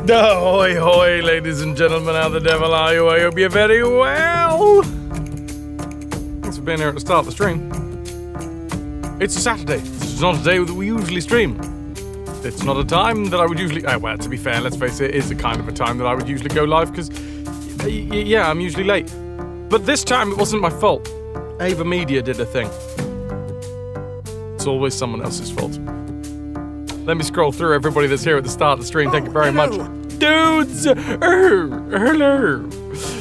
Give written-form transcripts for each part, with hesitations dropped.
Ahoy, hoy, ladies and gentlemen, how the devil are you? I hope you're very well. Thanks for being here at the start of the stream. It's a Saturday. It's not a day that we usually stream. It's not a time that I would usually... well, to be fair, let's face it is the kind of a time that I would usually go live, because, yeah, I'm usually late. But this time, it wasn't my fault. Ava Media did a thing. It's always someone else's fault. Let me scroll through everybody that's here at the start of the stream. Thank you very much. Dudes! Hello!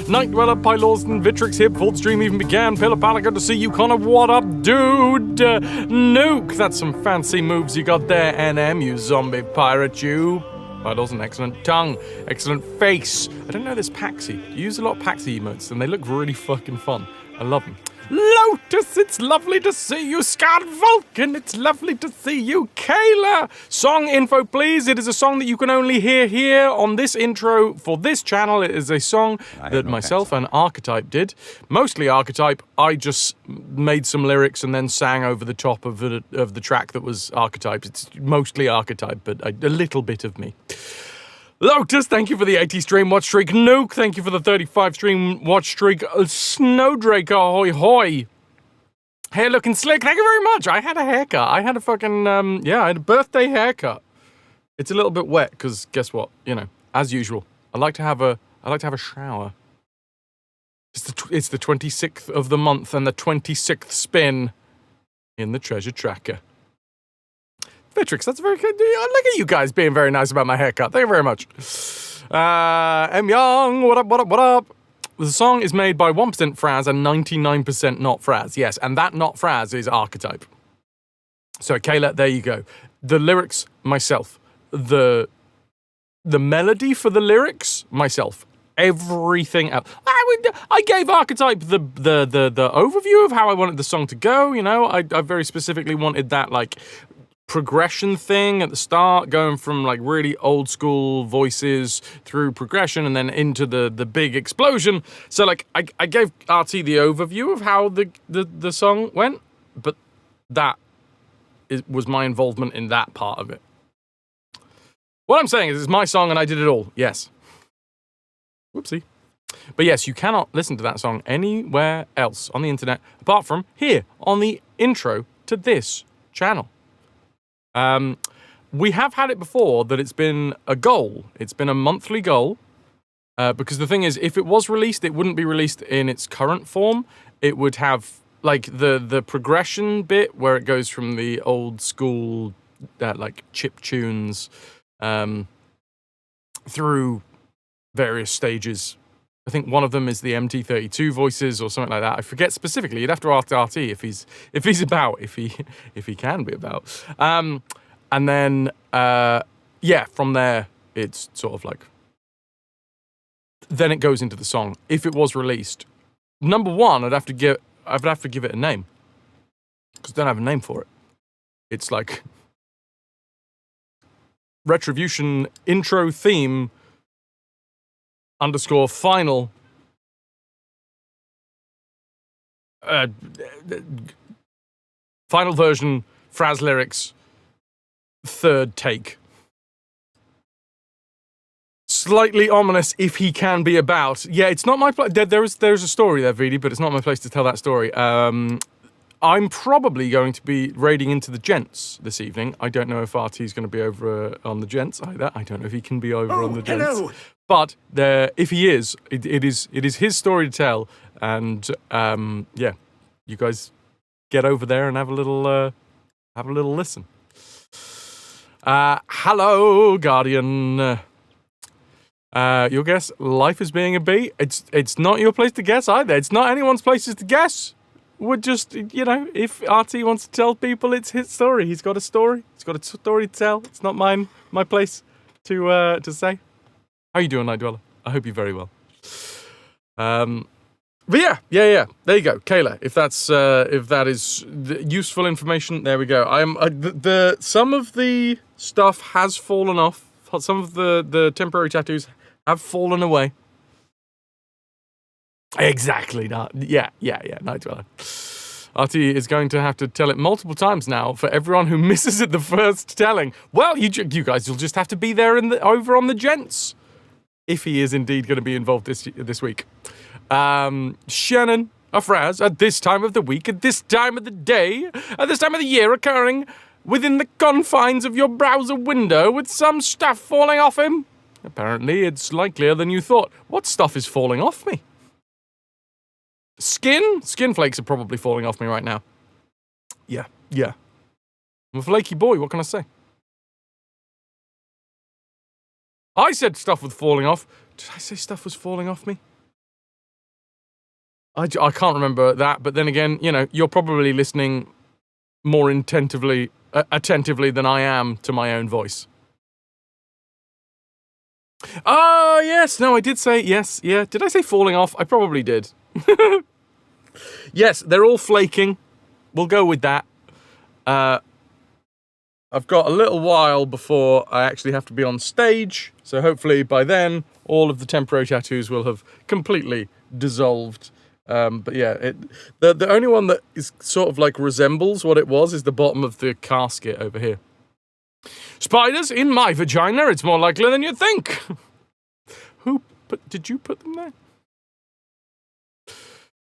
Night Dweller, Pylorson, Vitrix here before the stream even began. Pillar Pala, good to see you. Connor, what up, dude? Nuke, that's some fancy moves you got there, NM, you zombie pirate, you. Pylorson, excellent tongue, excellent face. I don't know this Paxi. You use a lot of Paxi emotes, and they look really fucking fun. I love them. Lotus, it's lovely to see you. Scarred Vulcan, it's lovely to see you. Kayla, song info, please. It is a song that you can only hear here on this intro for this channel. It is a song that myself and Archetype did. Mostly Archetype. I just made some lyrics and then sang over the top of the track that was Archetype. It's mostly Archetype, but a little bit of me. Lotus, thank you for the 80 stream watch streak. Nuke, thank you for the 35 stream watch streak. Snowdrake, ahoy hoy. Hair looking slick, thank you very much. I had a haircut. I had a fucking, I had a birthday haircut. It's a little bit wet, because guess what? You know, as usual, I like to have a shower. It's the 26th of the month and the 26th spin in the treasure tracker. Vitrix, that's very good. Look at you guys being very nice about my haircut. Thank you very much. M Young, what up, what up, what up? The song is made by 1% Fraz and 99% not Fraz. Yes, and that not Fraz is Archetype. So, Kayla, there you go. The lyrics, myself. The melody for the lyrics, myself. Everything else. I gave Archetype the overview of how I wanted the song to go, you know. I very specifically wanted that, like, progression thing at the start, going from like really old school voices through progression and then into the big explosion. So like I gave RT the overview of how the song went, but that was my involvement in that part of it. What I'm saying is it's my song and I did it all. Yes. Whoopsie. But yes, you cannot listen to that song anywhere else on the internet apart from here on the intro to this channel. We have had it before that it's been a goal. It's been a monthly goal. Because the thing is, if it was released, it wouldn't be released in its current form. It would have, like, the progression bit where it goes from the old school, like, chip tunes, through various stages. I think one of them is the MT32 voices or something like that. I forget specifically. You'd have to ask RT if he can be about. And then from there it's sort of like, then it goes into the song. If it was released, number one, I'd have to give it a name, because I don't have a name for it. It's like RetroVution intro theme _ final final version Fraz lyrics third take. Slightly ominous if he can be about. Yeah, it's not my place. There's a story there, Vidi, but it's not my place to tell that story. I'm probably going to be raiding into the gents this evening. I don't know if RT's going to be over on the gents either. I don't know if he can be over on the gents. Hello. But if he is, it is his story to tell. And you guys get over there and have a little listen. Hello, Guardian. Your guess, life is being a bee. It's not your place to guess either. It's not anyone's places to guess. would just, if RT wants to tell people, it's his story. He's got a story. He's got a story to tell. It's not my place to say. How you doing, Night Dweller? I hope you're very well. But yeah. There you go, Kayla. If that is useful information, there we go. Some of the stuff has fallen off. Some of the temporary tattoos have fallen away. Exactly. Yeah. Night Dweller. RT is going to have to tell it multiple times now for everyone who misses it the first telling. Well, you guys, you'll just have to be there over on the gents, if he is indeed going to be involved this week. Shannon, a phrase at this time of the week, at this time of the day, at this time of the year, occurring within the confines of your browser window with some stuff falling off him. Apparently, it's likelier than you thought. What stuff is falling off me? Skin flakes are probably falling off me right now. Yeah. I'm a flaky boy, what can I say? I said stuff was falling off. Did I say stuff was falling off me? I can't remember that, but then again, you're probably listening more attentively than I am to my own voice. Oh, yes. No, I did say yes. Yeah. Did I say falling off? I probably did. Yes, they're all flaking. We'll go with that. I've got a little while before I actually have to be on stage, so hopefully by then all of the temporary tattoos will have completely dissolved. But yeah, the only one that is sort of like resembles what it was is the bottom of the casket over here. Spiders in my vagina, it's more likely than you'd think. Did you put them there?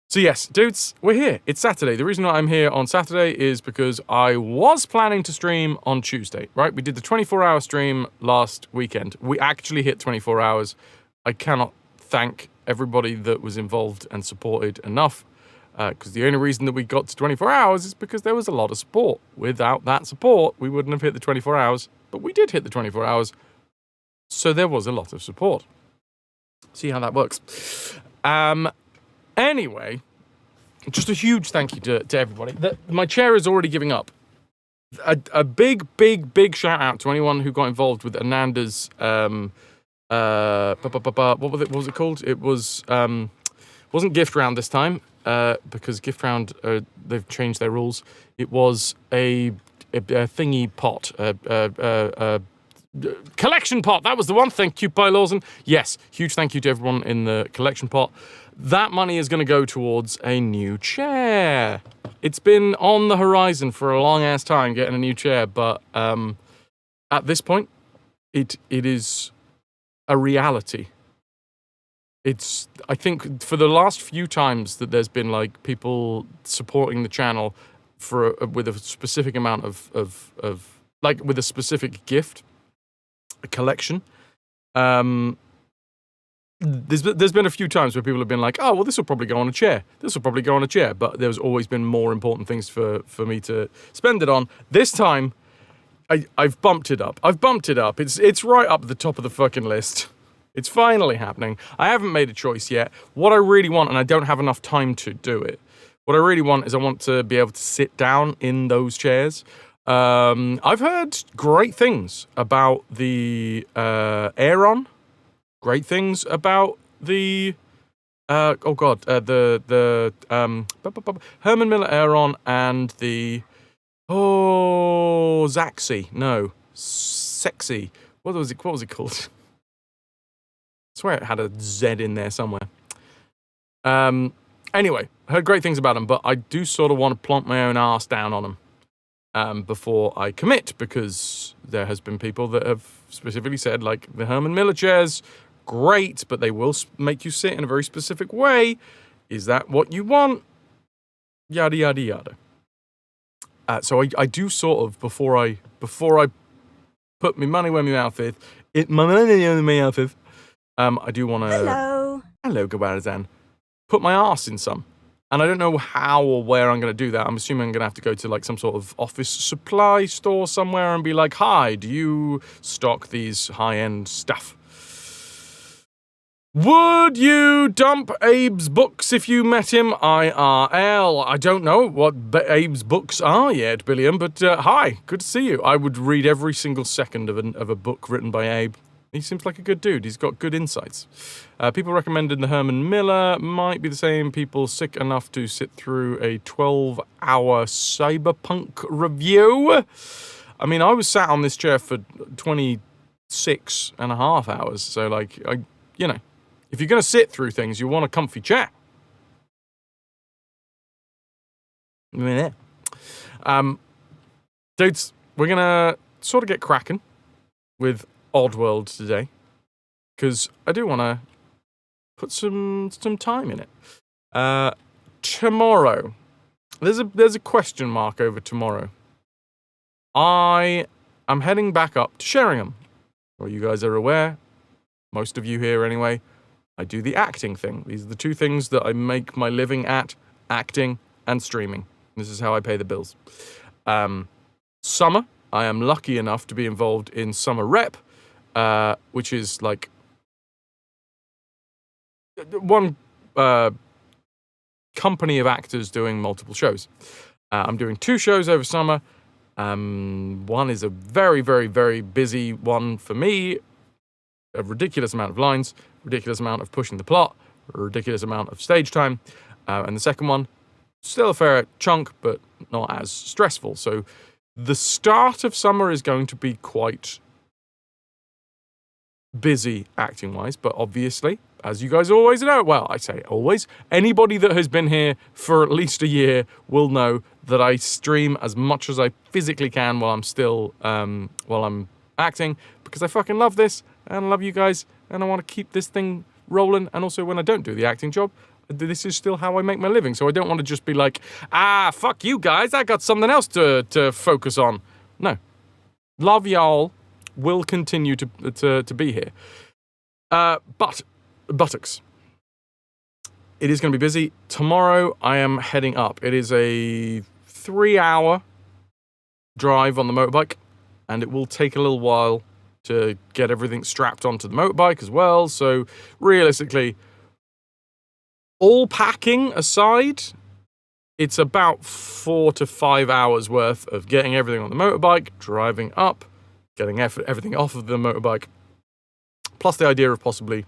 So yes, dudes, we're here. It's Saturday. The reason why I'm here on Saturday is because I was planning to stream on Tuesday, right? We did the 24-hour stream last weekend. We actually hit 24 hours. I cannot thank everybody that was involved and supported enough, because the only reason that we got to 24 hours is because there was a lot of support. Without that support, we wouldn't have hit the 24 hours, but we did hit the 24 hours, so there was a lot of support. See how that works. Anyway, just a huge thank you to everybody. My chair is already giving up. A big shout out to anyone who got involved with Ananda's what was it called? It was wasn't gift round this time, because gift round they've changed their rules. It was a thingy pot, collection pot. That was the one. Thank you, Pi Lawson. Yes, huge thank you to everyone in the collection pot. That money is going to go towards a new chair. It's been on the horizon for a long ass time getting a new chair, but at this point, it is a reality. I think for the last few times that there's been like people supporting the channel with a specific amount of like with a specific gift, a collection. There's been a few times where people have been like, oh, well, this will probably go on a chair. This will probably go on a chair. But there's always been more important things for me to spend it on. This time, I've bumped it up. It's right up at the top of the fucking list. It's finally happening. I haven't made a choice yet. What I really want, and I don't have enough time to do it, what I really want is I want to be able to sit down in those chairs. I've heard great things about the Aeron. Great things about the the Herman Miller Aeron and the Zaxi. No, Sexy. What was it called? I swear it had a Z in there somewhere. Anyway, I heard great things about them, but I do sort of want to plonk my own ass down on them before I commit, because there has been people that have specifically said, like, the Herman Miller chairs, great, but they will make you sit in a very specific way. Is that what you want? Yada, yada, yada. So I do sort of, before I put my money where my mouth is, I do want to... Hello, Gawarazan. Put my arse in some. And I don't know how or where I'm going to do that. I'm assuming I'm going to have to go to like some sort of office supply store somewhere and be like, hi, do you stock these high-end stuff? Would you dump Abe's books if you met him? IRL. I don't know what Abe's books are yet, Billiam, but hi, good to see you. I would read every single second of a book written by Abe. He seems like a good dude. He's got good insights. People recommended the Herman Miller. Might be the same people sick enough to sit through a 12-hour cyberpunk review. I mean, I was sat on this chair for 26 and a half hours, so, like, you know. If you're going to sit through things, you want a comfy chair. Yeah. Dudes, we're going to sort of get cracking with Oddworld today, because I do want to put some time in it. Tomorrow, there's a question mark over tomorrow. I am heading back up to Sheringham. Well, you guys are aware, most of you here anyway, I do the acting thing. These are the two things that I make my living at, acting and streaming. This is how I pay the bills. Summer, I am lucky enough to be involved in Summer Rep, which is like one company of actors doing multiple shows. I'm doing 2 shows over summer. One is a very, very, very busy one for me. A ridiculous amount of lines, ridiculous amount of pushing the plot, a ridiculous amount of stage time. And the second one, still a fair chunk, but not as stressful. So the start of summer is going to be quite busy acting-wise, but obviously, as you guys always know, well, I say always, anybody that has been here for at least a year will know that I stream as much as I physically can while I'm still, while I'm acting, because I fucking love this, and I love you guys, and I want to keep this thing rolling, and also when I don't do the acting job, this is still how I make my living, so I don't want to just be like, fuck you guys, I got something else to focus on. No. Love y'all. Will continue to be here. But, buttocks. It is going to be busy. Tomorrow, I am heading up. It is a 3-hour drive on the motorbike, and it will take a little while to get everything strapped onto the motorbike as well. So, realistically, all packing aside, it's about 4 to 5 hours worth of getting everything on the motorbike, driving up, getting everything off of the motorbike, plus the idea of possibly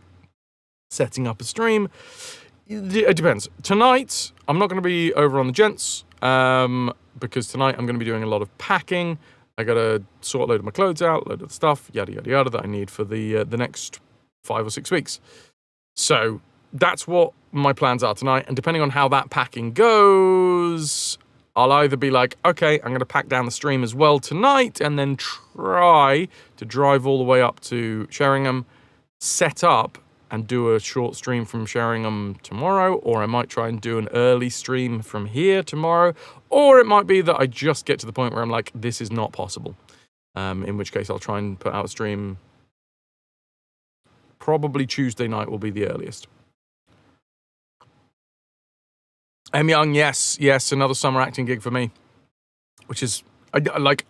setting up a stream. It depends. Tonight, I'm not going to be over on the gents, because tonight I'm going to be doing a lot of packing. I got to sort a load of my clothes out, a load of stuff, yada, yada, yada, that I need for the next 5 or 6 weeks. So that's what my plans are tonight, and depending on how that packing goes, I'll either be like, okay, I'm going to pack down the stream as well tonight and then try to drive all the way up to Sheringham, set up and do a short stream from Sheringham tomorrow, or I might try and do an early stream from here tomorrow, or it might be that I just get to the point where I'm like, this is not possible, in which case I'll try and put out a stream. Probably Tuesday night will be the earliest. M. Young, yes, another summer acting gig for me, which is, like,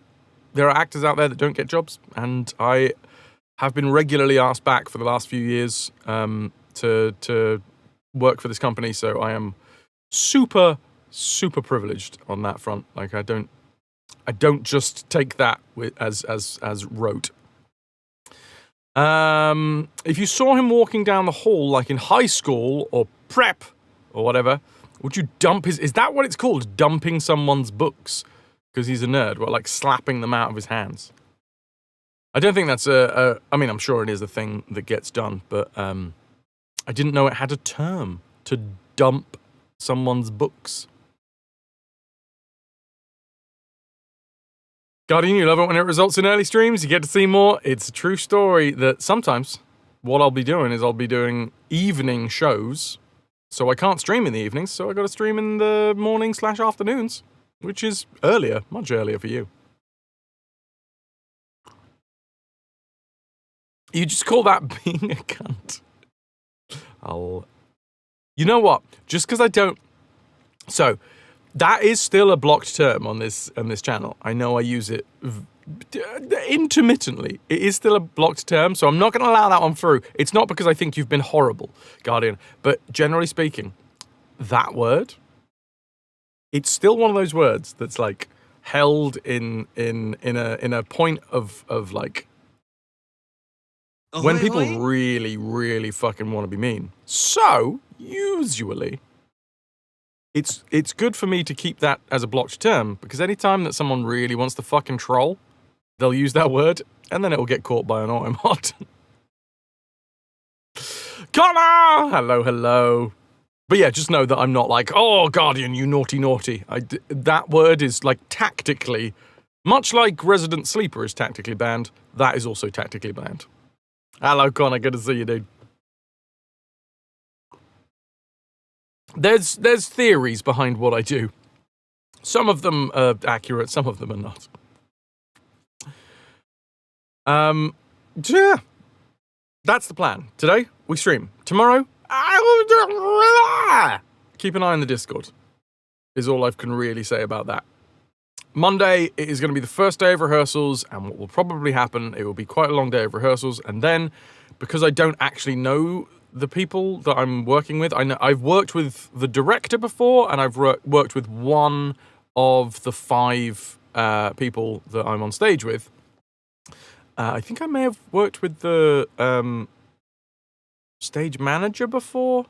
there are actors out there that don't get jobs, and I have been regularly asked back for the last few years to work for this company, so I am super, super privileged on that front. Like, I don't just take that as rote. If you saw him walking down the hall, like in high school or prep or whatever, would you dump his... Is that what it's called? Dumping someone's books because he's a nerd? What, like slapping them out of his hands? I don't think that's I mean, I'm sure it is a thing that gets done, but I didn't know it had a term, to dump someone's books. Guardian, you love it when it results in early streams. You get to see more. It's a true story that sometimes what I'll be doing is I'll be doing evening shows. So I can't stream in the evenings, so I got to stream in the morning/afternoons, which is earlier, much earlier for you. You just call that being a cunt. You know what? Just because I don't... So, That is still a blocked term on this channel. I know I use it intermittently. It is still a blocked term, so I'm not going to allow that one through. It's not because I think you've been horrible, Guardian, but generally speaking, that word, it's still one of those words that's like held in a point of like when people really fucking want to be mean. So usually it's good for me to keep that as a blocked term, because anytime that someone really wants to fucking troll, they'll use that word, and then it will get caught by an automod. Connor! Hello. But yeah, just know that I'm not like, oh, Guardian, you naughty. That word is like tactically, much like Resident Sleeper is tactically banned, that is also tactically banned. Hello, Connor, good to see you, dude. There's theories behind what I do. Some of them are accurate, some of them are not. Yeah. That's the plan. Today, we stream. Tomorrow, keep an eye on the Discord, is all I can really say about that. Monday, it is going to be the first day of rehearsals, and what will probably happen, it will be quite a long day of rehearsals, and then, because I don't actually know the people that I'm working with, I've worked with the director before, and I've worked with one of the 5 people that I'm on stage with. I think I may have worked with the stage manager before.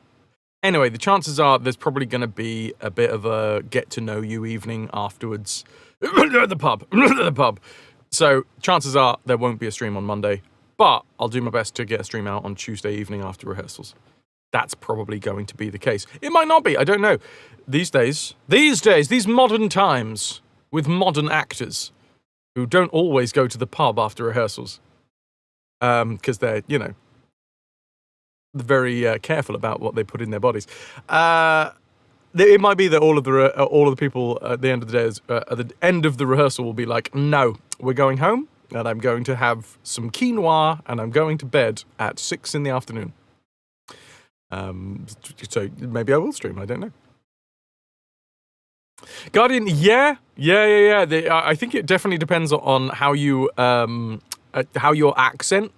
Anyway, the chances are there's probably going to be a bit of a get-to-know-you evening afterwards at the pub. So chances are there won't be a stream on Monday, but I'll do my best to get a stream out on Tuesday evening after rehearsals. That's probably going to be the case. It might not be, I don't know. These modern times, with modern actors who don't always go to the pub after rehearsals, because they're, very careful about what they put in their bodies. It might be that all of the people at the end of the day, at the end of the rehearsal, will be like, "No, we're going home, and I'm going to have some quinoa, and I'm going to bed at 6 p.m. So maybe I will stream. I don't know. Guardian, yeah. I think it definitely depends on how you how your accent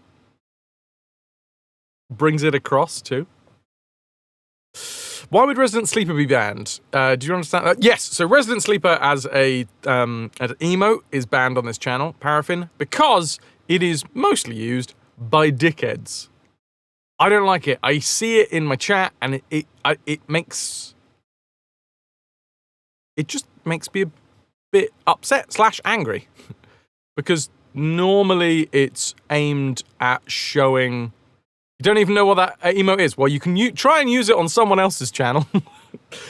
brings it across too. Why would Resident Sleeper be banned? Do you understand that? Yes, so Resident Sleeper as an emote is banned on this channel, Paraffin, because it is mostly used by dickheads. I don't like it. I see it in my chat, and it just makes me a bit upset / angry. Because normally it's aimed at showing... You don't even know what that emote is. Well, you can try and use it on someone else's channel.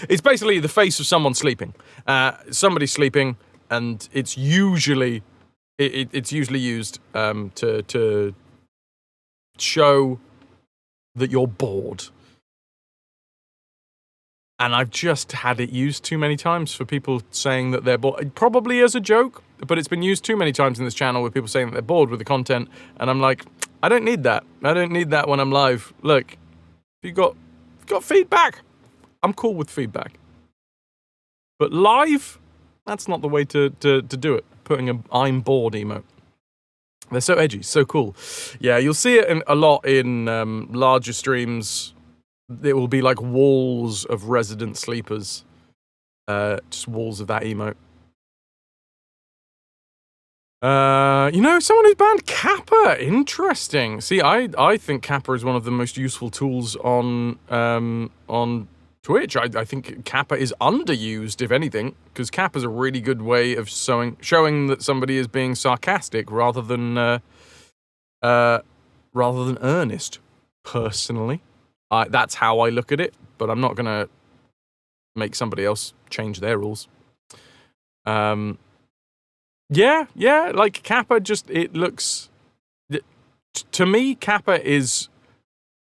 It's basically the face of someone sleeping. Somebody's sleeping, and it's usually used to show that you're bored. And I've just had it used too many times for people saying that they're bored. Probably as a joke, but it's been used too many times in this channel with people saying that they're bored with the content. And I'm like, I don't need that. I don't need that when I'm live. Look, if you got feedback, I'm cool with feedback. But live, that's not the way to do it. Putting a I'm bored emote. They're so edgy, so cool. Yeah, you'll see it a lot in larger streams. It will be like walls of Resident Sleepers. Just walls of that emote. Someone who's banned Kappa. Interesting. See, I think Kappa is one of the most useful tools on Twitch. I think Kappa is underused, if anything, because Kappa is a really good way of showing that somebody is being sarcastic rather than earnest. Personally, that's how I look at it. But I'm not gonna make somebody else change their rules. Yeah, like Kappa it looks... To me, Kappa is,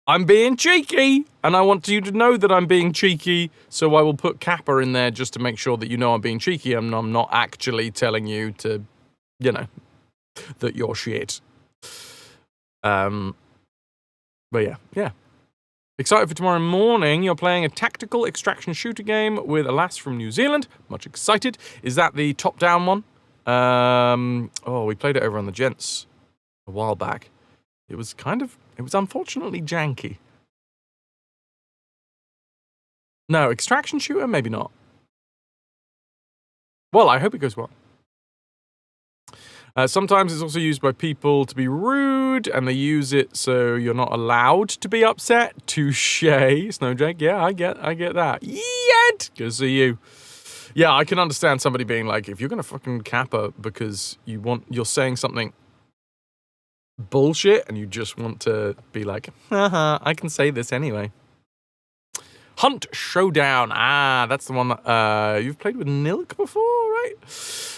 I'm being cheeky, and I want you to know that I'm being cheeky, so I will put Kappa in there just to make sure that you know I'm being cheeky, and I'm not actually telling you to, that you're shit. But yeah. Excited for tomorrow morning. You're playing a tactical extraction shooter game with a lass from New Zealand. Much excited. Is that the top-down one? We played it over on the Gents a while back. It was unfortunately janky. No, extraction shooter? Maybe not. Well, I hope it goes well. Sometimes it's also used by people to be rude, and they use it so you're not allowed to be upset. Touche, Snowdrake. Yeah, I get that. Yet, good to see you. Yeah, I can understand somebody being like, if you're gonna fucking kappa because you're saying something bullshit, and you just want to be like, haha, I can say this anyway. Hunt Showdown. That's the one that you've played with Nilk before, right?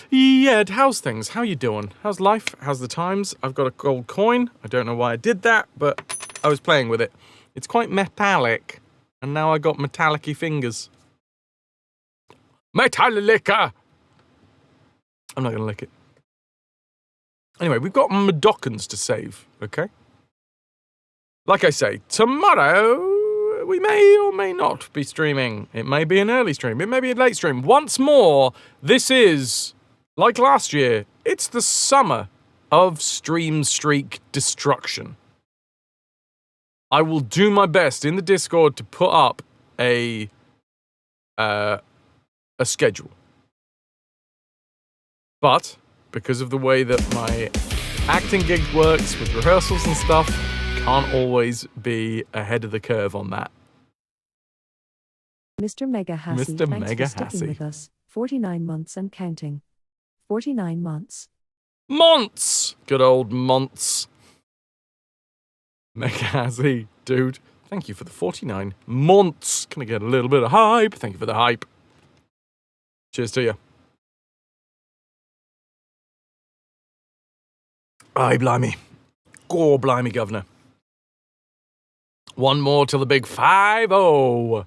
Yeah, how's things? How you doing? How's life? How's the times? I've got a gold coin. I don't know why I did that, but I was playing with it. It's quite metallic, and now I got metallic-y fingers. Metallica! I'm not going to lick it. Anyway, we've got Madoccans to save, okay? Like I say, tomorrow we may or may not be streaming. It may be an early stream. It may be a late stream. Once more, this is, like last year, it's the summer of stream streak destruction. I will do my best in the Discord to put up a schedule. But because of the way that my acting gig works with rehearsals and stuff, can't always be ahead of the curve on that. Mr. Mega Hassy, Mr. thanks Mega for sticking Hassy. with us. 49 months and counting. 49 months. Months! Good old months. Mega Hassy, dude. Thank you for the 49 months. Can I get a little bit of hype? Thank you for the hype. Cheers to you. Aye, blimey. Gore, blimey, governor. One more till the big 5-0.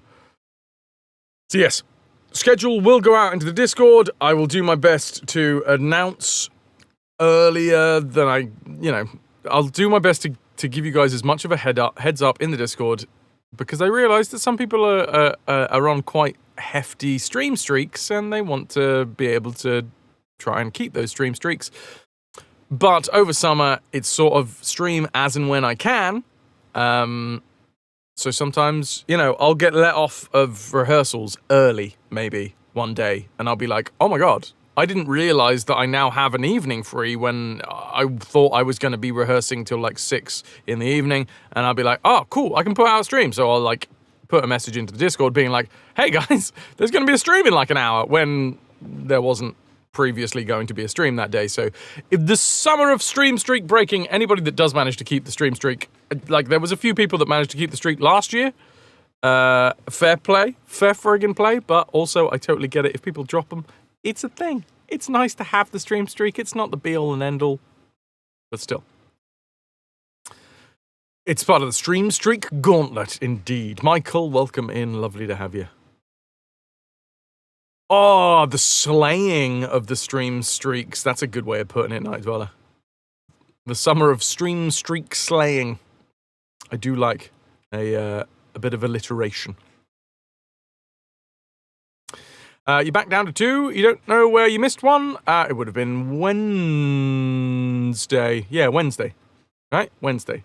So yes, schedule will go out into the Discord. I will do my best to announce earlier than I'll do my best to give you guys as much of a heads up in the Discord, because I realise that some people are on quite hefty stream streaks, and they want to be able to try and keep those stream streaks. But over summer, it's sort of stream as and when I can. So sometimes, I'll get let off of rehearsals early, maybe, one day. And I'll be like, oh my God, I didn't realize that I now have an evening free when I thought I was going to be rehearsing till like 6 in the evening. And I'll be like, oh, cool, I can put out a stream. So I'll put a message into the Discord being like, hey guys, there's going to be a stream in like an hour, when there wasn't previously going to be a stream that day. So if the summer of stream streak breaking, anybody that does manage to keep the stream streak, there was a few people that managed to keep the streak last year. Fair friggin' play, but also I totally get it. If people drop them, it's a thing. It's nice to have the stream streak. It's not the be all and end all, but still. It's part of the stream streak gauntlet, indeed. Michael, welcome in. Lovely to have you. Oh, the slaying of the stream streaks. That's a good way of putting it, Night Dweller. The summer of stream streak slaying. I do like a bit of alliteration. You're back down to 2. You don't know where you missed one? It would have been Wednesday. Yeah, Wednesday. Right? Wednesday.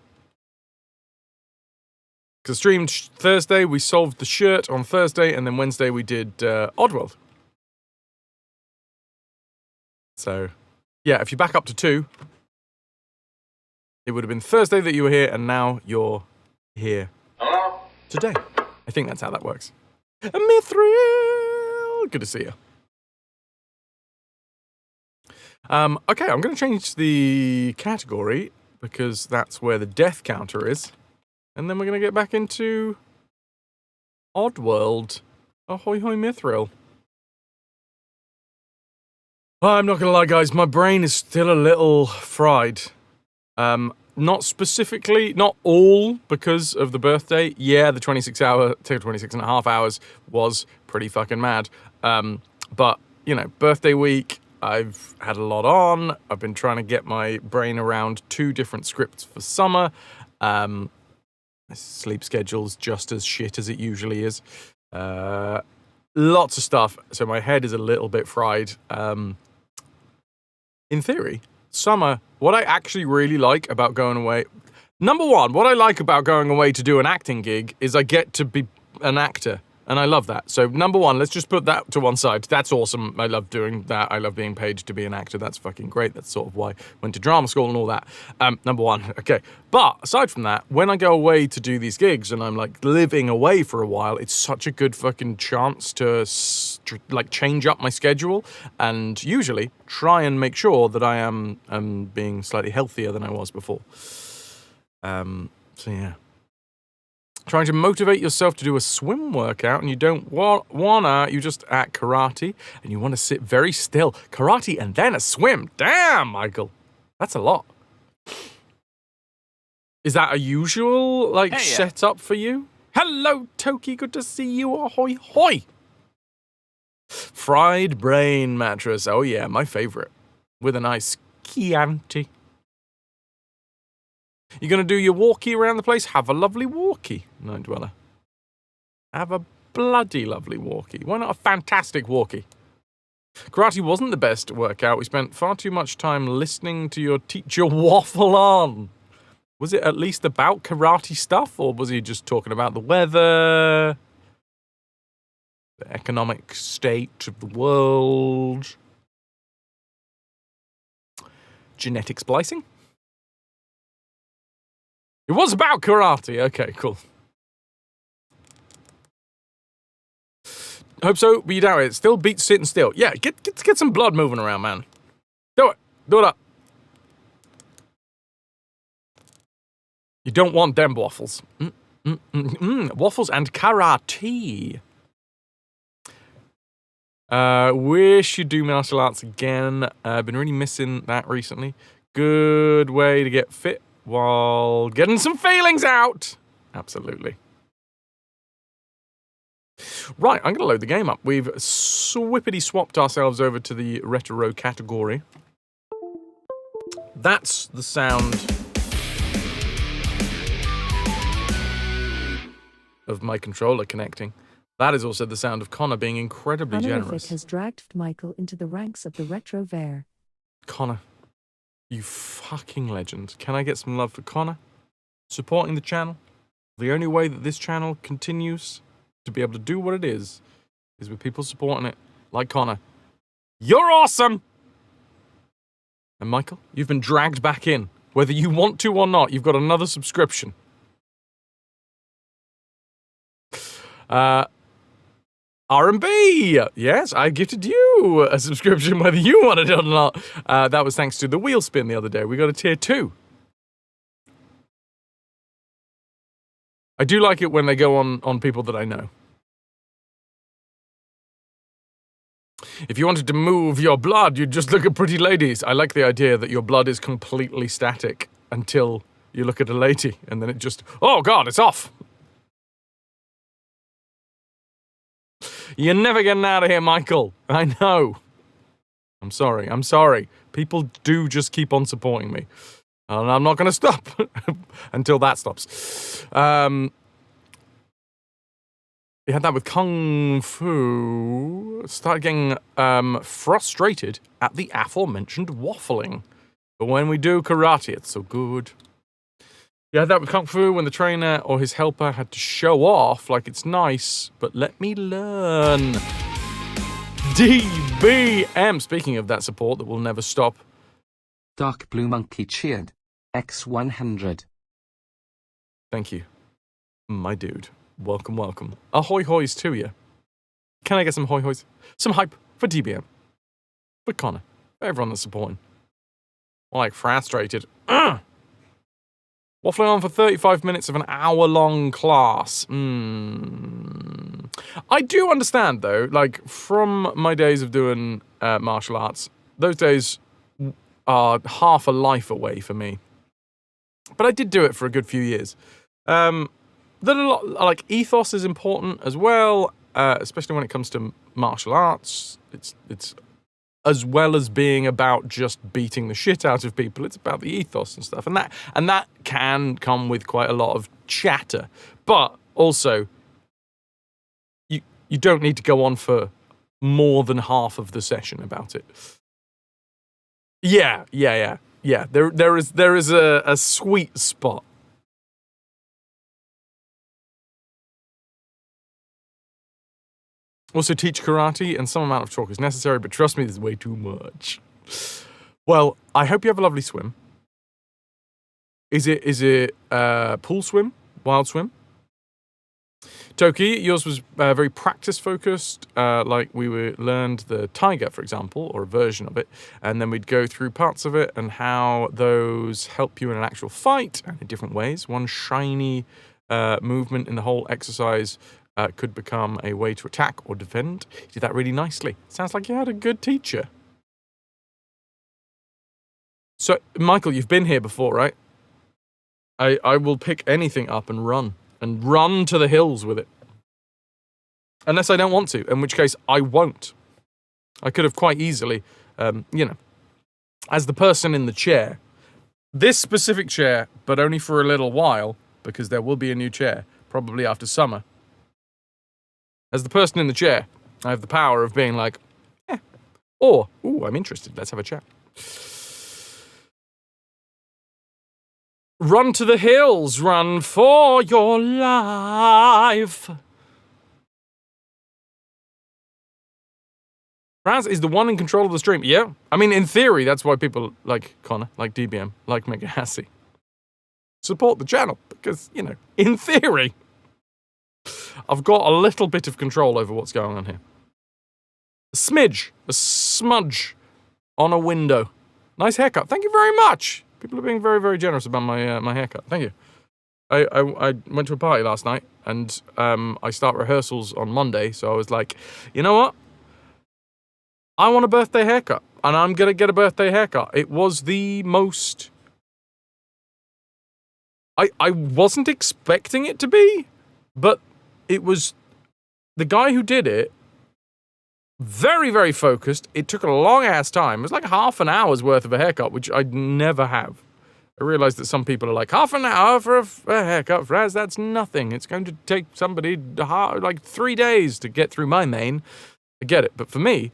Because I streamed Thursday, we solved the shirt on Thursday, and then Wednesday we did Oddworld. So, yeah, if you back up to 2, it would have been Thursday that you were here, and now you're here today. I think that's how that works. Mithril! Good to see you. Okay, I'm going to change the category, because that's where the death counter is. And then we're going to get back into Oddworld. Ahoy hoy Mithril. I'm not going to lie, guys. My brain is still a little fried. Not specifically, not all because of the birthday. Yeah, the 26 and a half hours was pretty fucking mad. But, birthday week, I've had a lot on. I've been trying to get my brain around 2 different scripts for summer. My sleep schedule's just as shit as it usually is. Lots of stuff, so my head is a little bit fried. In theory, summer, what I actually really like about going away... Number one, what I like about going away to do an acting gig is I get to be an actor, and I love that. So number one, let's just put that to one side. That's awesome. I love doing that. I love being paid to be an actor. That's fucking great. That's sort of why I went to drama school and all that. Number one, okay. But aside from that, when I go away to do these gigs and I'm like living away for a while, it's such a good fucking chance to like change up my schedule and usually try and make sure that I am being slightly healthier than I was before. So yeah. Trying to motivate yourself to do a swim workout and you don't wanna, you just at karate and you want to sit very still. Karate and then a swim. Damn, Michael. That's a lot. Is that a usual, setup for you? Hello, Toki. Good to see you. Ahoy, hoy. Fried brain mattress. Oh, yeah, my favorite. With a nice Chianti. You're going to do your walkie around the place? Have a lovely walkie, Night Dweller. Have a bloody lovely walkie. Why not a fantastic walkie? Karate wasn't the best workout. We spent far too much time listening to your teacher waffle on. Was it at least about karate stuff, or was he just talking about the weather, the economic state of the world, genetic splicing? It was about karate. Okay, cool. Hope so, but you doubt it. Still beats sitting still. Yeah, get some blood moving around, man. Do it. Do it up. You don't want them waffles. Waffles and karate. Wish you'd do martial arts again. Been really missing that recently. Good way to get fit while getting some feelings out. Absolutely. Right, I'm going to load the game up. We've swapped ourselves over to the retro category. That's the sound of my controller connecting. That is also the sound of Connor being incredibly generous. Has dragged Michael into the ranks of the RetroVution. Connor, you fucking legend. Can I get some love for Connor? Supporting the channel. The only way that this channel continues to be able to do what it is with people supporting it, like Connor. You're awesome! And Michael, you've been dragged back in. Whether you want to or not, you've got another subscription. R&B! Yes, I gifted you a subscription whether you wanted it or not. That was thanks to the wheel spin the other day. We got a tier 2. I do like it when they go on people that I know. If you wanted to move your blood, you'd just look at pretty ladies. I like the idea that your blood is completely static until you look at a lady, and then it just, oh God, it's off. You're never getting out of here, Michael. I know. I'm sorry. People do just keep on supporting me. And I'm not going to stop until that stops. We had that with Kung Fu. Started getting frustrated at the aforementioned waffling. But when we do karate, it's so good. We had that with Kung Fu when the trainer or his helper had to show off like it's nice, but let me learn. DBM. Speaking of that support that will never stop. Dark Blue Monkey cheered. X100. Thank you, my dude. Welcome, welcome. Ahoy hoys to you. Can I get some hoy hoys? Some hype for DBM. For Connor. For everyone that's supporting. Like, frustrated. Waffling on for 35 minutes of an hour-long class. I do understand, though, like, from my days of doing martial arts, those days are half a life away for me. But I did do it for a good few years. Like, ethos is important as well, especially when it comes to martial arts. It's as well as being about just beating the shit out of people, it's about the ethos and stuff. And that can come with quite a lot of chatter. But also, you don't need to go on for more than half of the session about it. Yeah. There is a sweet spot. Also teach karate, and some amount of talk is necessary, but trust me, there's way too much. Well, I hope you have a lovely swim. Is it pool swim? Wild swim? Toki, yours was very practice-focused, like we learned the tiger, for example, or a version of it, and then we'd go through parts of it and how those help you in an actual fight, and in different ways. One shiny movement in the whole exercise could become a way to attack or defend. You did that really nicely. Sounds like you had a good teacher. So, Michael, you've been here before, right? I will pick anything up and run to the hills with it. Unless I don't want to, in which case I won't. I could have quite easily, as the person in the chair, this specific chair, but only for a little while, because there will be a new chair, probably after summer. As the person in the chair, I have the power of being like, or, ooh, I'm interested, let's have a chat. Run to the hills, run for your life. Raz is the one in control of the stream. Yeah, I mean, in theory, that's why people like Connor, like DBM, like Mega Hassie support the channel, because, in theory, I've got a little bit of control over what's going on here. A smudge on a window. Nice haircut. Thank you very much. People are being very, very generous about my haircut. Thank you. I went to a party last night, and I start rehearsals on Monday, so I was like, you know what? I want a birthday haircut, and I'm going to get a birthday haircut. It was the most... I wasn't expecting it to be, but it was... The guy who did it, very, very focused. It took a long-ass time. It was like half an hour's worth of a haircut, which I'd never have. I realized that some people are like, half an hour for a haircut, Fraz, that's nothing. It's going to take somebody like 3 days to get through my mane. I get it, but for me...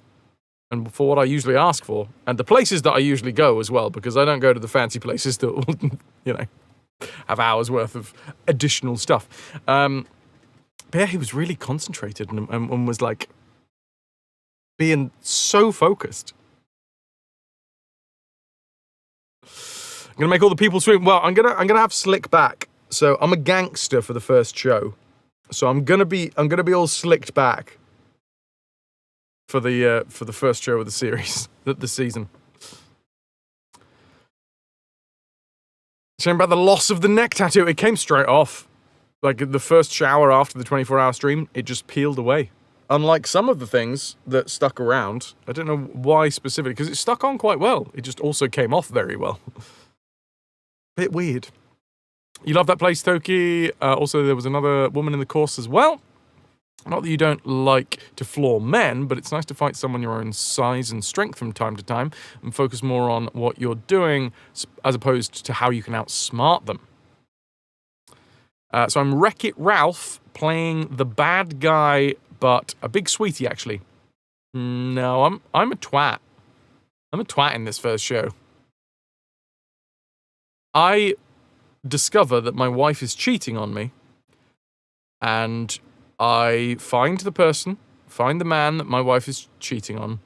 And for what I usually ask for, and the places that I usually go as well, because I don't go to the fancy places that will, have hours worth of additional stuff. But yeah, he was really concentrated and was like being so focused. I'm gonna make all the people swim. Well, I'm gonna have slick back. So I'm a gangster for the first show. So I'm gonna be all slicked back. For the first show of the series, the season. Shame about the loss of the neck tattoo. It came straight off. Like the first shower after the 24-hour stream, it just peeled away. Unlike some of the things that stuck around, I don't know why specifically, because it stuck on quite well. It just also came off very well. Bit weird. You love that place, Toki. Also, there was another woman in the course as well. Not that you don't like to floor men, but it's nice to fight someone your own size and strength from time to time and focus more on what you're doing as opposed to how you can outsmart them. So I'm Wreck-It Ralph playing the bad guy, but a big sweetie, actually. No, I'm a twat. I'm a twat in this first show. I discover that my wife is cheating on me, and I find the man that my wife is cheating on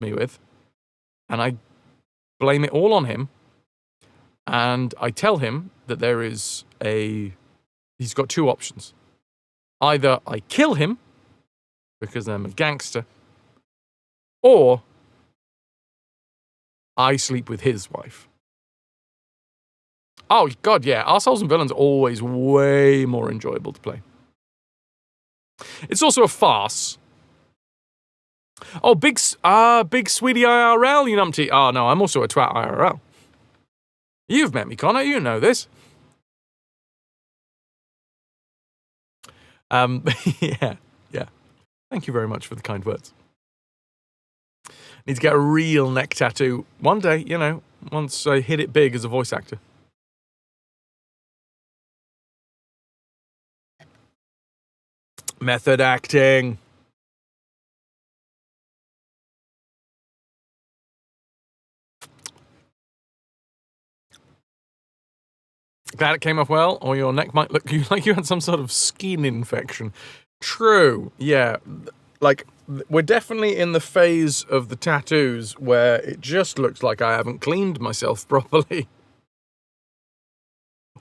me with, and I blame it all on him, and I tell him that he's got two options. Either I kill him, because I'm a gangster, or I sleep with his wife. Oh, God, yeah, Arseholes and Villains are always way more enjoyable to play. It's also a farce. Oh, big sweetie IRL, you numpty. Oh, no, I'm also a twat IRL. You've met me, Connor. You know this. Yeah. Thank you very much for the kind words. Need to get a real neck tattoo one day, you know, once I hit it big as a voice actor. Method acting. Glad it came off well, or your neck might look like you had some sort of skin infection. True, yeah. Like, we're definitely in the phase of the tattoos where it just looks like I haven't cleaned myself properly.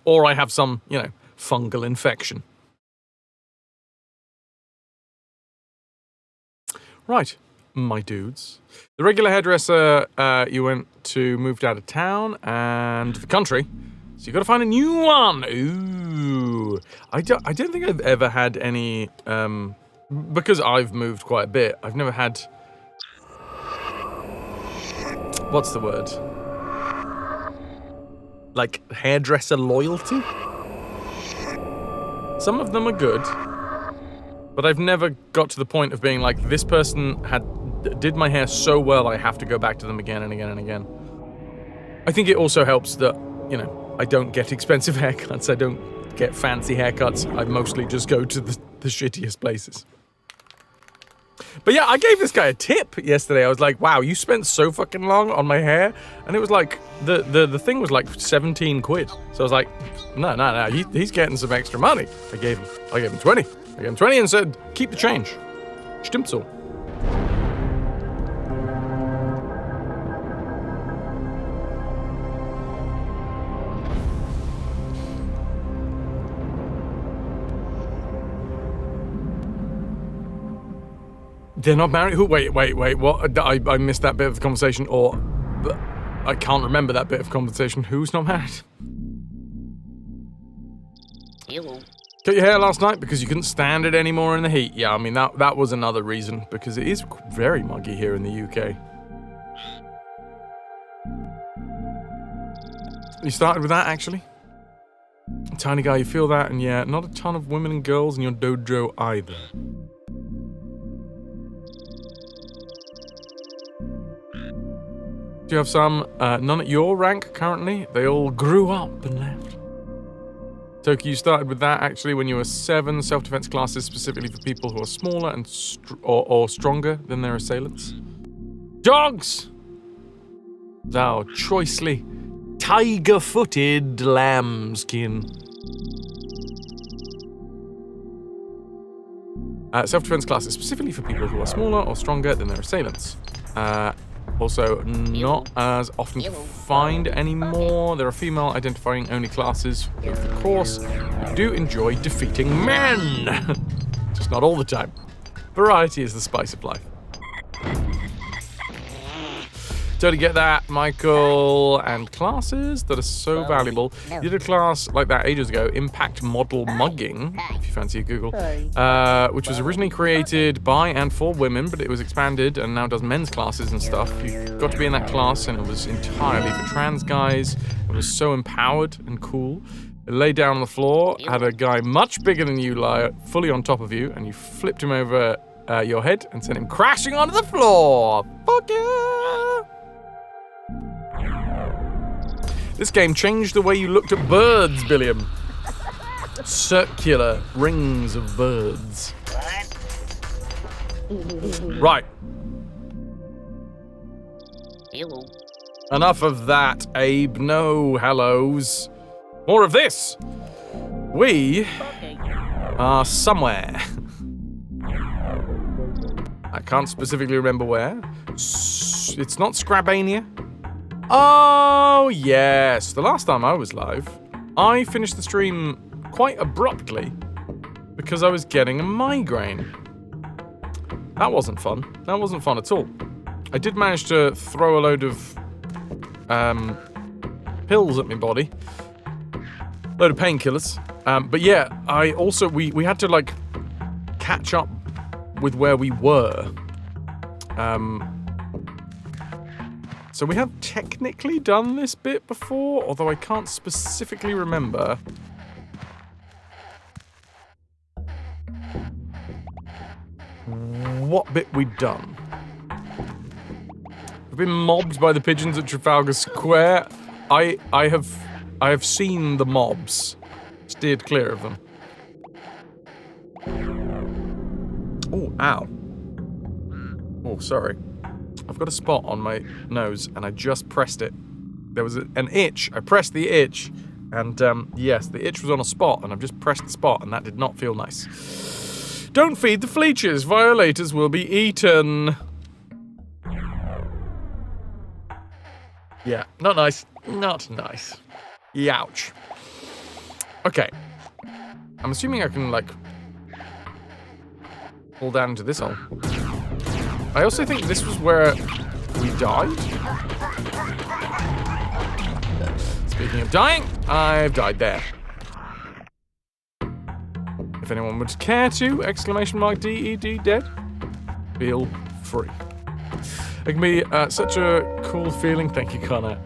Or I have some, you know, fungal infection. Right, my dudes. The regular hairdresser you went to moved out of town and the country. So you got to find a new one. Ooh, I don't think I've ever had any. Because I've moved quite a bit. I've never had. What's the word? Like hairdresser loyalty. Some of them are good, but I've never got to the point of being like, this person did my hair so well, I have to go back to them again and again and again. I think it also helps that, you know, I don't get expensive haircuts. I don't get fancy haircuts. I mostly just go to the shittiest places. But yeah, I gave this guy a tip yesterday. I was like, wow, you spent so fucking long on my hair. And it was like, the thing was like 17 quid. So I was like, no, he's getting some extra money. I gave him 20. I gave him 20 and said, keep the change. Stimmt so. They're not married? Who? Wait, what? I missed that bit of the conversation, or I can't remember that bit of conversation. Who's not married? Hello. Cut your hair last night because you couldn't stand it anymore in the heat. Yeah, I mean, that was another reason, because it is very muggy here in the UK. You started with that, actually? Tiny guy, you feel that, and yeah, not a ton of women and girls in your dojo either. Do you have some? None at your rank currently. They all grew up and left. Toki, you started with that actually when you were 7. Self-defense classes specifically for people who are smaller and or stronger than their assailants. Dogs! Thou choicely tiger-footed lambskin. Self-defense classes specifically for people who are smaller or stronger than their assailants. Also, not as often to find anymore. There are female identifying only classes of the course who do enjoy defeating men. Just not all the time. Variety is the spice of life. Totally get that, Michael. And classes that are so valuable. You did a class like that ages ago, Impact Model Mugging, if you fancy a Google, which was originally created by and for women, but it was expanded and now does men's classes and stuff. You got to be in that class and it was entirely for trans guys. It was so empowered and cool. It lay down on the floor, had a guy much bigger than you lie fully on top of you, and you flipped him over your head and sent him crashing onto the floor. Fuck yeah! This game changed the way you looked at birds, Billiam. Circular rings of birds. Right. Hello. Enough of that, Abe. No hellos. More of this. We are somewhere. I can't specifically remember where. It's not Scrabania. Oh, yes. The last time I was live, I finished the stream quite abruptly because I was getting a migraine. That wasn't fun. That wasn't fun at all. I did manage to throw a load of pills at my body. Load of painkillers. But yeah, I also, we had to like catch up with where we were. So we have technically done this bit before, although I can't specifically remember. What bit we'd done. I've been mobbed by the pigeons at Trafalgar Square. I have seen the mobs. Steered clear of them. Oh, ow. Oh, sorry. I've got a spot on my nose, and I just pressed it. There was an itch. I pressed the itch, and yes, the itch was on a spot, and I've just pressed the spot, and that did not feel nice. Don't feed the fleeches. Violators will be eaten. Yeah, not nice. Not nice. Youch. Okay. I'm assuming I can, like, fall down into this hole. I also think this was where we died. Speaking of dying, I've died there. If anyone would care to, exclamation mark DED dead, feel free. It can be such a cool feeling. Thank you, Connor.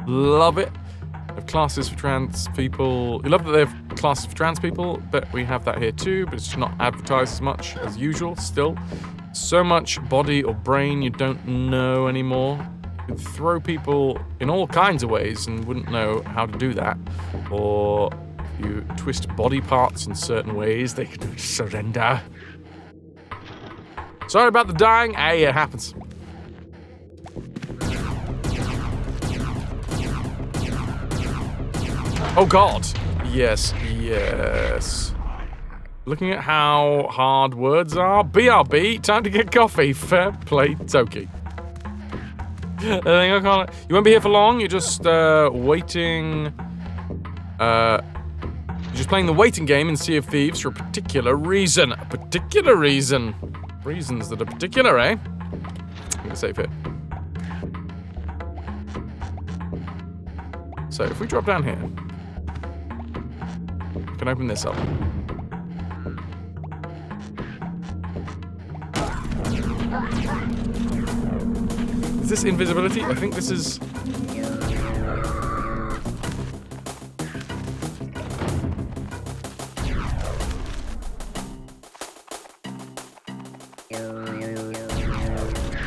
Love it. They have classes for trans people. You love that they have classes for trans people, but we have that here too, but it's not advertised as much as usual still. So much body or brain you don't know anymore. You could throw people in all kinds of ways and wouldn't know how to do that. Or if you twist body parts in certain ways, they could surrender. Sorry about the dying. Hey, it happens. Oh god. Yes, yes. Looking at how hard words are. BRB, time to get coffee. Fair play, Toki. I think I can't. You won't be here for long. You're just waiting. You're just playing the waiting game in Sea of Thieves for a particular reason. A particular reason. Reasons that are particular, eh? I'm gonna save here. So if we drop down here, we can open this up. Is this invisibility? I think this is...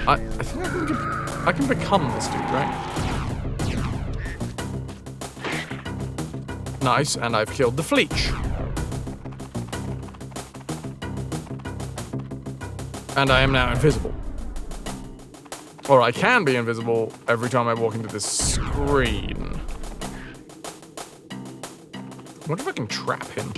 I think I can become this dude, right? Nice, and I've killed the fleech. And I am now invisible. Or I can be invisible every time I walk into this screen. I wonder if I can trap him.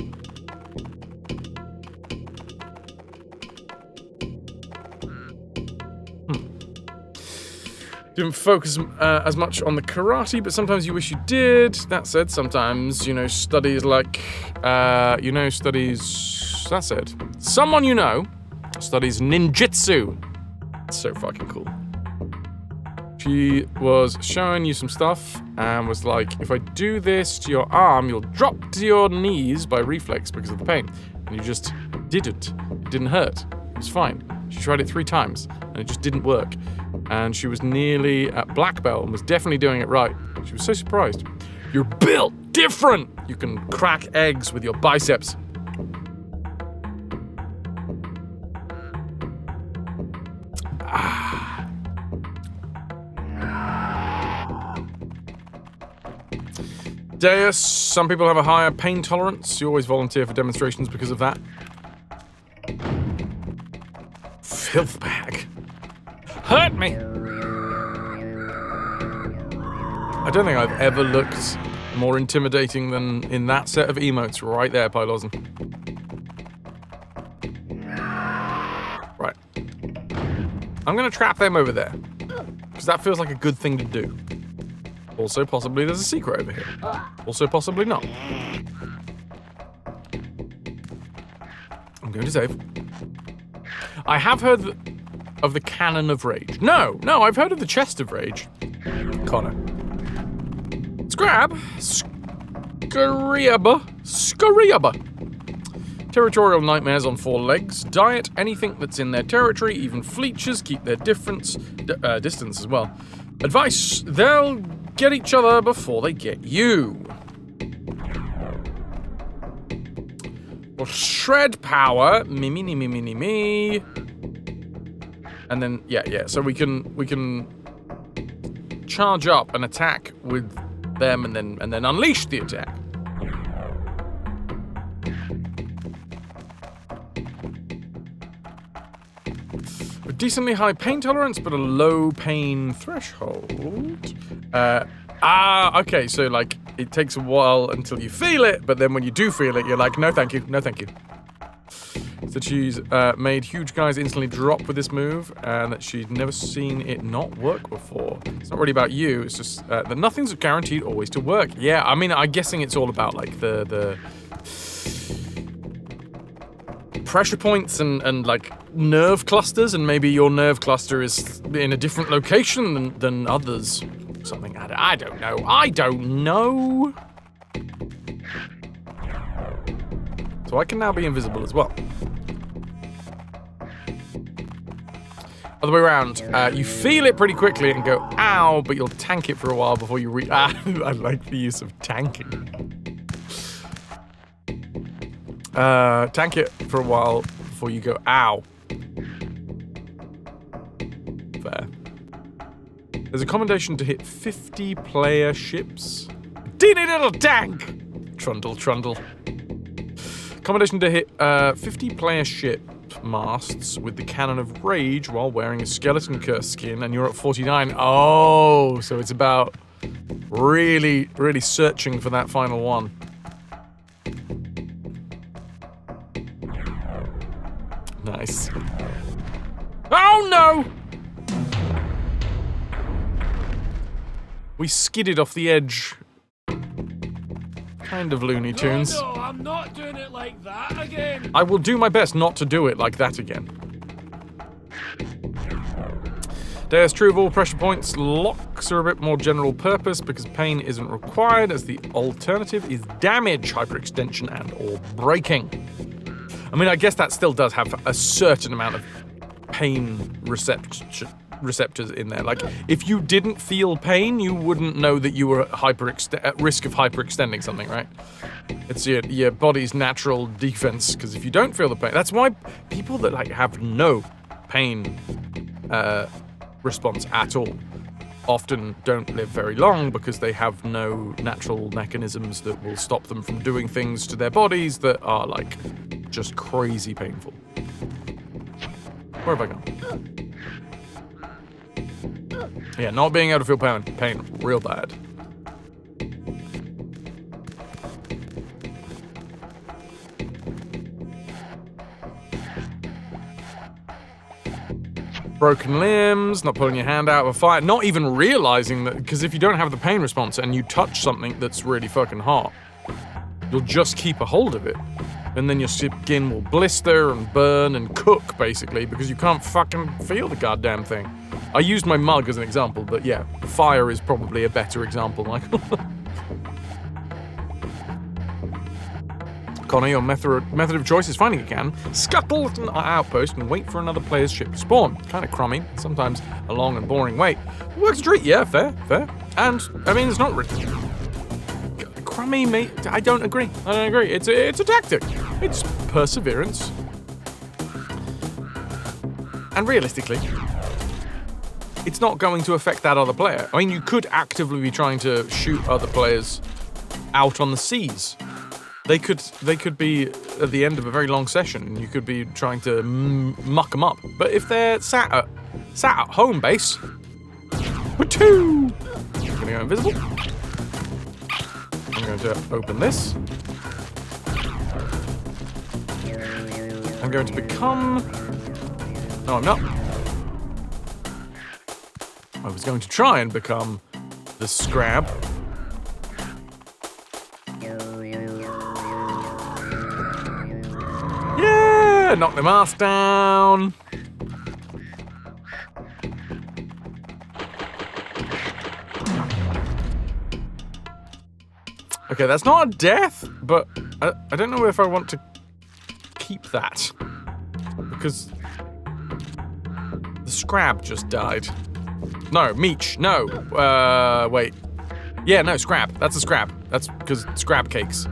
Didn't focus as much on the karate, but sometimes you wish you did. That said, sometimes, you know, studies like, studies... That said, someone you know studies ninjutsu. It's so fucking cool. She was showing you some stuff and was like, if I do this to your arm, you'll drop to your knees by reflex because of the pain. And you just didn't. It didn't hurt. It was fine. She tried it 3 times and it just didn't work. And she was nearly at black belt and was definitely doing it right. She was so surprised. You're built different! You can crack eggs with your biceps. Deus, some people have a higher pain tolerance. You always volunteer for demonstrations because of that. Filth bag. Hurt me! I don't think I've ever looked more intimidating than in that set of emotes right there, Pylosen. Right. I'm gonna trap them over there. Because that feels like a good thing to do. Also, possibly there's a secret over here. Also, possibly not. I'm going to save. I have heard of the Cannon of Rage. No, I've heard of the Chest of Rage. Connor. Scrab. Scariaba. Territorial nightmares on 4 legs. Diet anything that's in their territory, even fleeches, keep their distance as well. Advice, they'll get each other before they get you. Well, shred power. Me. And then, yeah. So we can charge up and attack with them, and then unleash the attack. A decently high pain tolerance, but a low pain threshold. Okay, so like it takes a while until you feel it, but then when you do feel it, you're like, no thank you, no thank you. So she's made huge guys instantly drop with this move, and that she'd never seen it not work before. It's not really about you, it's just that nothing's guaranteed always to work. Yeah, I mean, I'm guessing it's all about like the pressure points and like nerve clusters, and maybe your nerve cluster is in a different location than others. Something, I don't know. So I can now be invisible as well. Other way around, you feel it pretty quickly and go, ow, but you'll tank it for a while before you reach. I like the use of tanking. Tank it for a while before you go, ow. Fair. There's a commendation to hit 50 player ships. Teeny little tank! Trundle. Commendation to hit 50 player ship masts with the Cannon of Rage while wearing a Skeleton Curse skin, and you're at 49. Oh, so it's about really searching for that final one. Nice. Oh no! We skidded off the edge. Kind of Looney Tunes. No, I'm not doing it like that again. I will do my best not to do it like that again. Deus true of all pressure points. Locks are a bit more general purpose because pain isn't required, as the alternative is damage, hyperextension, and or breaking. I mean, I guess that still does have a certain amount of pain receptors in there. Like, if you didn't feel pain, you wouldn't know that you were at risk of hyperextending something, right? It's your body's natural defense, because if you don't feel the pain, that's why people that like have no pain response at all often don't live very long, because they have no natural mechanisms that will stop them from doing things to their bodies that are like just crazy painful. Where have I gone? Yeah, not being able to feel pain real bad. Broken limbs, not pulling your hand out of a fire, not even realizing that, because if you don't have the pain response and you touch something that's really fucking hot, you'll just keep a hold of it. And then your skin will blister and burn and cook, basically, because you can't fucking feel the goddamn thing. I used my mug as an example, but yeah, fire is probably a better example, Michael. Connor, your method of choice is finding a cannon, scuttle to an outpost, and wait for another player's ship to spawn. Kind of crummy, sometimes a long and boring wait. Works a treat, yeah, fair. And, I mean, it's not really crummy, mate. I don't agree. It's a tactic. It's perseverance. And realistically, it's not going to affect that other player. I mean, you could actively be trying to shoot other players out on the seas. They could be at the end of a very long session, and you could be trying to muck them up. But if they're sat at home base, we're two. I'm gonna go invisible. I'm going to open this. I'm going to become. No, I'm not. I was going to try and become the Scrab. Yeah! Knock the mask down. Okay, that's not a death, but I don't know if I want to keep that. Because the Scrab just died. No, Meech, no. Wait. Yeah, no, Scrab. That's a Scrab. That's because Scrab cakes.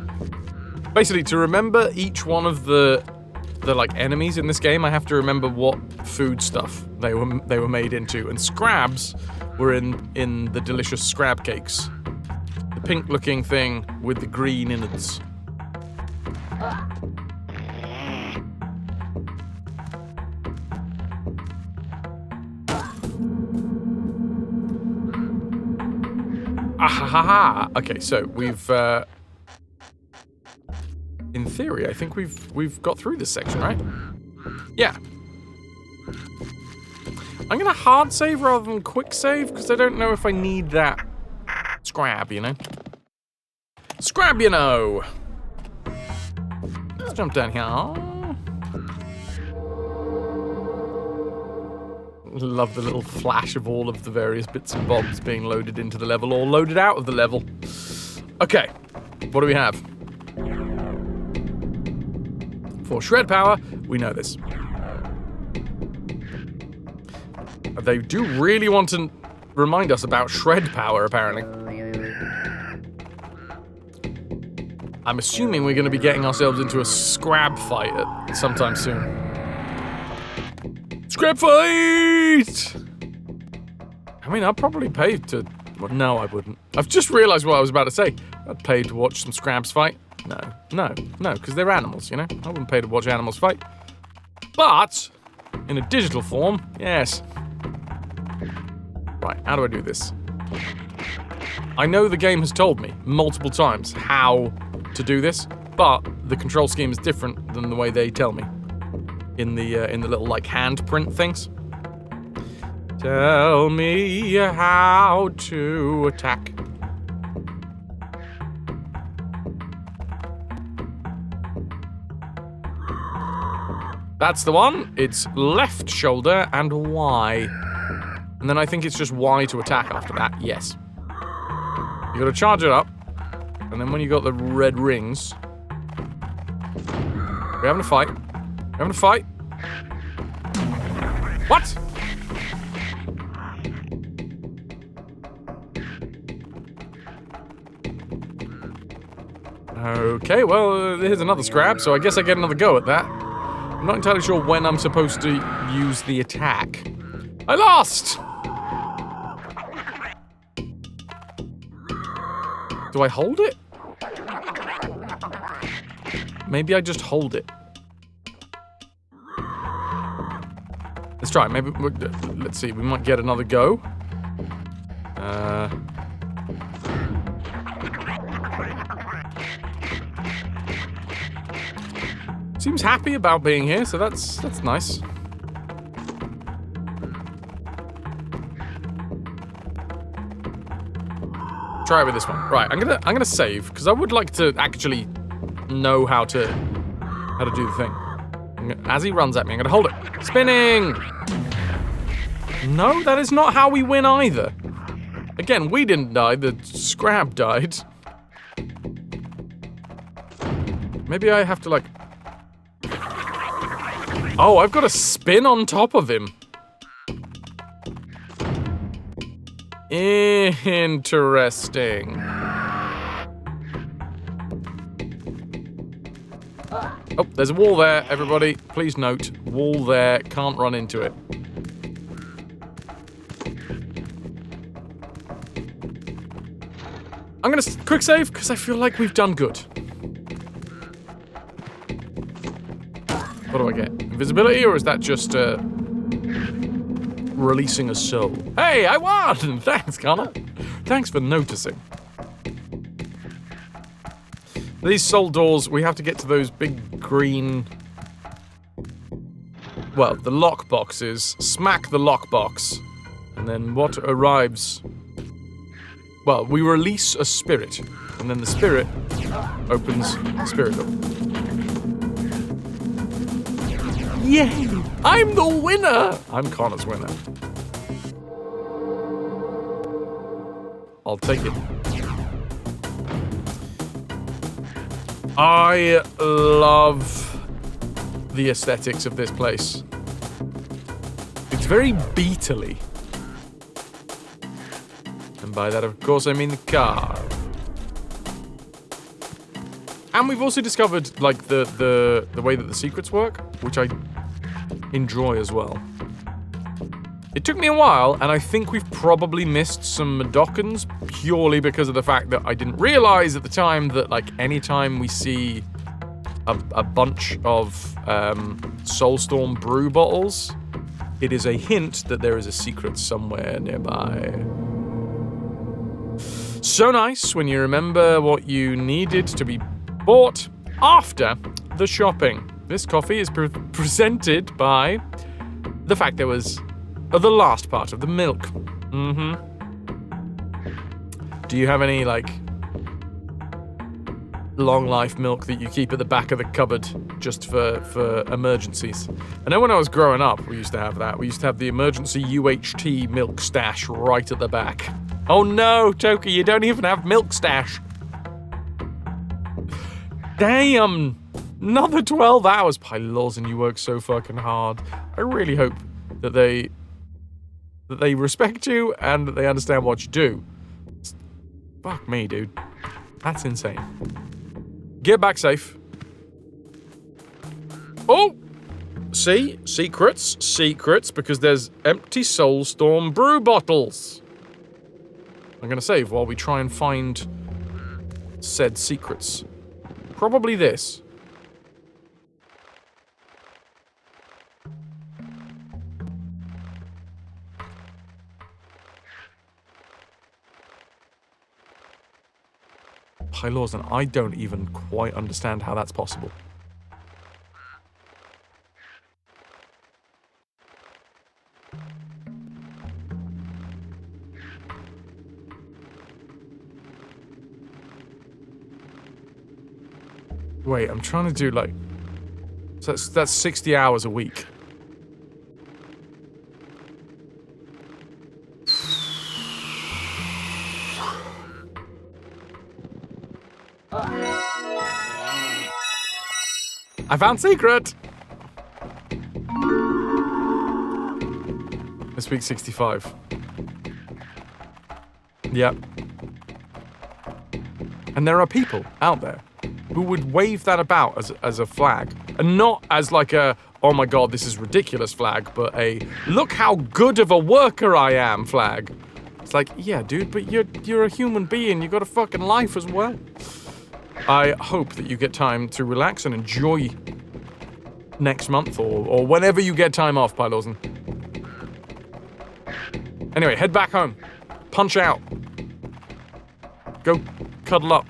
Basically, to remember each one of the the like enemies in this game, I have to remember what food stuff they were made into. And scrabs were in the delicious scrab cakes. The pink-looking thing with the green innards. Ahaha! Okay, so we've in theory, I think we've got through this section, right? Yeah. I'm gonna hard save rather than quick save because I don't know if I need that scrab, you know. Scrab, you know. Let's jump down here. Love the little flash of all of the various bits and bobs being loaded into the level or loaded out of the level. Okay, what do we have? For shred power, we know this. They do really want to remind us about shred power, apparently. I'm assuming we're going to be getting ourselves into a scrab fight at sometime soon. Scrab fight! I mean, I'd probably pay to... Well, no, I wouldn't. I've just realised what I was about to say. I'd pay to watch some scrabs fight. No, because they're animals, you know? I wouldn't pay to watch animals fight. But, in a digital form, yes. Right, how do I do this? I know the game has told me multiple times how to do this, but the control scheme is different than the way they tell me. In the little, like, handprint things. Tell me how to attack. That's the one. It's left shoulder and Y. And then I think it's just Y to attack after that. Yes. You gotta charge it up. And then when you got the red rings... We're having a fight. We're having a fight. What? Okay, well, here's another scrab, so I guess I get another go at that. I'm not entirely sure when I'm supposed to use the attack. I lost! Do I hold it? Maybe I just hold it. Let's try. Maybe, let's see, we might get another go. Seems happy about being here, so that's nice. Try it with this one. Right, I'm gonna save because I would like to actually know how to do the thing. As he runs at me, I'm gonna hold it. Spinning. No, that is not how we win either. Again, we didn't die. The scrab died. Maybe I have to like. Oh, I've got to spin on top of him. Interesting. Oh, there's a wall there, everybody. Please note, wall there, can't run into it. I'm gonna quick save, because I feel like we've done good. What do I get? Invisibility, or is that just, releasing a soul? Hey, I won! Thanks, Connor. Thanks for noticing. These soul doors, we have to get to those big green... Well, the lock boxes. Smack the lock box. And then what arrives... Well, we release a spirit. And then the spirit opens the spirit door. Yay! I'm the winner! I'm Connor's winner. I'll take it. I love the aesthetics of this place. It's very Beatley. And by that, of course, I mean the car. And we've also discovered, like, the way that the secrets work. which I enjoy as well. It took me a while, and I think we've probably missed some Medokans purely because of the fact that I didn't realize at the time that, like, anytime we see a bunch of Soulstorm brew bottles, it is a hint that there is a secret somewhere nearby. So nice when you remember what you needed to be bought after the shopping. This coffee is presented by the fact there was the last part of the milk. Mm-hmm. Do you have any, like, long life milk that you keep at the back of the cupboard just for emergencies? I know when I was growing up, we used to have that. We used to have the emergency UHT milk stash right at the back. Oh no, Toki, you don't even have milk stash. Damn! Another 12 hours. Pylaws, and you work so fucking hard. I really hope that they respect you and that they understand what you do. Fuck me, dude. That's insane. Get back safe. Oh! See? Secrets. Secrets, because there's empty Soulstorm brew bottles. I'm gonna save while we try and find said secrets. Probably this. Pylaws, and I don't even quite understand how that's possible. Wait, I'm trying to do, like... So that's 60 hours a week. I found secret! This week's 65. Yep. And there are people out there who would wave that about as a flag. And not as like a, oh my god, this is ridiculous flag, but a, look how good of a worker I am flag. It's like, yeah, dude, but you're a human being. You got a fucking life as well. I hope that you get time to relax and enjoy next month or whenever you get time off, Pylaws. Anyway, head back home. Punch out. Go cuddle up.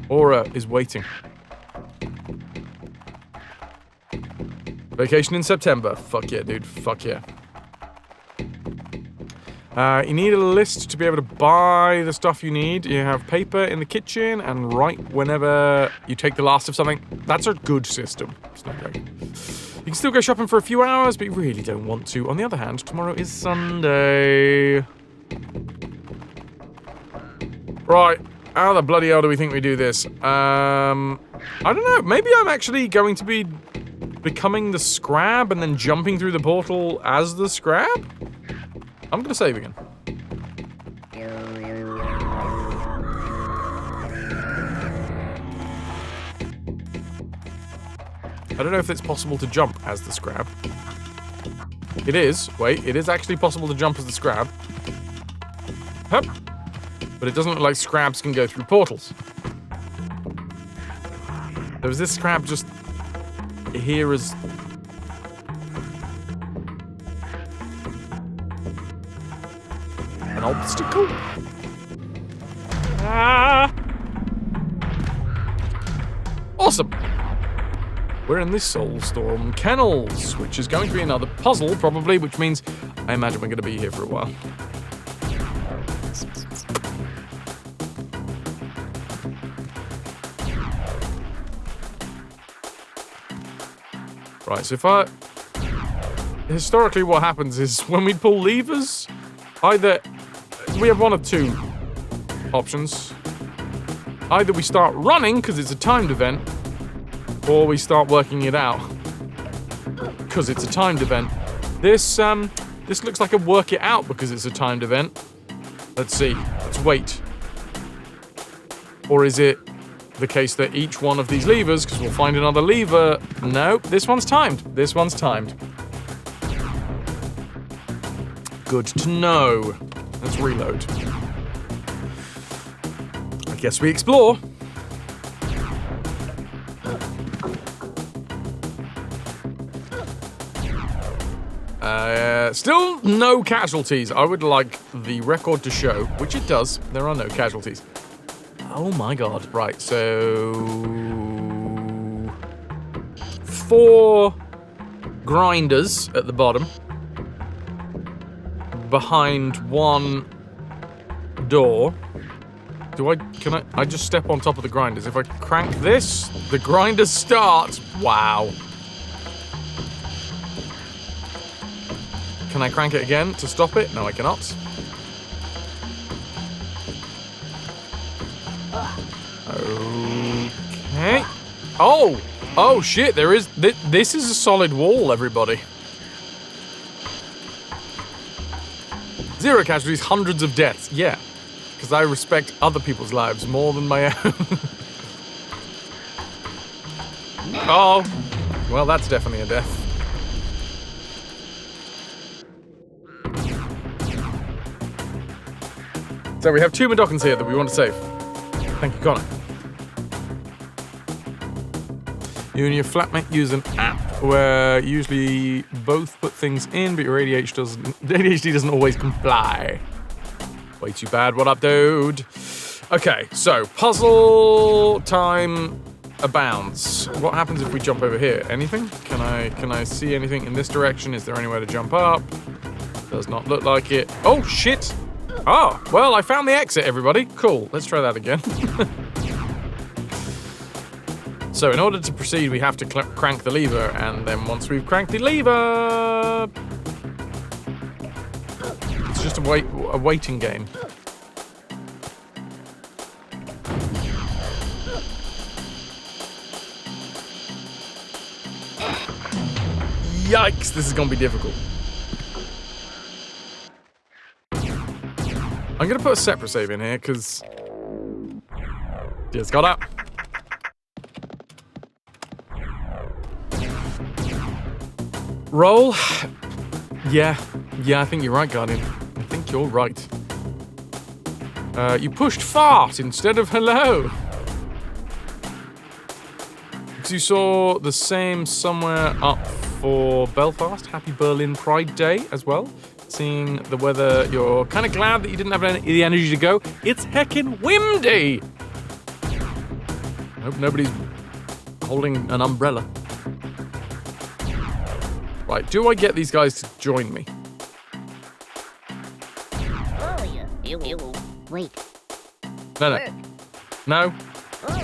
Aura is waiting. Vacation in September. Fuck yeah, dude. Fuck yeah. You need a list to be able to buy the stuff you need. You have paper in the kitchen and write whenever you take the last of something. That's a good system. It's not great. You can still go shopping for a few hours, but you really don't want to. On the other hand, tomorrow is Sunday. Right. How the bloody hell do we think we do this? I don't know. Maybe I'm actually going to be becoming the Scrab and then jumping through the portal as the Scrab? I'm gonna save again. I don't know if it's possible to jump as the Scrab. It is. Wait, it is actually possible to jump as the Scrab. Hup. But it doesn't look like Scrabs can go through portals. There was this Scrab just here as... an obstacle? Ah! Awesome! We're in this Soulstorm Kennels, which is going to be another puzzle, probably, which means I imagine we're going to be here for a while. Right, so if I... Historically, what happens is when we pull levers, either... We have one of two options. Either we start running, because it's a timed event, or we start working it out, because it's a timed event. This looks like a work it out because it's a timed event. Let's see. Let's wait. Or is it the case that each one of these levers, because we'll find another lever. No, this one's timed. This one's timed. Good to know. Let's reload. I guess we explore. Still no casualties. I would like the record to show, which it does. There are no casualties. Oh my god. Right, so 4 grinders at the bottom. Behind 1 door. Can I just step on top of the grinders? If I crank this, the grinders start. Wow. Can I crank it again to stop it? No, I cannot. Okay. Oh shit, there is... This is a solid wall, everybody. 0 casualties, hundreds of deaths. Yeah, because I respect other people's lives more than my own. Oh, well, that's definitely a death. So we have 2 Madokans here that we want to save. Thank you, Connor. You and your flatmate use an app where usually both put things in, but your ADHD doesn't always comply. Way too bad. What up, dude? Okay, so puzzle time abounds. What happens if we jump over here? Anything? Can I see anything in this direction? Is there anywhere to jump up? Does not look like it. Oh shit! Oh, well, I found the exit, everybody. Cool. Let's try that again. So in order to proceed, we have to crank the lever, and then once we've cranked the lever... It's just a waiting game. Yikes, this is gonna be difficult. I'm gonna put a separate save in here, because... Just got up. Roll. Yeah, I think you're right, Guardian. I think you're right. You pushed fart instead of hello. Because you saw the same somewhere up for Belfast. Happy Berlin Pride Day as well. Seeing the weather, you're kind of glad that you didn't have the energy to go. It's heckin' windy! I hope nobody's holding an umbrella. Right, do I get these guys to join me? Oh, yeah. You. Wait. No. No. Oh,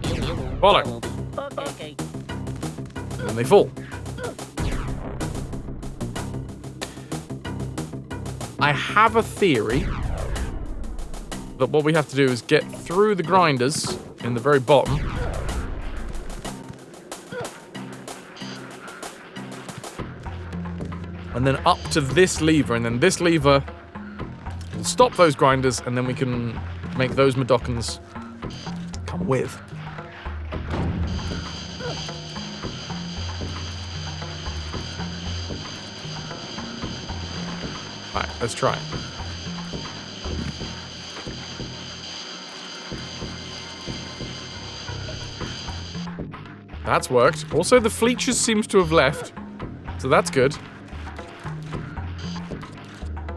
yeah. You. Follow. Okay. And then they fall. I have a theory that what we have to do is get through the grinders in the very bottom. And then up to this lever, and then this lever will stop those grinders, and then we can make those Madokans come with. Alright, let's try it. That's worked. Also, the Fleechers seems to have left, so that's good.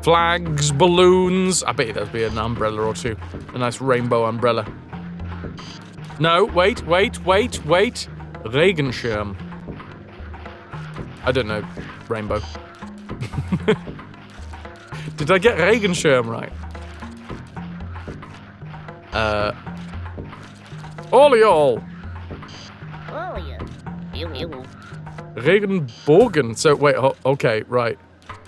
Flags, balloons. I bet there'd be an umbrella or two. A nice rainbow umbrella. No, wait. Regenschirm. I don't know. Rainbow. Did I get Regenschirm right? All y'all. Oh, yeah. You. Regenbogen. So, wait, okay, right.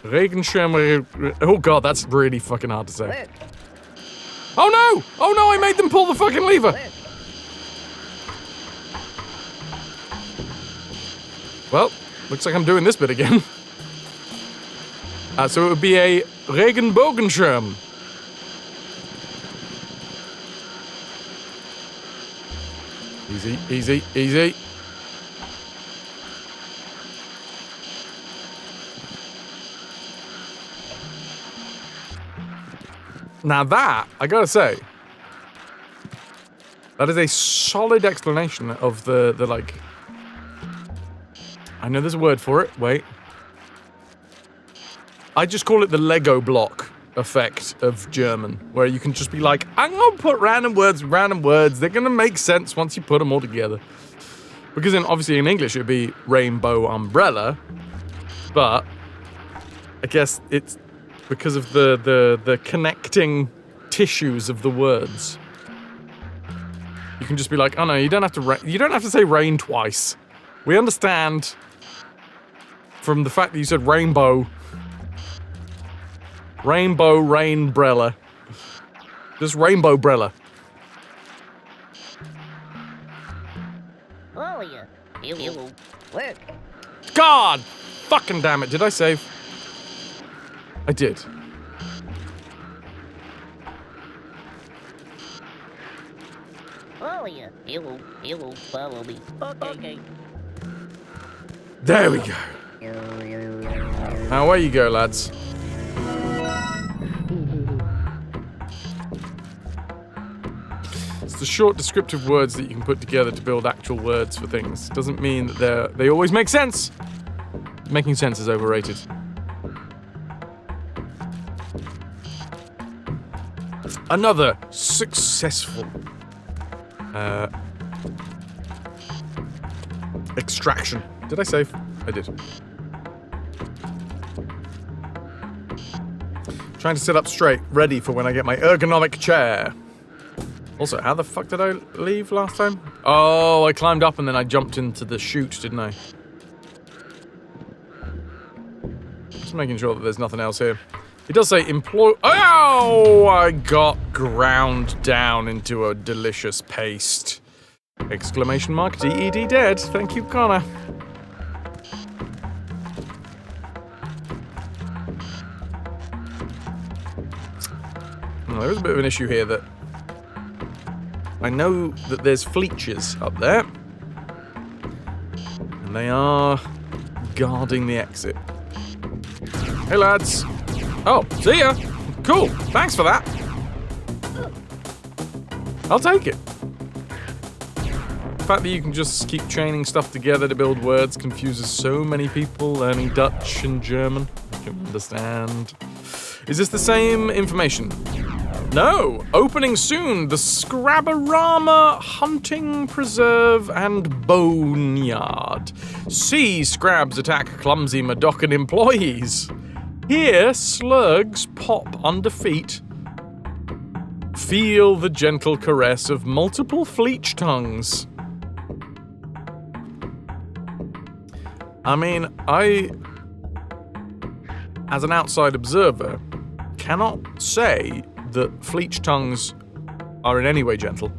Regenschirm. Oh god, that's really fucking hard to say. Oh no, I made them pull the fucking lever. Well, looks like I'm doing this bit again. So it would be a Regenbogenschirm. Easy, easy, easy. Now that, I gotta say, that is a solid explanation of the like... I know there's a word for it, wait. I just call it the Lego block effect of German, where you can just be like, I'm gonna put random words, they're gonna make sense once you put them all together. Because obviously in English it'd be rainbow umbrella, but I guess it's because of the connecting tissues of the words. You can just be like, oh no, you don't have to say rain twice. We understand from the fact that you said rainbow. Rainbow rainbrella. Just rainbow-brella. Oh, yeah. You work. God! Fucking damn it, did I save? I did. Oh, yeah. You will follow me. Okay. There we go. Now away you go, lads. It's the short descriptive words that you can put together to build actual words for things. Doesn't mean that they always make sense. Making sense is overrated. Another successful extraction. Did I save? I did. Trying to sit up straight, ready for when I get my ergonomic chair. Also, how the fuck did I leave last time? Oh, I climbed up and then I jumped into the chute, didn't I? Just making sure that there's nothing else here. It does say employ... Oh! I got ground down into a delicious paste. Exclamation mark, DED dead. Thank you, Connor. Well, there is a bit of an issue here that... I know that there's fleeches up there. And they are guarding the exit. Hey, lads. Oh, see ya. Cool. Thanks for that. I'll take it. The fact that you can just keep chaining stuff together to build words confuses so many people learning Dutch and German. I can understand. Is this the same information? No! Opening soon, the Scrabarama Hunting Preserve and Boneyard. See Scrabs attack clumsy Madocan employees. Here, slugs pop under feet. Feel the gentle caress of multiple fleech tongues. I mean, as an outside observer, cannot say that fleech tongues are in any way gentle.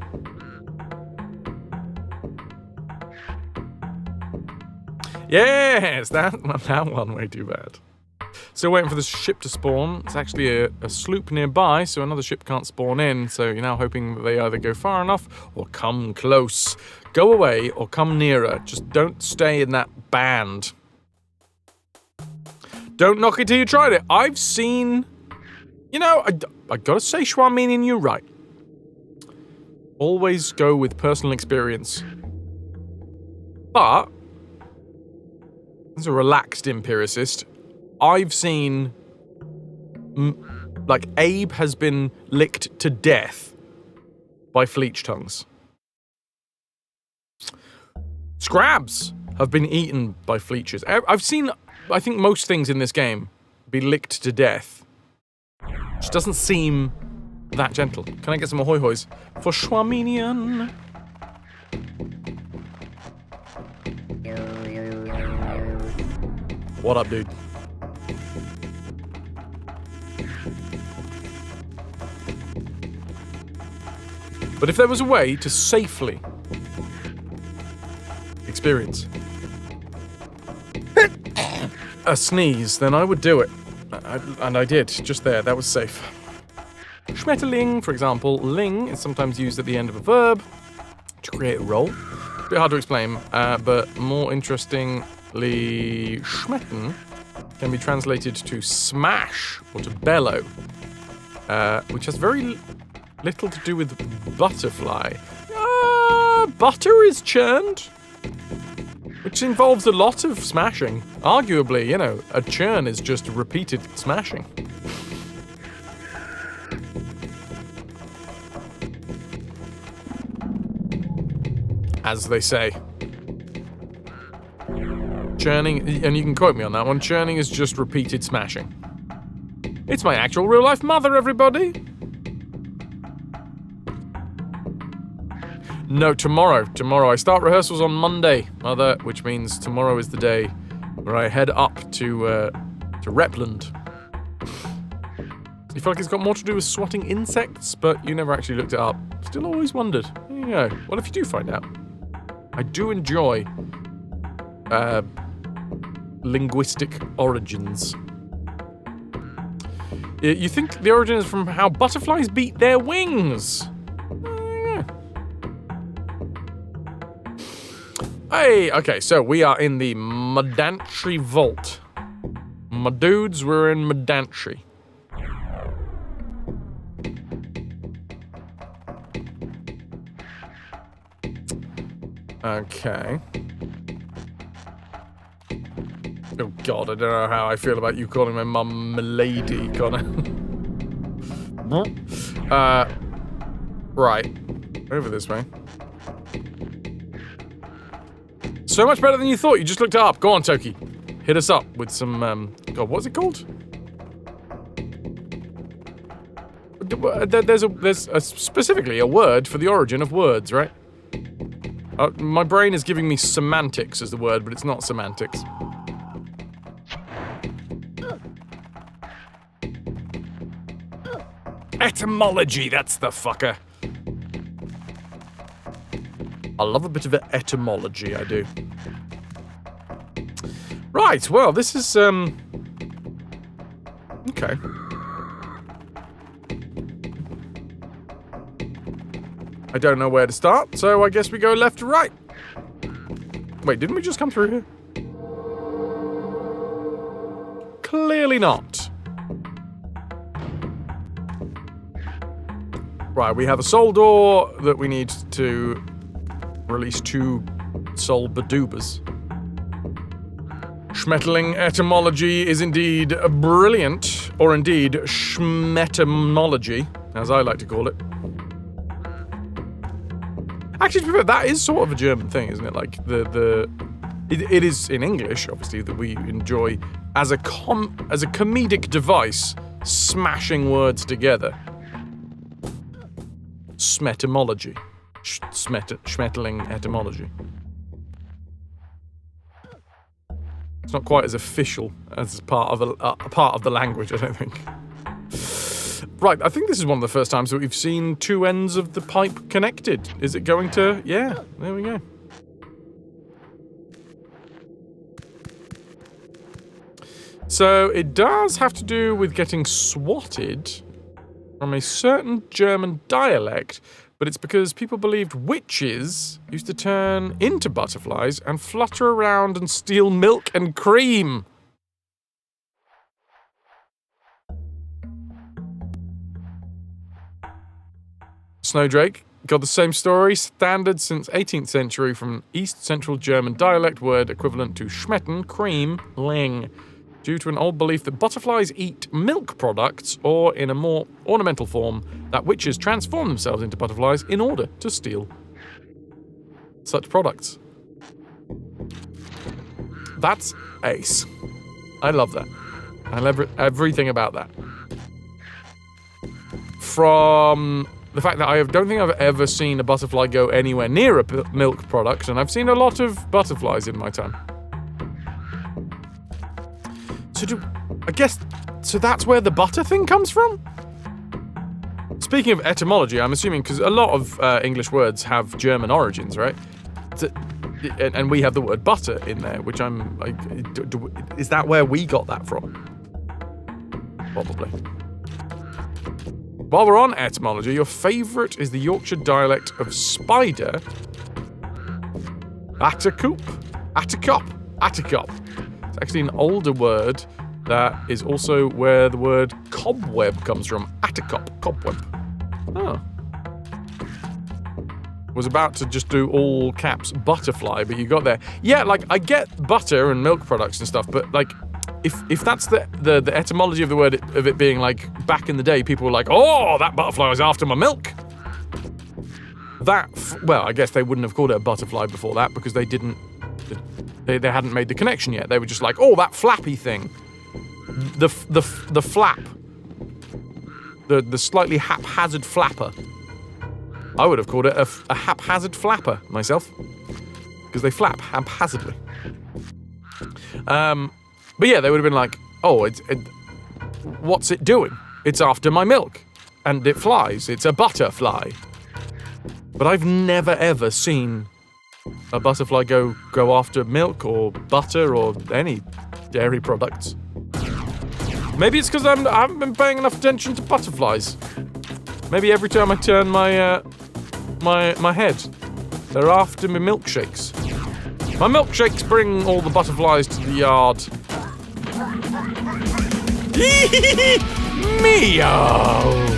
Yes, that one way too bad. Still waiting for the ship to spawn. It's actually a sloop nearby, so another ship can't spawn in, so you're now hoping that they either go far enough or come close. Go away or come nearer. Just don't stay in that band. Don't knock it till you tried it. I've seen... You know, I gotta say, Schwaminian, you're right. Always go with personal experience. But, as a relaxed empiricist, I've seen... like, Abe has been licked to death by fleech tongues. Scrabs have been eaten by fleeches. I've seen, I think, most things in this game be licked to death. Which doesn't seem that gentle. Can I get some ahoy hoys for Schwaminian? What up, dude? But if there was a way to safely experience a sneeze, then I would do it. And I did, just there, that was safe. Schmetterling, for example, ling is sometimes used at the end of a verb. create a roll. A bit hard to explain, but more interestingly, schmecken can be translated to smash or to bellow, which has very little to do with butterfly. Butter is churned, which involves a lot of smashing. Arguably, you know, a churn is just repeated smashing. As they say. Churning, and you can quote me on that one, churning is just repeated smashing. It's my actual real-life mother, everybody! No, tomorrow. Tomorrow. I start rehearsals on Monday, Mother, which means tomorrow is the day where I head up to Repland. You feel like it's got more to do with swatting insects, but you never actually looked it up. Still always wondered. There you go. Well, if you do find out, I do enjoy linguistic origins. You think the origin is from how butterflies beat their wings? Hey, okay, so we are in the Madantry Vault. My dudes, we're in Madantry. Okay. Oh god, I don't know how I feel about you calling my mum Milady, Connor. Right. Over this way. So much better than you thought. You just looked it up. Go on, Toki. Hit us up with some, God, what's it called? There's specifically a word for the origin of words, right? My brain is giving me semantics as the word, but it's not semantics. Etymology, that's the fucker. I love a bit of etymology, I do. Right, well, this is, okay. I don't know where to start, so I guess we go left to right. Wait, didn't we just come through here? Clearly not. Right, we have a soul door that we need to release 2 soul badoobas. Schmetterling etymology is indeed brilliant, or indeed schmetamology, as I like to call it. Actually, to be fair, that is sort of a German thing, isn't it? Like, it is in English, obviously, that we enjoy as a comedic device, smashing words together. Smetamology. Schmetterling etymology. It's not quite as official as part of the language, I don't think. Right, I think this is one of the first times that we've seen 2 ends of the pipe connected. Is it going to... Yeah, there we go. So, it does have to do with getting swatted from a certain German dialect, but it's because people believed witches used to turn into butterflies and flutter around and steal milk and cream. Snowdrake got the same story, standard since 18th century from East Central German dialect word equivalent to schmetten, cream, ling, due to an old belief that butterflies eat milk products, or in a more ornamental form, that witches transform themselves into butterflies in order to steal such products. That's ace. I love that. I love everything about that. From the fact that I don't think I've ever seen a butterfly go anywhere near a milk product, and I've seen a lot of butterflies in my time. So that's where the butter thing comes from? Speaking of etymology, I'm assuming, because a lot of English words have German origins, right? And we have the word butter in there, which I'm like, is that where we got that from? Probably. While we're on etymology, your favourite is the Yorkshire dialect of spider, Atticop. It's actually an older word that is also where the word cobweb comes from. Atticop, cobweb. Oh. Was about to just do all caps butterfly, but you got there. Yeah, like, I get butter and milk products and stuff, but, like, if that's the etymology of the word, of it being, like, back in the day, people were like, oh, that butterfly was after my milk. Well, I guess they wouldn't have called it a butterfly before that because they didn't, they hadn't made the connection yet. They were just like, oh, that flappy thing. The flap. The slightly haphazard flapper. I would have called it a haphazard flapper myself, because they flap haphazardly. But yeah, they would have been like, oh, what's it doing? It's after my milk, and it flies. It's a butterfly. But I've never ever seen a butterfly go after milk or butter or any dairy products. Maybe it's because I haven't been paying enough attention to butterflies. Maybe every time I turn my head, they're after me milkshakes. My milkshakes bring all the butterflies to the yard. Meow!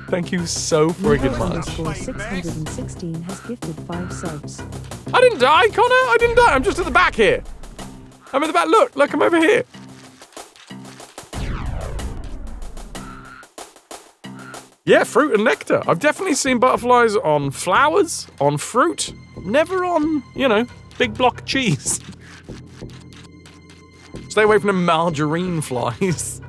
Thank you so friggin' much. _616 has gifted 5 subs. I didn't die, Connor! I didn't die! I'm just at the back here! I'm at the back, look, I'm over here! Yeah, fruit and nectar. I've definitely seen butterflies on flowers, on fruit, never on, big block of cheese. Stay away from the margarine flies.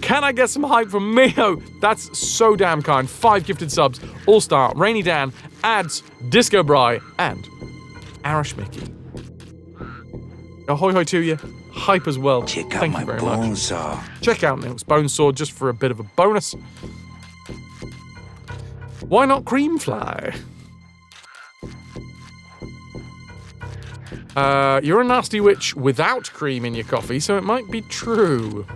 Can I get some hype from Mio? That's so damn kind. 5 gifted subs. All-Star, Rainy Dan, Ads, Disco Bry, and Arash Mickey. Ahoy hoy to you. Hype as well. Check out Thank my you very bone much. saw. Check out Neil's bone saw just for a bit of a bonus. Why not cream fly? You're a nasty witch without cream in your coffee, so it might be true.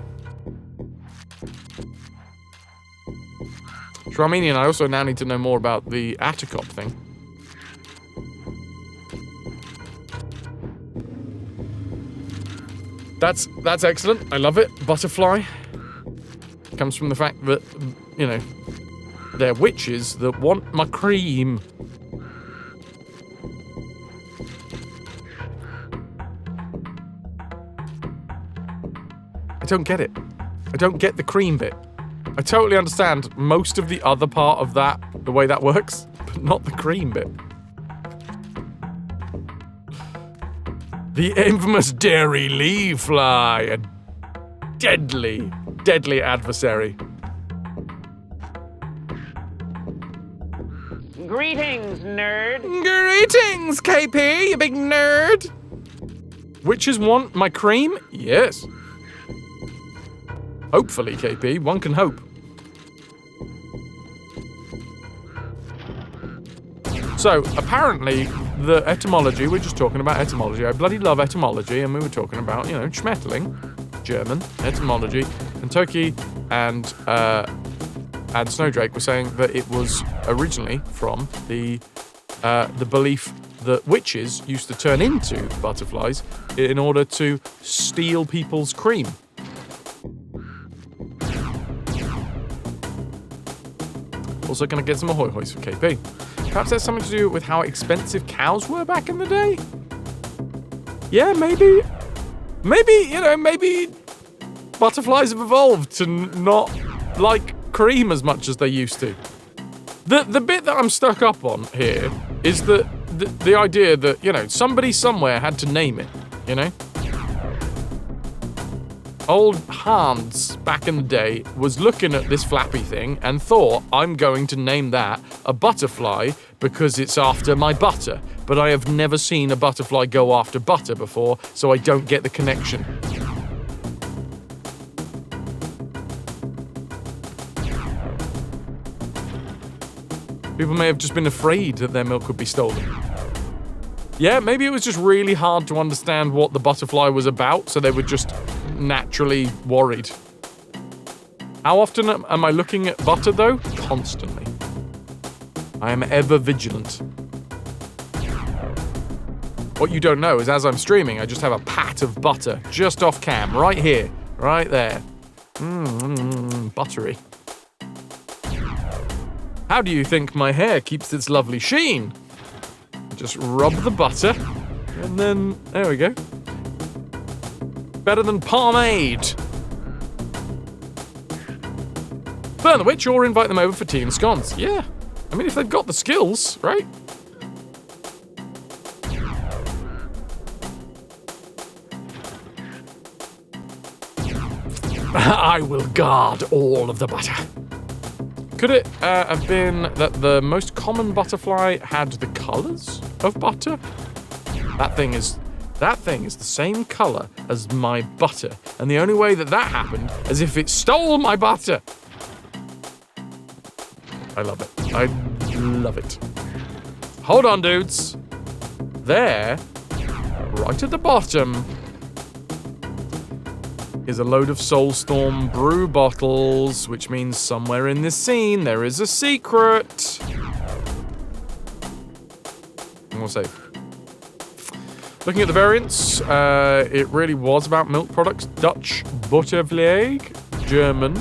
Shraminian, I also now need to know more about the Atticop thing. That's excellent. I love it. Butterfly comes from the fact that, they're witches that want my cream. I don't get it. I don't get the cream bit. I totally understand most of the other part of that, the way that works, but not the cream bit. The infamous dairy leaf fly, a deadly, deadly adversary. Greetings, nerd. Greetings, KP, you big nerd. Witches want my cream? Yes. Hopefully, KP, one can hope. So, apparently, the etymology, we're just talking about etymology. I bloody love etymology, and we were talking about, Schmetterling, German, etymology, and Toki and Snowdrake were saying that it was originally from the belief that witches used to turn into butterflies in order to steal people's cream. Also gonna get some ahoy hoys for KP. Perhaps that's something to do with how expensive cows were back in the day? Yeah, maybe. Maybe butterflies have evolved to not like cream as much as they used to. The bit that I'm stuck up on here is that the idea that, somebody somewhere had to name it, Old Hans, back in the day, was looking at this flappy thing and thought, I'm going to name that a butterfly because it's after my butter. But I have never seen a butterfly go after butter before, so I don't get the connection. People may have just been afraid that their milk would be stolen. Yeah, maybe it was just really hard to understand what the butterfly was about, so they were just naturally worried. How often am I looking at butter, though? Constantly. I am ever vigilant. What you don't know is as I'm streaming, I just have a pat of butter just off cam, right here, right there. Buttery. How do you think my hair keeps its lovely sheen? Just rub the butter, and then, there we go. Better than pomade. Burn the witch or invite them over for tea and scones. Yeah, I mean, if they've got the skills, right? I will guard all of the butter. Could it have been that the most common butterfly had the colors of butter? That thing is the same color as my butter, and the only way that happened is if it stole my butter. I love it. I love it. Hold on, dudes. There, right at the bottom, is a load of Soulstorm brew bottles, which means somewhere in this scene there is a secret. And we'll save. Looking at the variants, it really was about milk products. Dutch Buttervlieg, German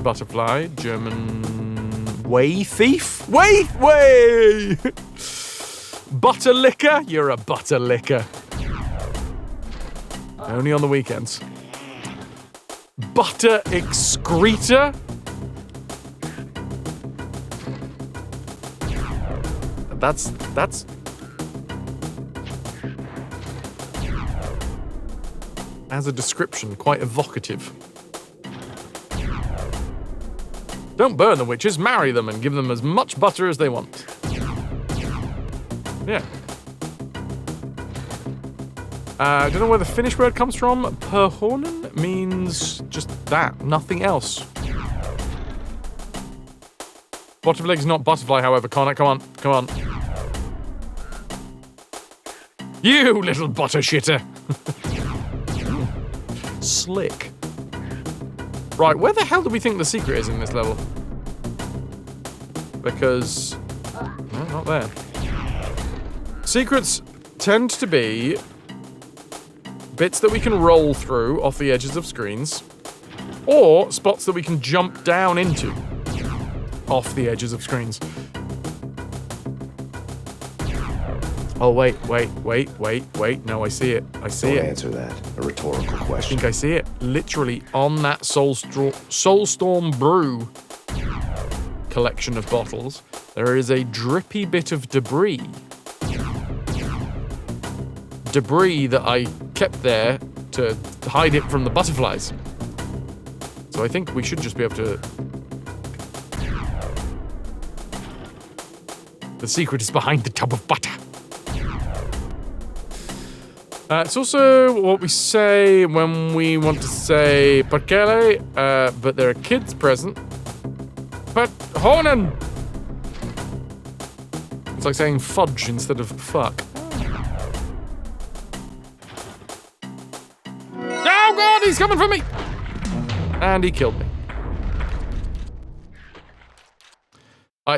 butterfly, German whey thief. Whey! Butter liquor? You're a butter liquor. Only on the weekends. Butter excreta? That's... As a description, quite evocative. Don't burn the witches, marry them and give them as much butter as they want. Yeah. I don't know where the Finnish word comes from. Perhonen means just that, nothing else. Butterfly's not butterfly, however, Connor. Come on. You little butter shitter. Slick. Right, where the hell do we think the secret is in this level? Because... no, not there. Secrets tend to be bits that we can roll through off the edges of screens, or spots that we can jump down into off the edges of screens. Oh, wait. No, I see it. Don't answer that. A rhetorical I question. think I see it. Literally on that Soulstorm Brew collection of bottles, there is a drippy bit of debris. Debris that I kept there to hide it from the butterflies. So I think we should just be able to... The secret is behind the tub of butter. It's also what we say when we want to say perkele, but there are kids present. But honen! It's like saying fudge instead of fuck. Oh god, he's coming for me! And he killed me.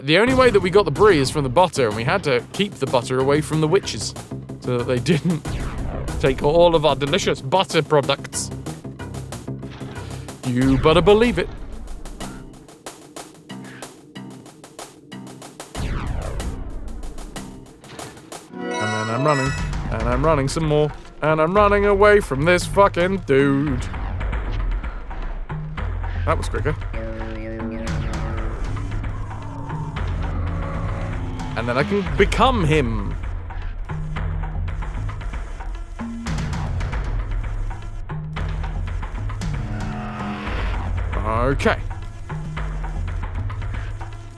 The only way that we got the brie is from the butter, and we had to keep the butter away from the witches so that they didn't take all of our delicious butter products. You better believe it. And then I'm running, and I'm running some more, and I'm running away from this fucking dude. That was quicker. And then I can become him. Okay.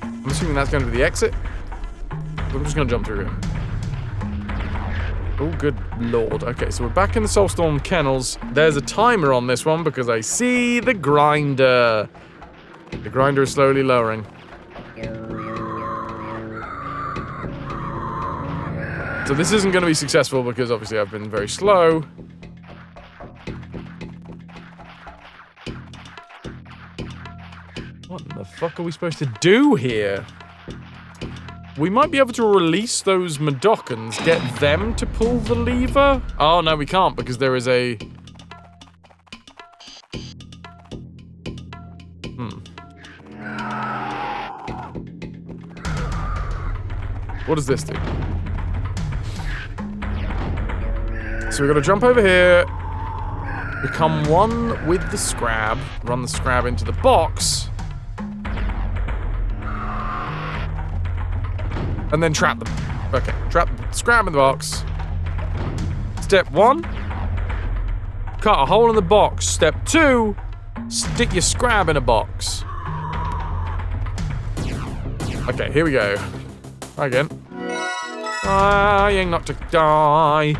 I'm assuming that's going to be the exit. I'm just going to jump through here. Oh, good lord. Okay, so we're back in the Soulstorm kennels. There's a timer on this one because I see the grinder. The grinder is slowly lowering. So this isn't going to be successful because obviously I've been very slow. What the fuck are we supposed to do here? We might be able to release those Madokans, get them to pull the lever. Oh, no, we can't because there is a... What does this do? So we've got to jump over here, become one with the scrab, run the scrab into the box, and then trap them. Okay, trap the scrab in the box. Step 1, cut a hole in the box. Step 2, stick your scrab in a box. Okay, here we go. Try again. Trying not to die.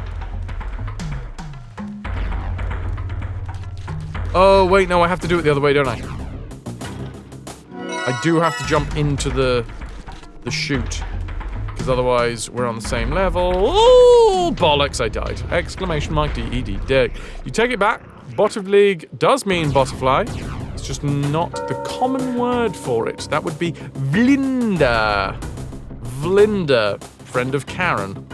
Oh, wait, no, I have to do it the other way, don't I? I do have to jump into the chute. Because otherwise, we're on the same level. Oh, bollocks, I died. Exclamation mark, D-E-D, dead. You take it back. Bottom league does mean butterfly. It's just not the common word for it. That would be Vlinda. Vlinda, friend of Karen.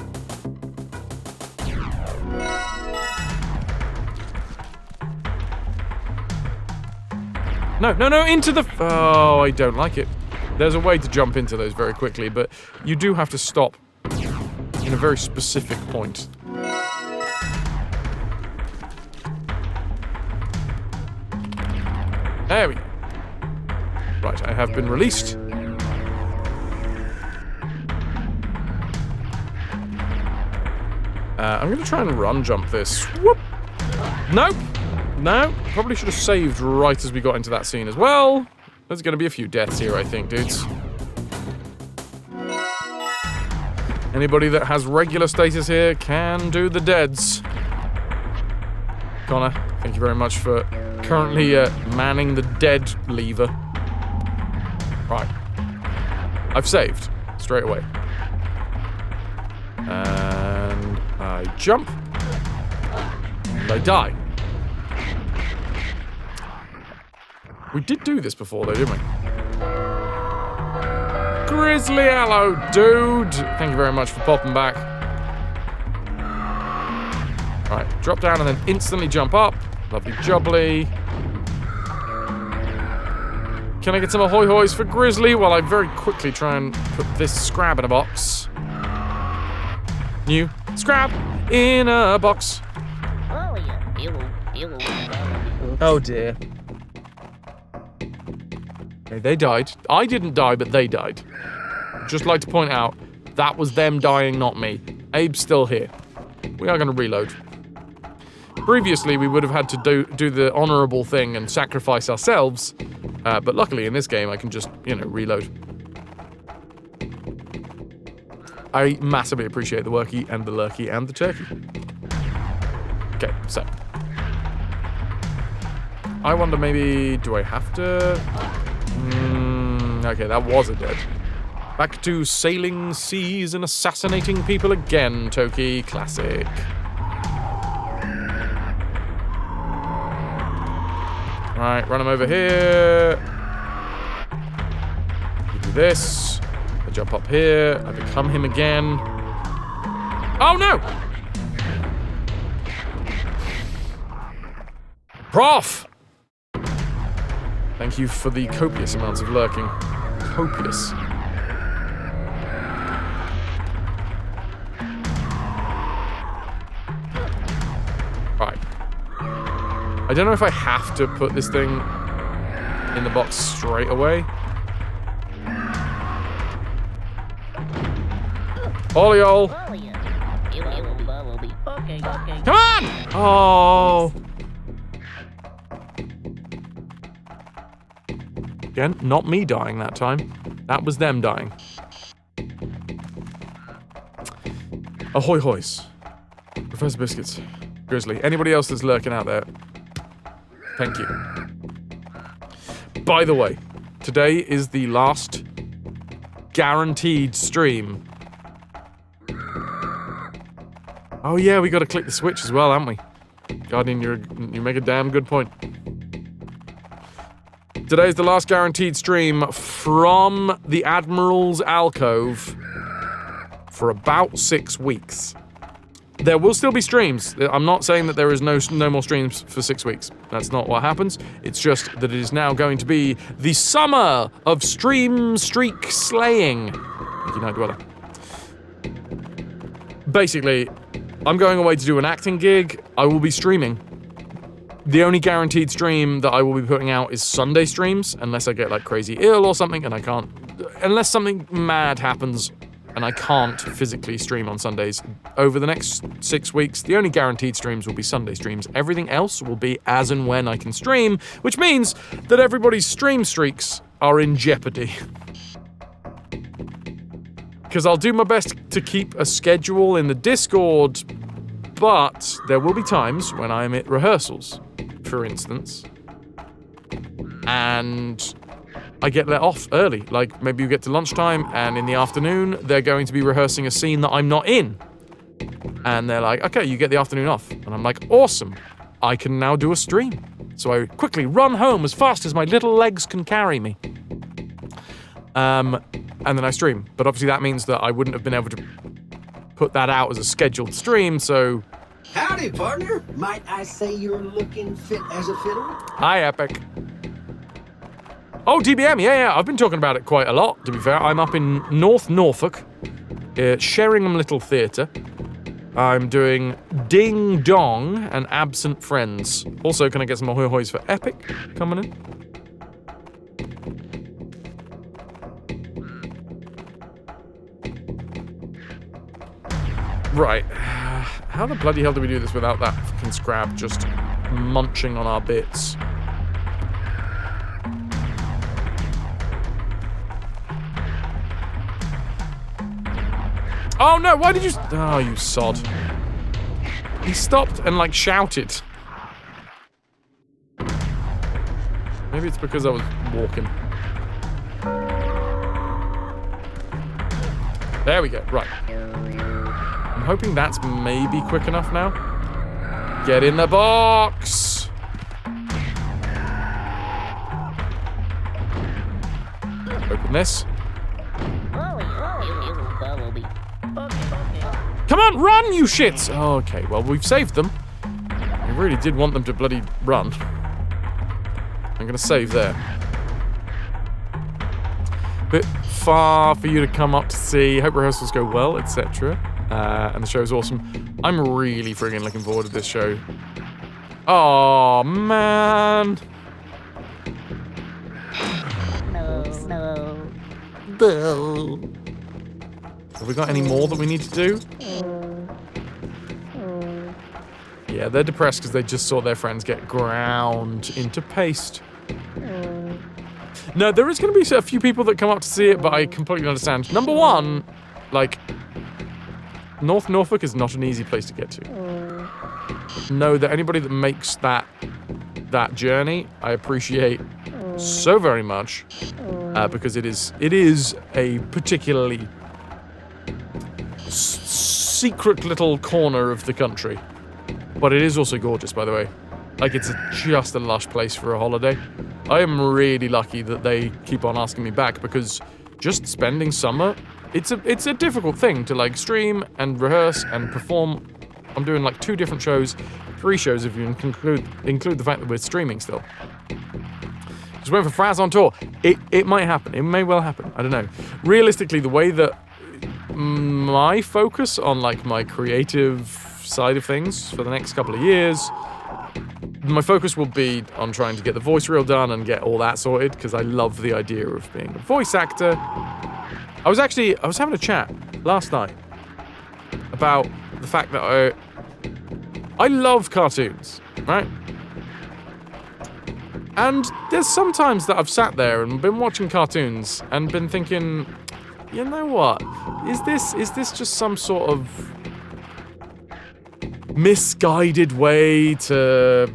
No, no, no, into the... Oh, I don't like it. There's a way to jump into those very quickly, but you do have to stop in a very specific point. There we go. Right, I have been released. I'm going to try and run jump this. Whoop! Nope. No, probably should have saved right as we got into that scene as well. There's going to be a few deaths here, I think, dudes. Anybody that has regular status here can do the deads. Connor, thank you very much for currently manning the dead lever. Right. I've saved straight away. And I jump. And I die. We did do this before, though, didn't we? Grizzly, hello, dude. Thank you very much for popping back. Right, drop down and then instantly jump up. Lovely jubbly. Can I get some ahoy hoys for Grizzly while I very quickly try and put this scrab in a box? New scrab in a box. Oh, yeah. Oh, dear. Okay, they died. I didn't die, but they died. Just like to point out, that was them dying, not me. Abe's still here. We are going to reload. Previously, we would have had to do the honorable thing and sacrifice ourselves, but luckily in this game, I can just, reload. I massively appreciate the worky and the lurky and the turkey. Okay, so. I wonder maybe, do I have to... okay, that was a dead. Back to sailing seas and assassinating people again, Toki. Classic. Right, run him over here. You do this. I jump up here. I become him again. Oh, no! Prof! Thank you for the copious amounts of lurking. Copious. Right. I don't know if I have to put this thing in the box straight away. Ollie-ol! Come on! Oh! Again, not me dying that time. That was them dying. Ahoy hoys. Professor Biscuits. Grizzly. Anybody else that's lurking out there? Thank you. By the way, today is the last guaranteed stream. Oh yeah, we gotta click the switch as well, haven't we? Guardian, you make a damn good point. Today's the last guaranteed stream from the Admiral's Alcove for about 6 weeks. There will still be streams. I'm not saying that there is no more streams for 6 weeks. That's not what happens. It's just that it is now going to be the summer of stream streak slaying. Thank you, Night Dweller. Basically, I'm going away to do an acting gig. I will be streaming. The only guaranteed stream that I will be putting out is Sunday streams, unless I get like crazy ill or something and I can't... Unless something mad happens and I can't physically stream on Sundays. Over the next 6 weeks, the only guaranteed streams will be Sunday streams. Everything else will be as and when I can stream, which means that everybody's stream streaks are in jeopardy. Because I'll do my best to keep a schedule in the Discord, but there will be times when I'm at rehearsals, for instance, and I get let off early. Like, maybe you get to lunchtime, and in the afternoon, they're going to be rehearsing a scene that I'm not in. And they're like, okay, you get the afternoon off. And I'm like, awesome, I can now do a stream. So I quickly run home as fast as my little legs can carry me. And then I stream. But obviously that means that I wouldn't have been able to put that out as a scheduled stream, so... Howdy, partner. Might I say you're looking fit as a fiddle? Hi, Epic. Oh, DBM, yeah, I've been talking about it quite a lot, to be fair. I'm up in North Norfolk, Sheringham Little Theatre. I'm doing Ding Dong and Absent Friends. Also, can I get some ahoy hoys for Epic coming in? Right. How the bloody hell do we do this without that fucking scrab just munching on our bits? Oh no, why did you... Oh, you sod. He stopped and, like, shouted. Maybe it's because I was walking. There we go, right. I'm hoping that's maybe quick enough now. Get in the box! Open this. Come on, run, you shits! Oh, okay, well, we've saved them. I really did want them to bloody run. I'm gonna save there. Bit far for you to come up to see. Hope rehearsals go well, etc. And the show's awesome. I'm really friggin' looking forward to this show. Oh man. No. Have we got any more that we need to do? Yeah, they're depressed because they just saw their friends get ground into paste. No, there is going to be a few people that come up to see it, but I completely understand. Number one, like, North Norfolk is not an easy place to get to. Know that anybody that makes that journey, I appreciate so very much, because it is a particularly secret little corner of the country. But it is also gorgeous, by the way. Like, it's just a lush place for a holiday. I am really lucky that they keep on asking me back, because just spending summer, it's a difficult thing to, like, stream and rehearse and perform. I'm doing, like, 2 different shows, 3 shows if you include the fact that we're streaming still. Just went for Fraz on tour. It might happen. It may well happen. I don't know. Realistically, the way that my focus on, like, my creative side of things for the next couple of years, my focus will be on trying to get the voice reel done and get all that sorted, because I love the idea of being a voice actor. I was having a chat last night about the fact that I love cartoons, right? And there's sometimes that I've sat there and been watching cartoons and been thinking, you know what? Is this just some sort of misguided way to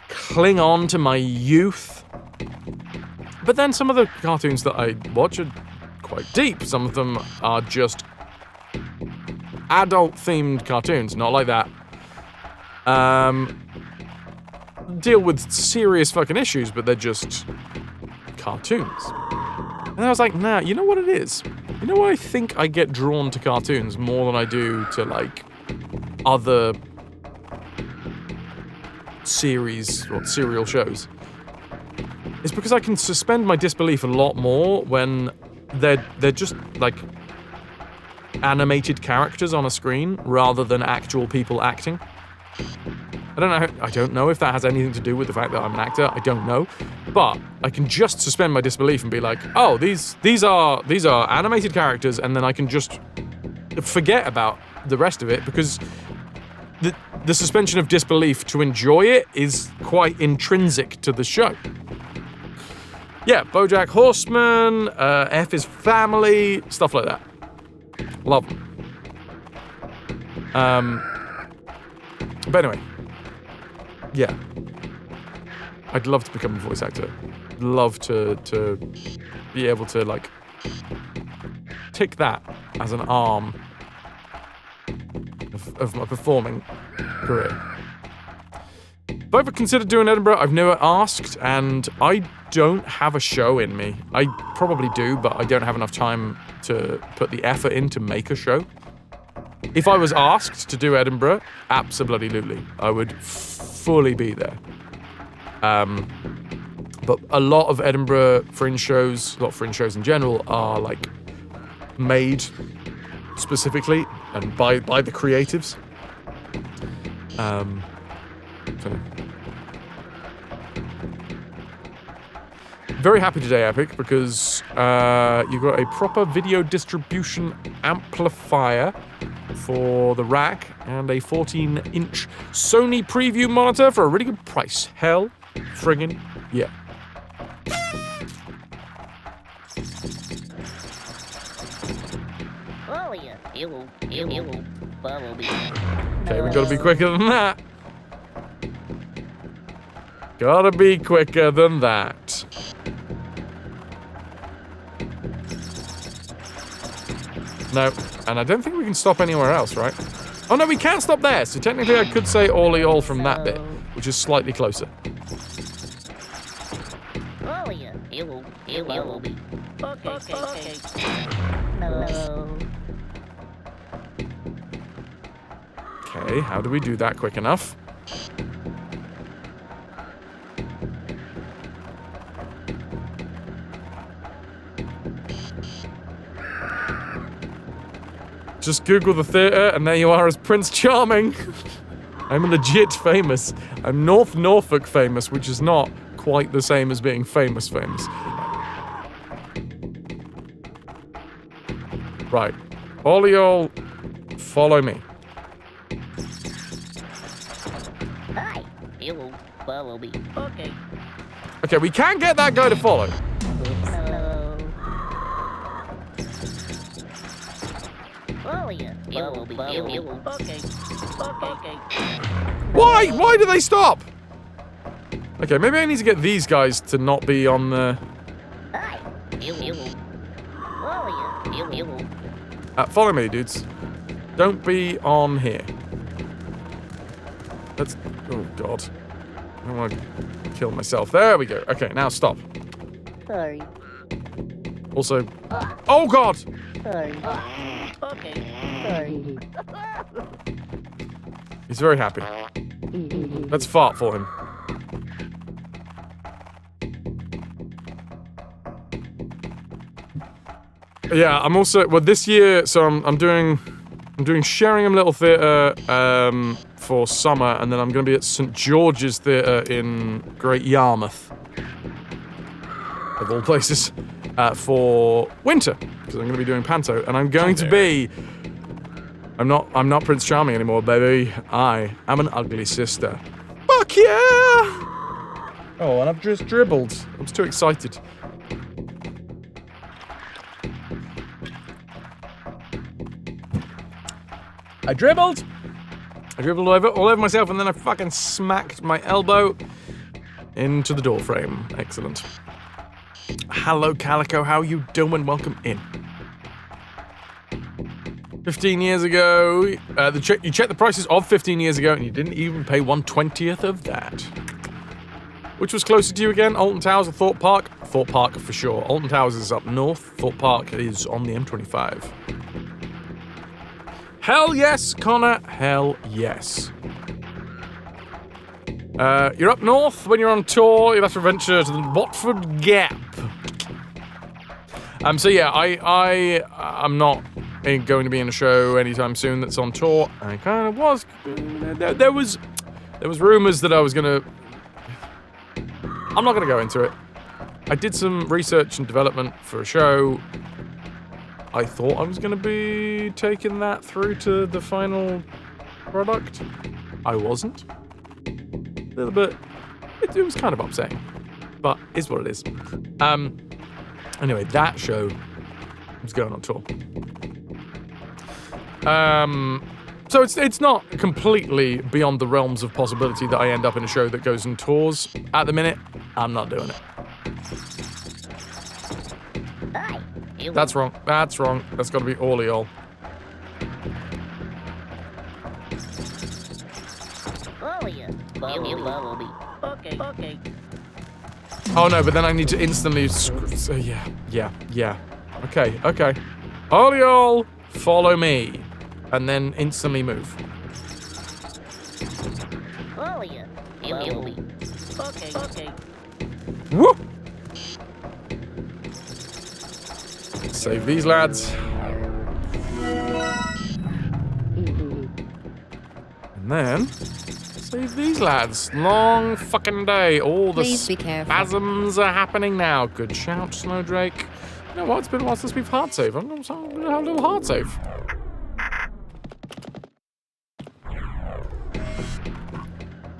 cling on to my youth? But then some of the cartoons that I watch are quite deep. Some of them are just adult-themed cartoons, not like that. Deal with serious fucking issues, but they're just cartoons. And I was like, nah, you know what it is? You know, I think I get drawn to cartoons more than I do to, like, other series or serial shows. It's because I can suspend my disbelief a lot more when they're just, like, animated characters on a screen rather than actual people acting. I don't know if that has anything to do with the fact that I'm an actor. I don't know, but I can just suspend my disbelief and be like, "Oh, these are animated characters," and then I can just forget about the rest of it because the suspension of disbelief to enjoy it is quite intrinsic to the show. Yeah, BoJack Horseman, F is Family, stuff like that. Love them. But anyway. Yeah. I'd love to become a voice actor. Love to be able to, like, tick that as an arm of my performing career. Have I ever considered doing Edinburgh? I've never asked, and I don't have a show in me. I probably do, but I don't have enough time to put the effort in to make a show. If I was asked to do Edinburgh, absolutely, I would fully be there. But a lot of Edinburgh fringe shows, a lot of fringe shows in general, are like made specifically and by the creatives. So. Very happy today, Epic, because you got a proper video distribution amplifier for the rack and a 14-inch Sony preview monitor for a really good price. Hell friggin' yeah. Oh yeah, it will follow me. Okay, we gotta be quicker than that. Gotta be quicker than that. No, and I don't think we can stop anywhere else, right? Oh no, we can't stop there, so technically I could say all from that bit, which is slightly closer. Oh yeah, it will be. Okay. No. Okay, how do we do that quick enough? Just Google the theatre, and there you are as Prince Charming. I'm legit famous. I'm North Norfolk famous, which is not quite the same as being famous. Right. All y'all, follow me. Hi, it will follow me. Okay. Okay, we can't get that guy to follow. No. Oh yeah, it will be. Okay. Why? Why do they stop? Okay, maybe I need to get these guys to not be on the... Hi, it will. Oh yeah, it will. follow me, dudes. Don't be on here. Let's... Oh, God. I don't want to kill myself. There we go. Okay, now stop. Sorry. Also... Oh, God! Sorry. Okay. Sorry. He's very happy. Let's fart for him. Yeah, I'm also... Well, this year, so I'm doing Sheringham Little Theatre for summer, and then I'm going to be at St. George's Theatre in Great Yarmouth, of all places, for winter, because I'm going to be doing Panto, and I'm going to be... I'm not Prince Charming anymore, baby. I am an ugly sister. Fuck yeah! Oh, and I've just dribbled. I was too excited. I dribbled all over myself, and then I fucking smacked my elbow into the door frame. Excellent. Hello, Calico. How you doing? Welcome in. 15 years ago, you checked the prices of 15 years ago, and you didn't even pay 1/20th of that. Which was closer to you again? Alton Towers or Thorpe Park? Thorpe Park for sure. Alton Towers is up north. Thorpe Park is on the M25. Hell yes, Connor. Hell yes. You're up north. When you're on tour, you'll have to venture to the Watford Gap. So yeah, I'm not going to be in a show anytime soon that's on tour. I kind of was. There was rumors that I was gonna. I'm not gonna go into it. I did some research and development for a show. I thought I was gonna be taking that through to the final product. I wasn't. A little bit. It was kind of upsetting, but is what it is. Anyway, that show was going on tour. So it's not completely beyond the realms of possibility that I end up in a show that goes on tours. At the minute, I'm not doing it. Hi. That's wrong. That's wrong. That's got to be all of y'all. Oh, yeah. Bumblebee. Okay. Oh no, but then I need to instantly. So yeah. Okay. All y'all, follow me, and then instantly move. Oh, yeah. Bumblebee. Okay. Whoop! Save these lads. And then save these lads. Long fucking day. All the Please be careful. spasms are happening now. Good shout, Snowdrake. You know what? It's been a while since we've hard save. I'm gonna have a little hard save.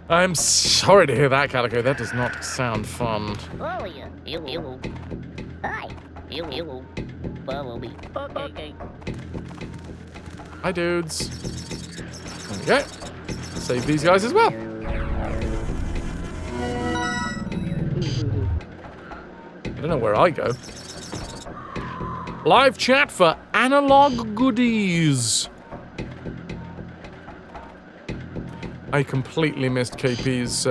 I'm sorry to hear that, Calico. That does not sound fun. Oh, yeah. Hi. Bumblebee. Okay. Hi, dudes. There we go. Save these guys as well. I don't know where I go. Live chat for analog goodies. I completely missed KP's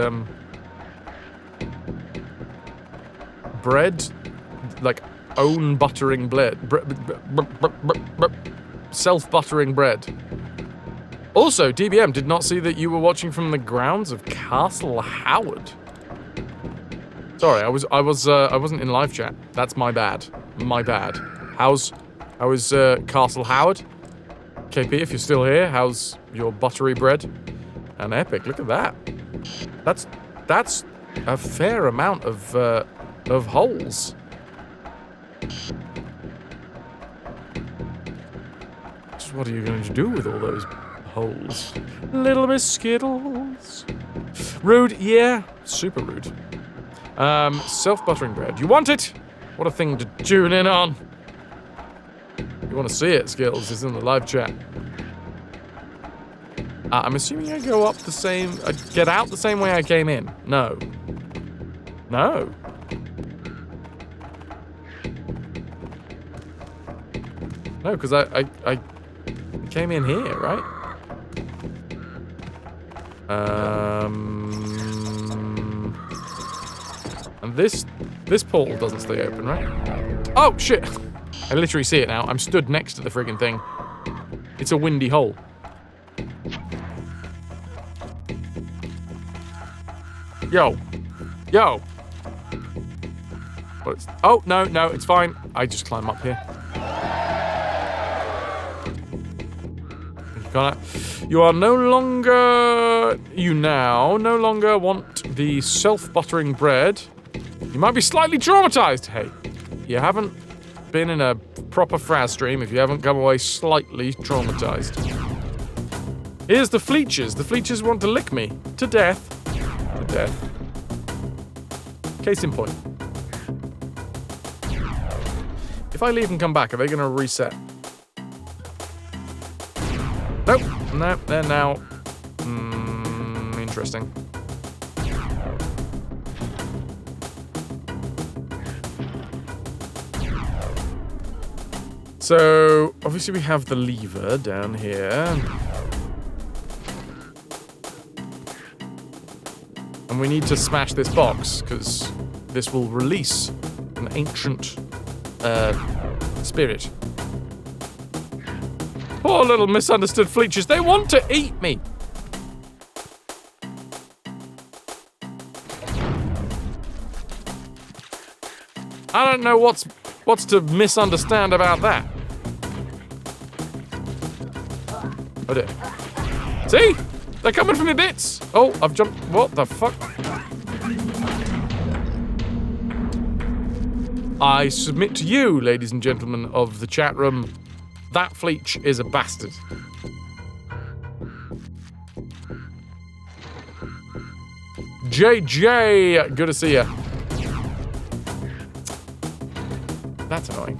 bread, like own buttering bread, self-buttering bread. Also, DBM did not see that you were watching from the grounds of Castle Howard. Sorry, I wasn't in live chat. That's my bad. How is Castle Howard? KP, if you're still here, how's your buttery bread? And epic, look at that. That's a fair amount of holes. Just what are you going to do with all those holes? Little bit Skittles. Rude, yeah, super rude. Self-buttering bread. You want it? What a thing to tune in on. You want to see it, Skittles? It's in the live chat. I'm assuming I go up the same... I get out the same way I came in. No. No, because I came in here, right? And this portal doesn't stay open, right? Oh, shit! I literally see it now. I'm stood next to the friggin' thing. It's a windy hole. Yo. Oh, no, it's fine. I just climb up here. You are no longer... You now no longer want the self-buttering bread. You might be slightly traumatized. Hey, you haven't been in a proper Fraz stream if you haven't come away slightly traumatized. Here's the Fleechers. The Fleechers want to lick me. To death. To death. Case in point. If I leave and come back, are they going to reset? Nope. No, they're now... interesting. So, obviously we have the lever down here. And we need to smash this box, because this will release an ancient spirit. Poor little misunderstood fleeches. They want to eat me. I don't know what's to misunderstand about that. Oh dear. See? They're coming for me bits. Oh, I've jumped. What the fuck? I submit to you, ladies and gentlemen of the chat room, that Fleech is a bastard. JJ, good to see ya. That's annoying.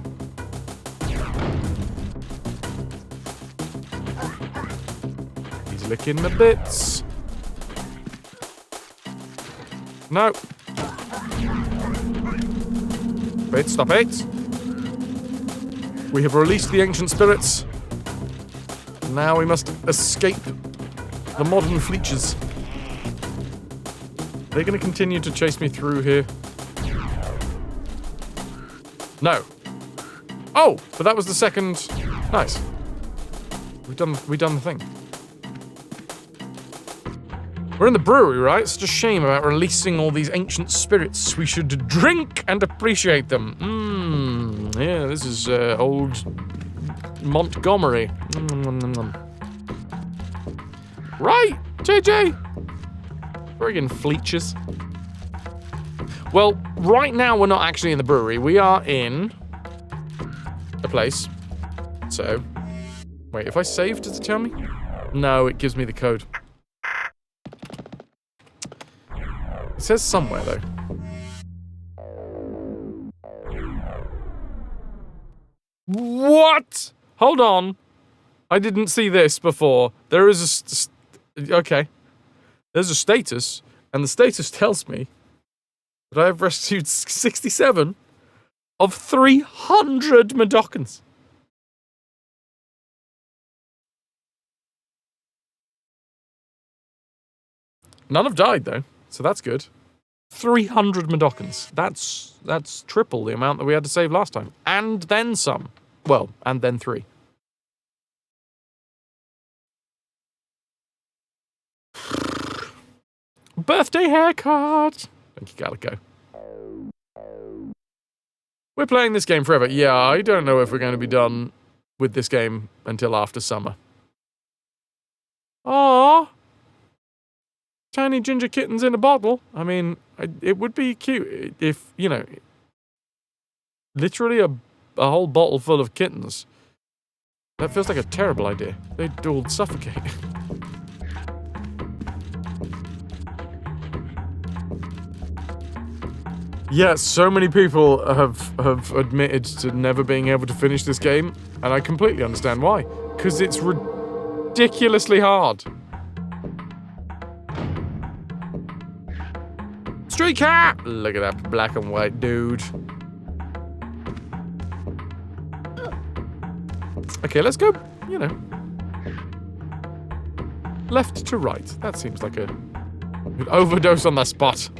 He's licking my bits. No. Wait, stop it. We have released the ancient spirits. Now we must escape the modern Fleeches. They're going to continue to chase me through here. No. Oh, but that was the second. Nice. We done the thing. We're in the brewery, right? Such a shame about releasing all these ancient spirits. We should drink and appreciate them. Yeah, this is old Montgomery. Right, JJ. Friggin' Fleeches. Well, right now we're not actually in the brewery. We are in a place. So, wait, if I save, does it tell me? No, it gives me the code. It says somewhere, though. What? Hold on. I didn't see this before. There is a... okay. There's a status, and the status tells me that I have rescued 67 of 300 Medokans. None have died, though, so that's good. 300 Medokans. That's triple the amount that we had to save last time. And then some. Well, and then 3. Birthday haircut! Thank you, Calico. We're playing this game forever. Yeah, I don't know if we're going to be done with this game until after summer. Aww! Tiny ginger kittens in a bottle. I mean, it would be cute if, you know, literally a whole bottle full of kittens. That feels like a terrible idea. They'd all suffocate. Yeah, so many people have admitted to never being able to finish this game, and I completely understand why. Because it's ridiculously hard. Street cat! Look at that black and white dude. Okay, let's go, you know, left to right. That seems like a good overdose on the spot.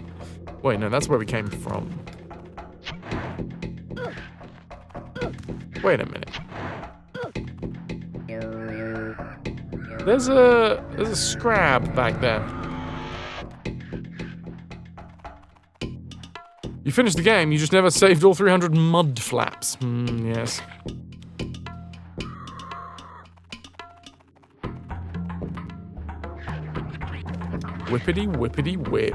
Wait, no, that's where we came from. Wait a minute. There's a scrab back there. You finished the game, you just never saved all 300 mud flaps. Yes. Whippity whippity whip.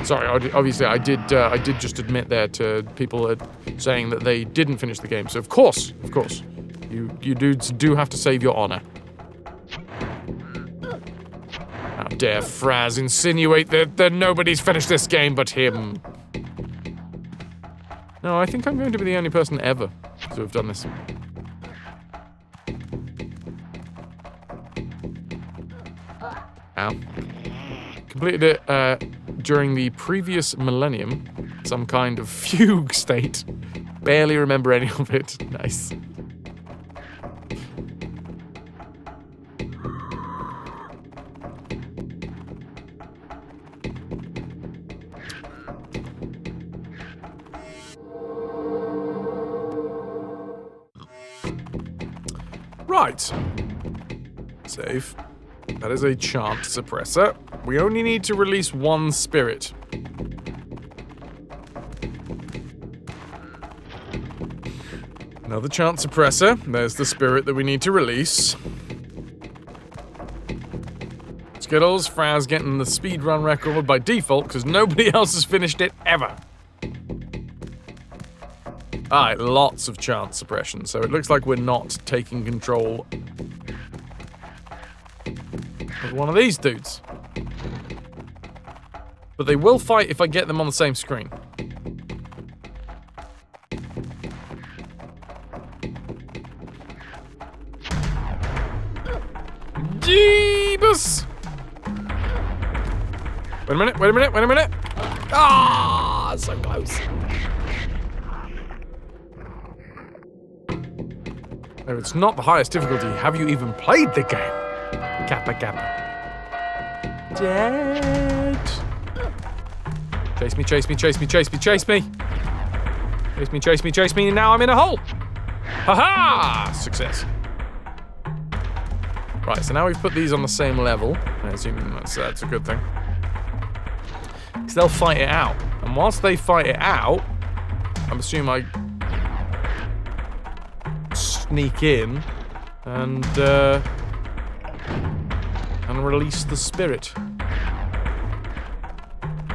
Sorry, obviously I did just admit there to people saying that they didn't finish the game. So of course, you dudes do have to save your honor. How dare Fraz insinuate that nobody's finished this game but him. No, I think I'm going to be the only person ever to have done this. Ow. Completed it during the previous millennium. Some kind of fugue state. Barely remember any of it. Nice. Right. Save. That is a chant suppressor. We only need to release one spirit. Another chant suppressor. There's the spirit that we need to release. Skittles, Fraz getting the speedrun record by default because nobody else has finished it ever. Alright, lots of chant suppression, so it looks like we're not taking control of one of these dudes. But they will fight if I get them on the same screen. Jeebus! Wait a minute, wait a minute, wait a minute! Ah, so close. If it's not the highest difficulty, have you even played the game? Kappa kappa. Dead. Chase me, chase me, chase me, chase me, chase me. Chase me, chase me, chase me, and now I'm in a hole. Haha! Success. Right, so now we've put these on the same level. I assume that's a good thing. Because they'll fight it out. And whilst they fight it out, I'm assuming I sneak in and release the spirit.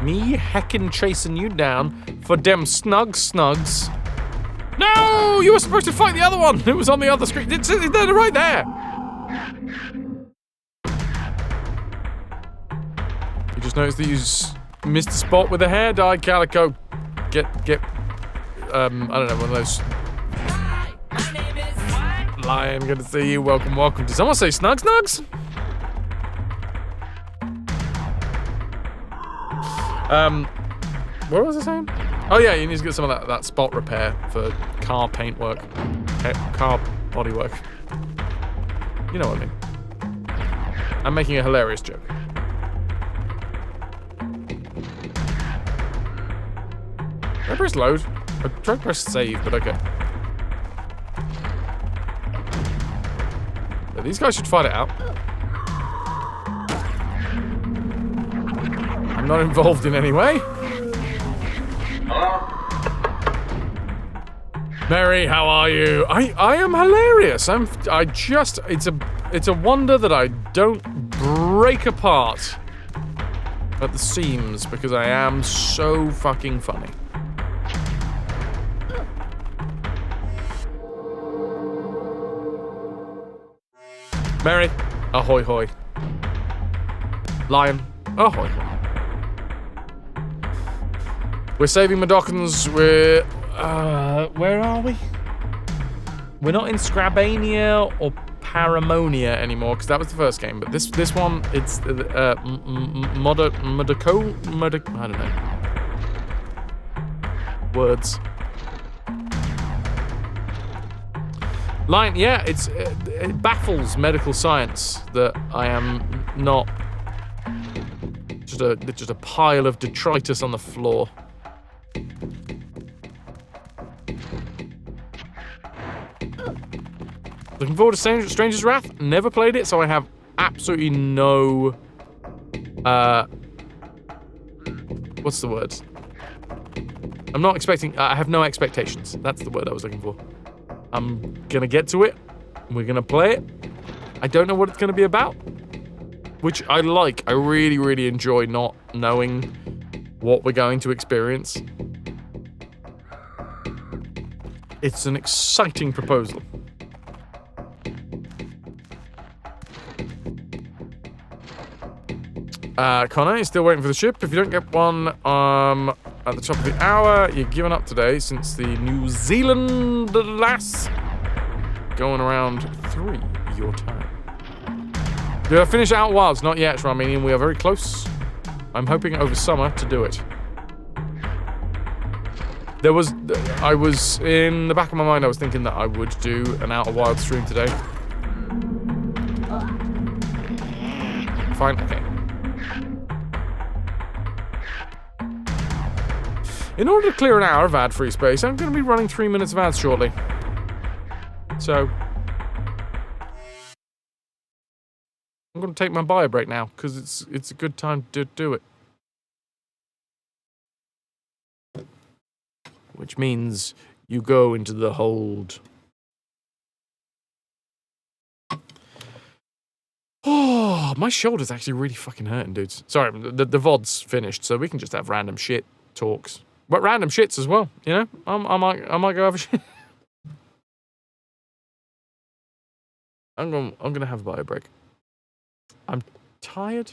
Me heckin' chasing you down for dem snugs. No! You were supposed to fight the other one! It was on the other screen. It's they're right there! You just noticed that you missed a spot with the hair dye, Calico. Get, I don't know, one of those... Lion, good to see you. Welcome, welcome. Did someone say snugs? What was I saying? Oh yeah, you need to get some of that spot repair for car paint work. Car body work. You know what I mean. I'm making a hilarious joke. Did I press load? I tried to press save, but okay. But these guys should fight it out. I'm not involved in any way. Mary, how are you? I am hilarious. It's a wonder that I don't break apart at the seams because I am so fucking funny. Mary, ahoy hoy. Lion, ahoy hoy. We're saving Madockans. We're where are we? We're not in Scrabania or Paramonia anymore because that was the first game. But this one, it's I don't know. Words. Lion, yeah, it baffles medical science that I am not just a pile of detritus on the floor. Looking forward to Stranger's Wrath. Never played it, so I have absolutely no... what's the word? I'm not expecting... I have no expectations. That's the word I was looking for. I'm gonna get to it. We're gonna play it. I don't know what it's gonna be about. Which I like. I really, really enjoy not knowing what we're going to experience. It's an exciting proposal. Connor is still waiting for the ship. If you don't get one at the top of the hour, you're giving up today since the New Zealand lass going around 3 your time. Did I finish Out Wilds? Not yet, Ramenian. We are very close. I'm hoping over summer to do it. I was in the back of my mind, I was thinking that I would do an Outer Wilds stream today. Fine, okay. In order to clear an hour of ad-free space, I'm going to be running 3 minutes of ads shortly. So, I'm going to take my bio break now, because it's a good time to do it. Which means you go into the hold. Oh, my shoulder's actually really fucking hurting, dudes. Sorry, the VOD's finished, so we can just have random shit talks. But random shits as well, you know? I might go have a shit. I'm gonna have a bio break. I'm tired.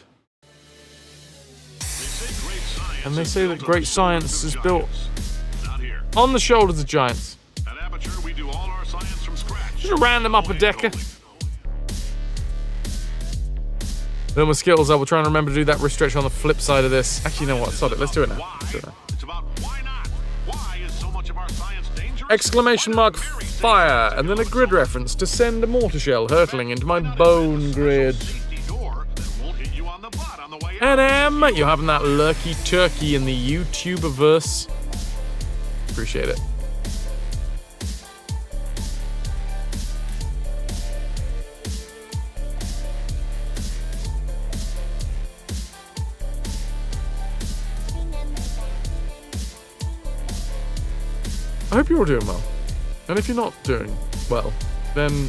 And they say that great science is built on the shoulders of giants. At Aperture, we do all our science from scratch. Just a random upper decker. Then with skills, I will try and remember to do that wrist stretch on the flip side of this. Actually, you know what? Sod it. Let's do it now. Let's do it now. It's about why not? Why is so much of our science dangerous? Exclamation mark fire, and then a grid reference to send a mortar shell hurtling into my bone grid. Safety door that won't hit you on the butt on the way out. And you're having that lurky turkey in the YouTuberverse. Appreciate it. I hope you're all doing well. And if you're not doing well, then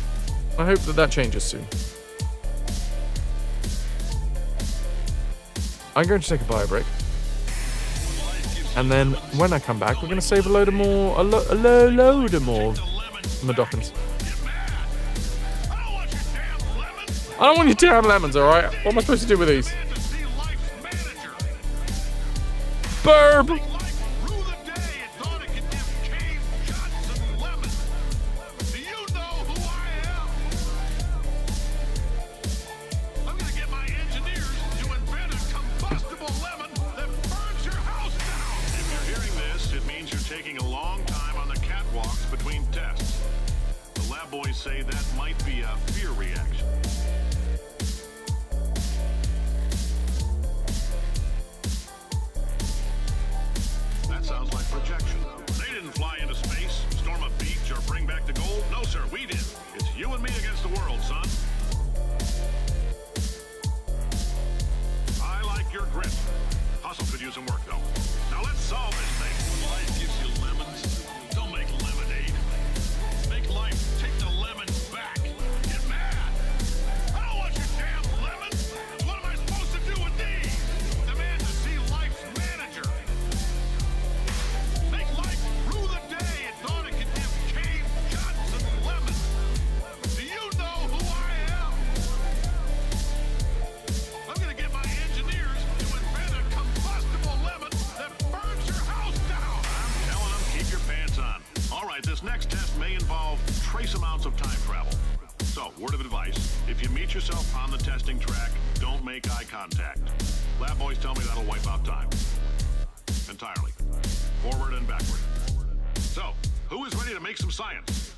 I hope that changes soon. I'm going to take a bio break. And then when I come back, we're going to save a load of more, load of more Madoffins. I don't want your damn lemons, alright? What am I supposed to do with these? Burb! Say that might be a fear reaction. That sounds like projection. They didn't fly into space, storm a beach, or bring back the gold. No, sir, we did. It's you and me against the world, son. I like your grit. Hustle could use some work, though. Now let's solve this thing. Life gives you lemons. Don't make lemonade. Make life take the lemons back. Get mad. I don't want your damn lemons. What am I supposed to do with these? Demand to see life's manager. Make life rue the day it thought it could give cave shots and lemons. Do you know who I am? I'm gonna get my engineers to invent a combustible lemon that burns your house down. I'm telling them, keep your pants on. All right, this next test may involve trace amounts of time travel. So, word of advice, if you meet yourself on the testing track, don't make eye contact. Lab boys tell me that'll wipe out time. Entirely. Forward and backward. So, who is ready to make some science?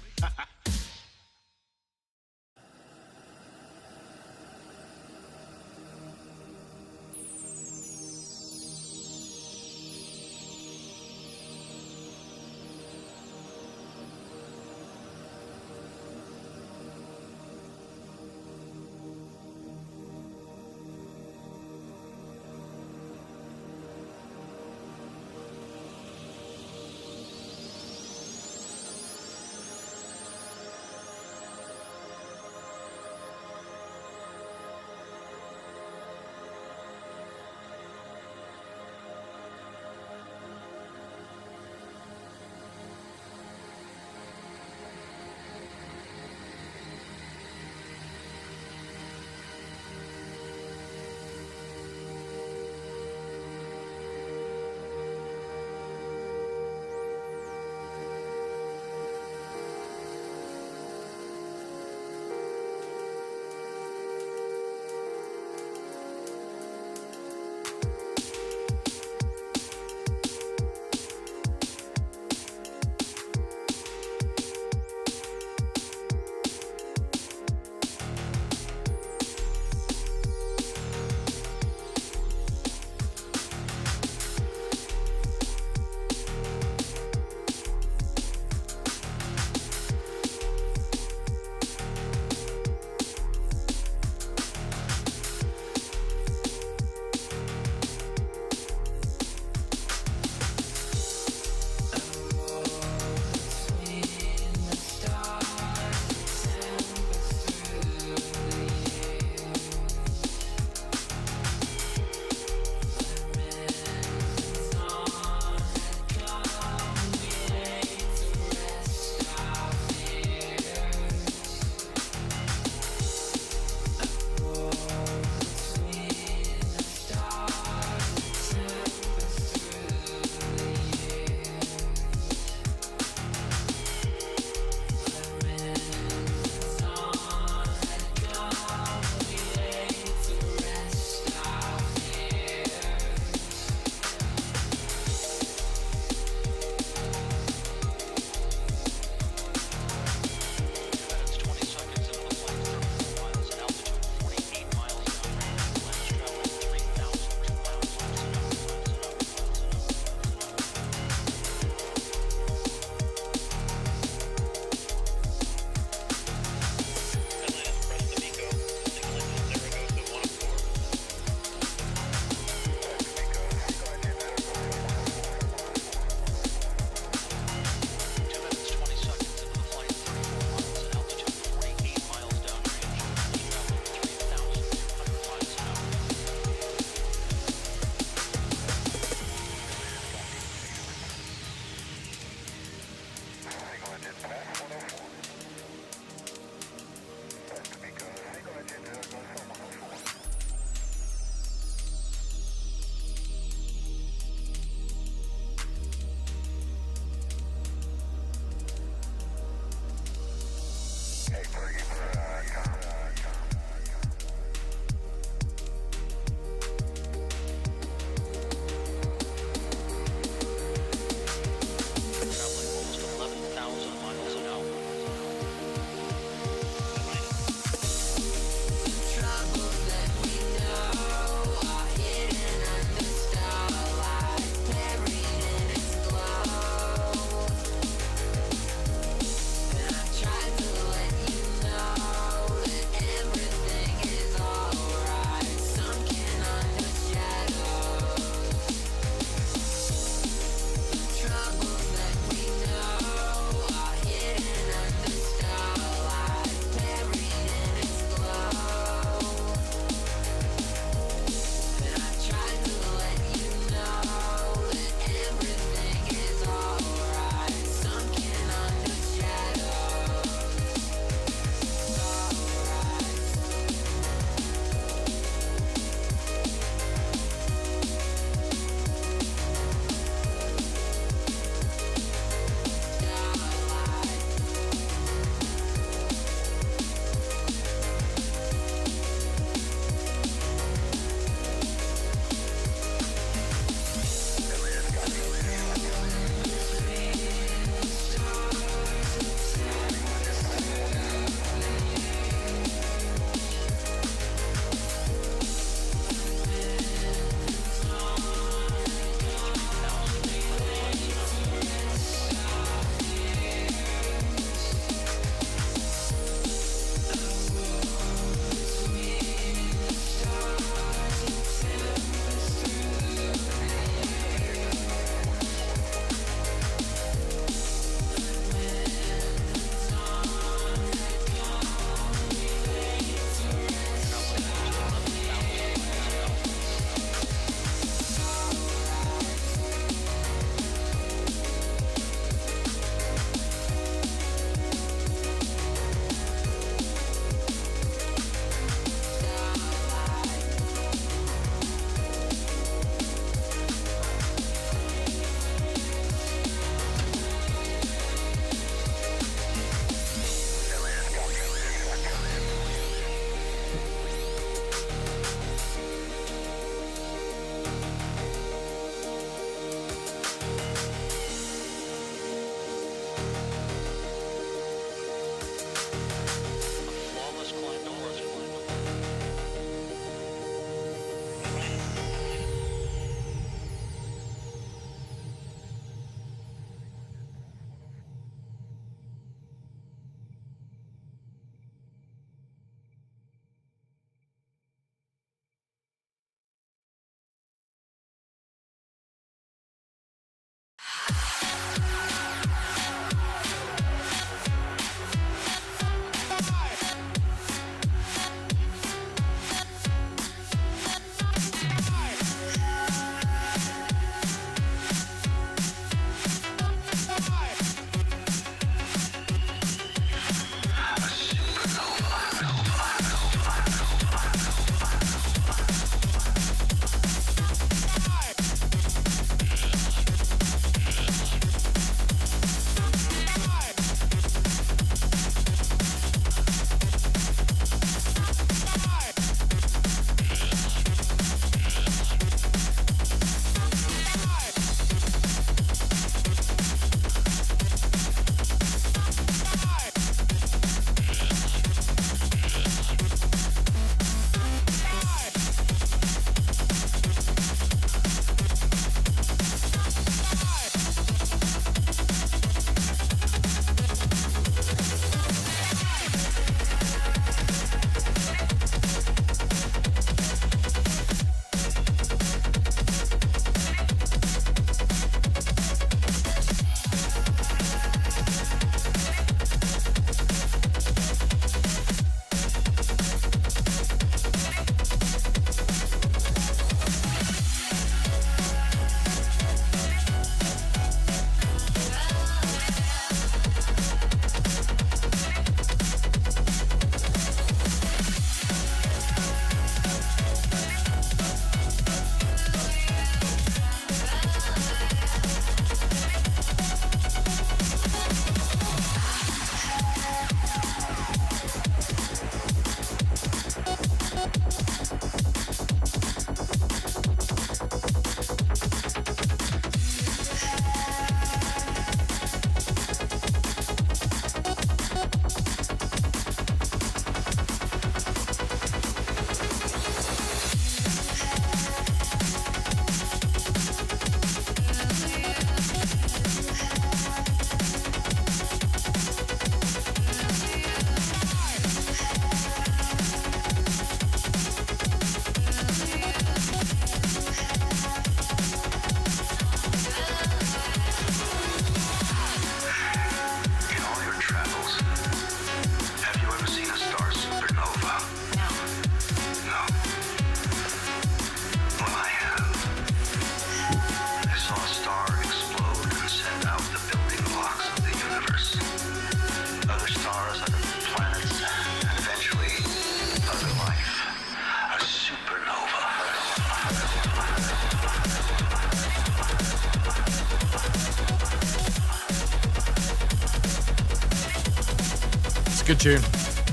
It's a good tune.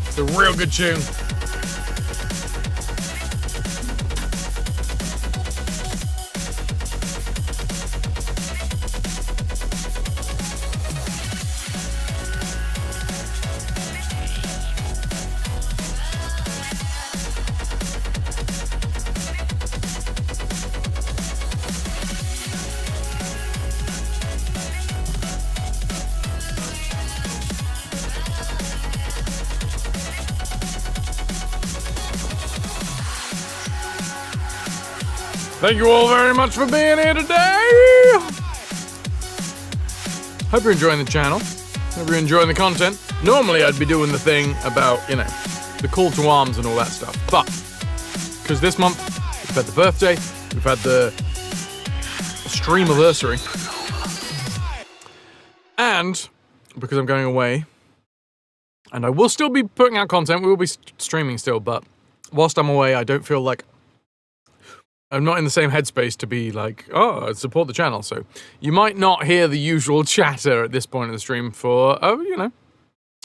It's a real good tune. Thank you all very much for being here today. Hope you're enjoying the channel. Hope you're enjoying the content. Normally I'd be doing the thing about, you know, the call to arms and all that stuff. But, because this month, we've had the birthday, we've had the streamiversary, and because I'm going away, and I will still be putting out content, we will be streaming still, but whilst I'm away, I don't feel like I'm not in the same headspace to be like, oh, support the channel. So you might not hear the usual chatter at this point of the stream for, you know,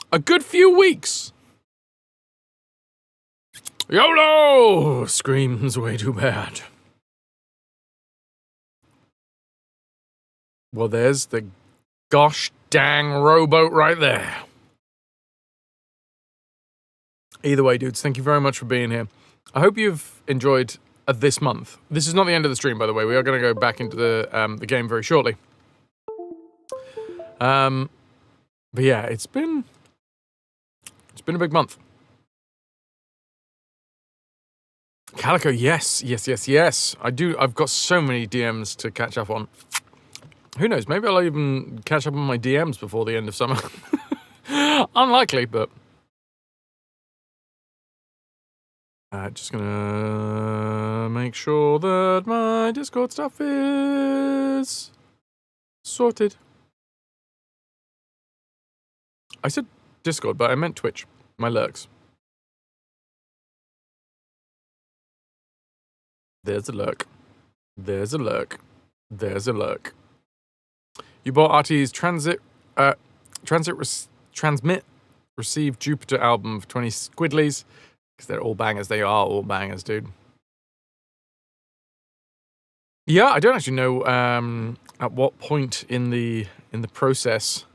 a good few weeks. YOLO! Screams way too bad. Well, there's the gosh dang rowboat right there. Either way, dudes, thank you very much for being here. I hope you've enjoyed this month. This is not the end of the stream, by the way. We are going to go back into the game very shortly. But yeah, it's been a big month. Calico, yes. I've got so many DMs to catch up on. Who knows? Maybe I'll even catch up on my DMs before the end of summer. Unlikely, but just gonna make sure that my Discord stuff is sorted. I said Discord, but I meant Twitch. My lurks. There's a lurk. There's a lurk. There's a lurk. You bought RT's Transmit Receive Jupiter album for 20 squidlies. Because they're all bangers. They are all bangers, dude. Yeah, I don't actually know at what point in the process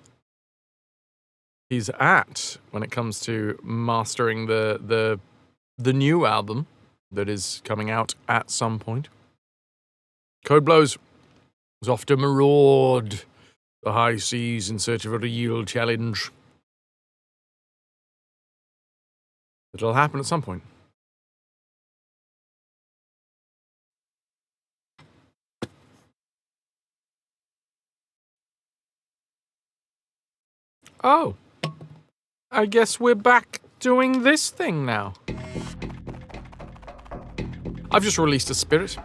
he's at when it comes to mastering the new album that is coming out at some point. Code Blows was off to maraud the high seas in search of a real challenge. It'll happen at some point. Oh. I guess we're back doing this thing now. I've just released a spirit.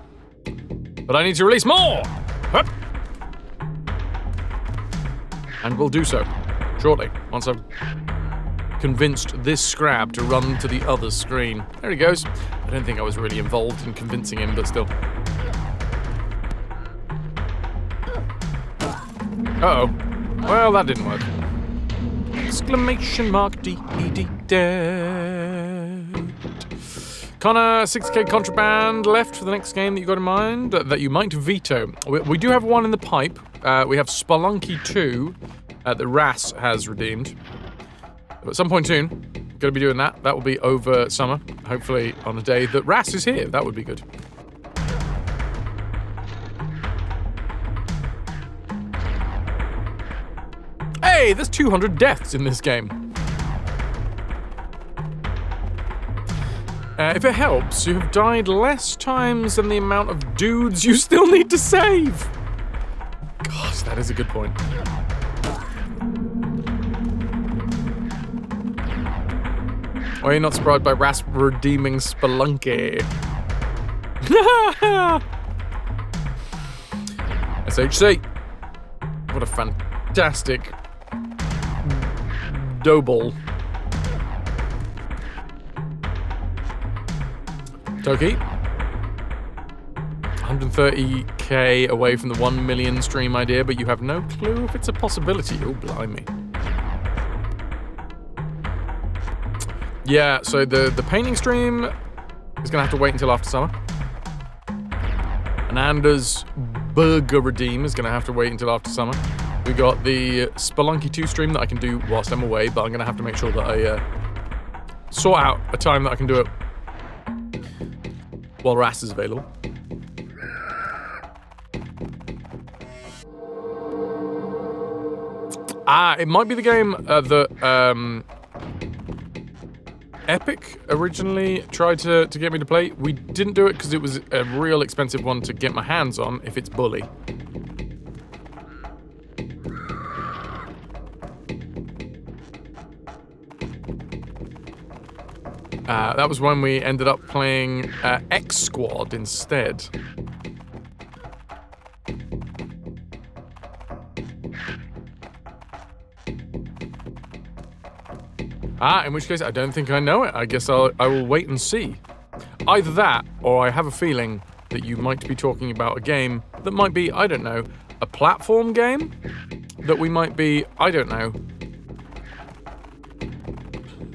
But I need to release more! Hup. And we'll do so shortly, once I've convinced this scrab to run to the other screen. There he goes. I don't think I was really involved in convincing him, but still. Uh-oh. Well, that didn't work. Exclamation mark D-E-D dead. Connor, 60k contraband left for the next game that you got in mind that you might veto. We do have one in the pipe. We have Spelunky 2 that Ras has redeemed. At some point soon, going to be doing that. That will be over summer, hopefully on a day that Ras is here. That would be good. Hey, there's 200 deaths in this game. If it helps, you have died less times than the amount of dudes you still need to save. Gosh, that is a good point. Why are you not surprised by Rasp redeeming Spelunky? SHC. What a fantastic doughball. Toki. 130k away from the 1 million stream idea, but you have no clue if it's a possibility. Oh, blimey. Yeah, so the painting stream is going to have to wait until after summer. And Anders Burger Redeem is going to have to wait until after summer. We got the Spelunky 2 stream that I can do whilst I'm away, but I'm going to have to make sure that I sort out a time that I can do it while Rast is available. It might be the game that Epic originally tried to get me to play. We didn't do it because it was a real expensive one to get my hands on if it's Bully. That was when we ended up playing X Squad instead. In which case I don't think I know it. I guess I will wait and see. Either that, or I have a feeling that you might be talking about a game that might be, I don't know, a platform game? That we might be, I don't know,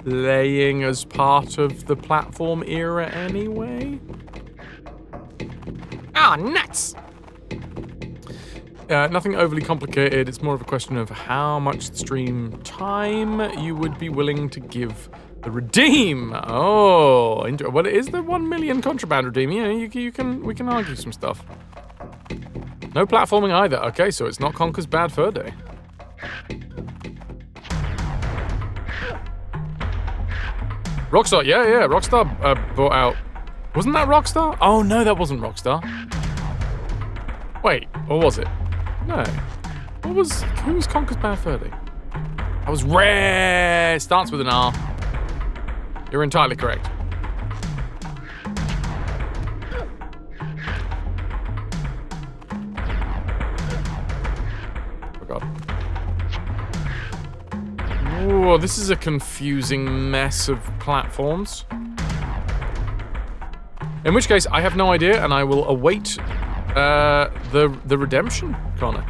playing as part of the platform era anyway? Ah, nuts! Nothing overly complicated. It's more of a question of how much stream time you would be willing to give the redeem. Oh, well, it is the 1 million contraband redeem. Yeah, we can argue some stuff. No platforming either. Okay, so it's not Conker's Bad Fur Day. Rockstar, yeah, Rockstar brought out... Wasn't that Rockstar? Oh, no, that wasn't Rockstar. Wait, or was it? No. Who was Conker's Bad Fur Day? That was Rare! It starts with an R. You're entirely correct. Oh, God. Whoa, this is a confusing mess of platforms. In which case, I have no idea, and I will await the redemption, Connor.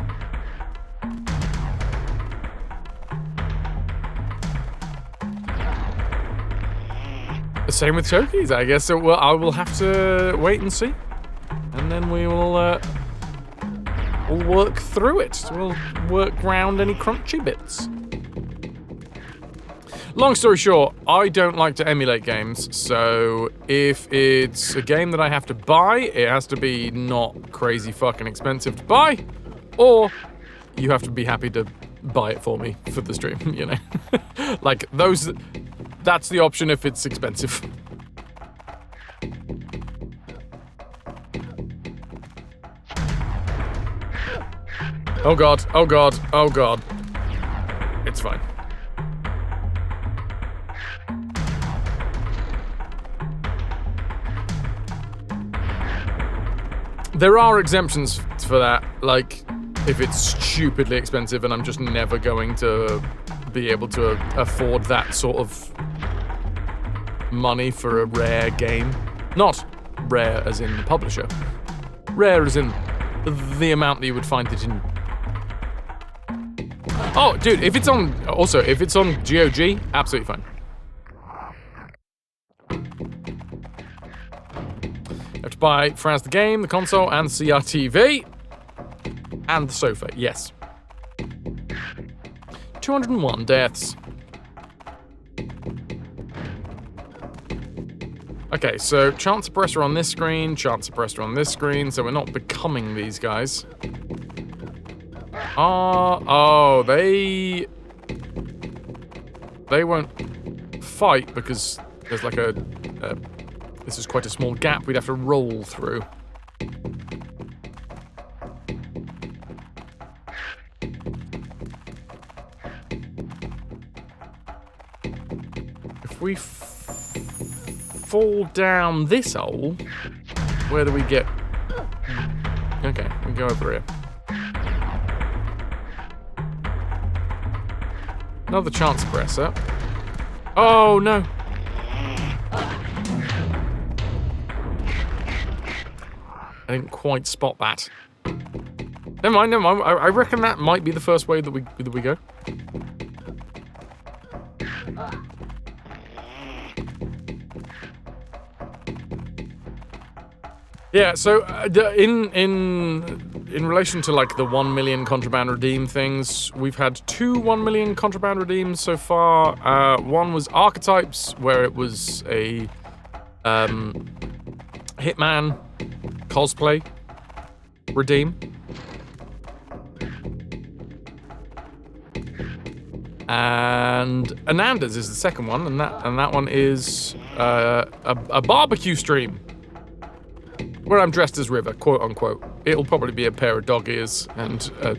The same with Chokies, I guess. So, well, I will have to wait and see, and then we will we'll work through it. We'll work around any crunchy bits. Long story short, I don't like to emulate games, so if it's a game that I have to buy, it has to be not crazy fucking expensive to buy, or you have to be happy to buy it for me for the stream, you know? Like, that's the option if it's expensive. Oh God, oh God, oh God. It's fine. There are exemptions for that, like if it's stupidly expensive and I'm just never going to be able to afford that sort of money for a Rare game. Not Rare as in the publisher. Rare as in the amount that you would find it in... Oh, dude, if it's on GOG, absolutely fine. You have to buy France the game, the console, and CRTV. And the sofa, yes. 201 deaths. Okay, so chance suppressor on this screen, chance suppressor on this screen, so we're not becoming these guys. Oh, they won't fight because there's like this is quite a small gap we'd have to roll through. If we fall down this hole, where do we get? Okay, we go over here. Another chance suppressor. Oh no! I didn't quite spot that. Never mind. I reckon that might be the first way that we go. Yeah, so in relation to like the 1 million contraband redeem things, we've had 2 1 million contraband redeems so far. One was Archetypes, where it was a Hitman cosplay redeem. And Ananda's is the second one, and that one is a barbecue stream where I'm dressed as River, quote unquote. It'll probably be a pair of dog ears and a,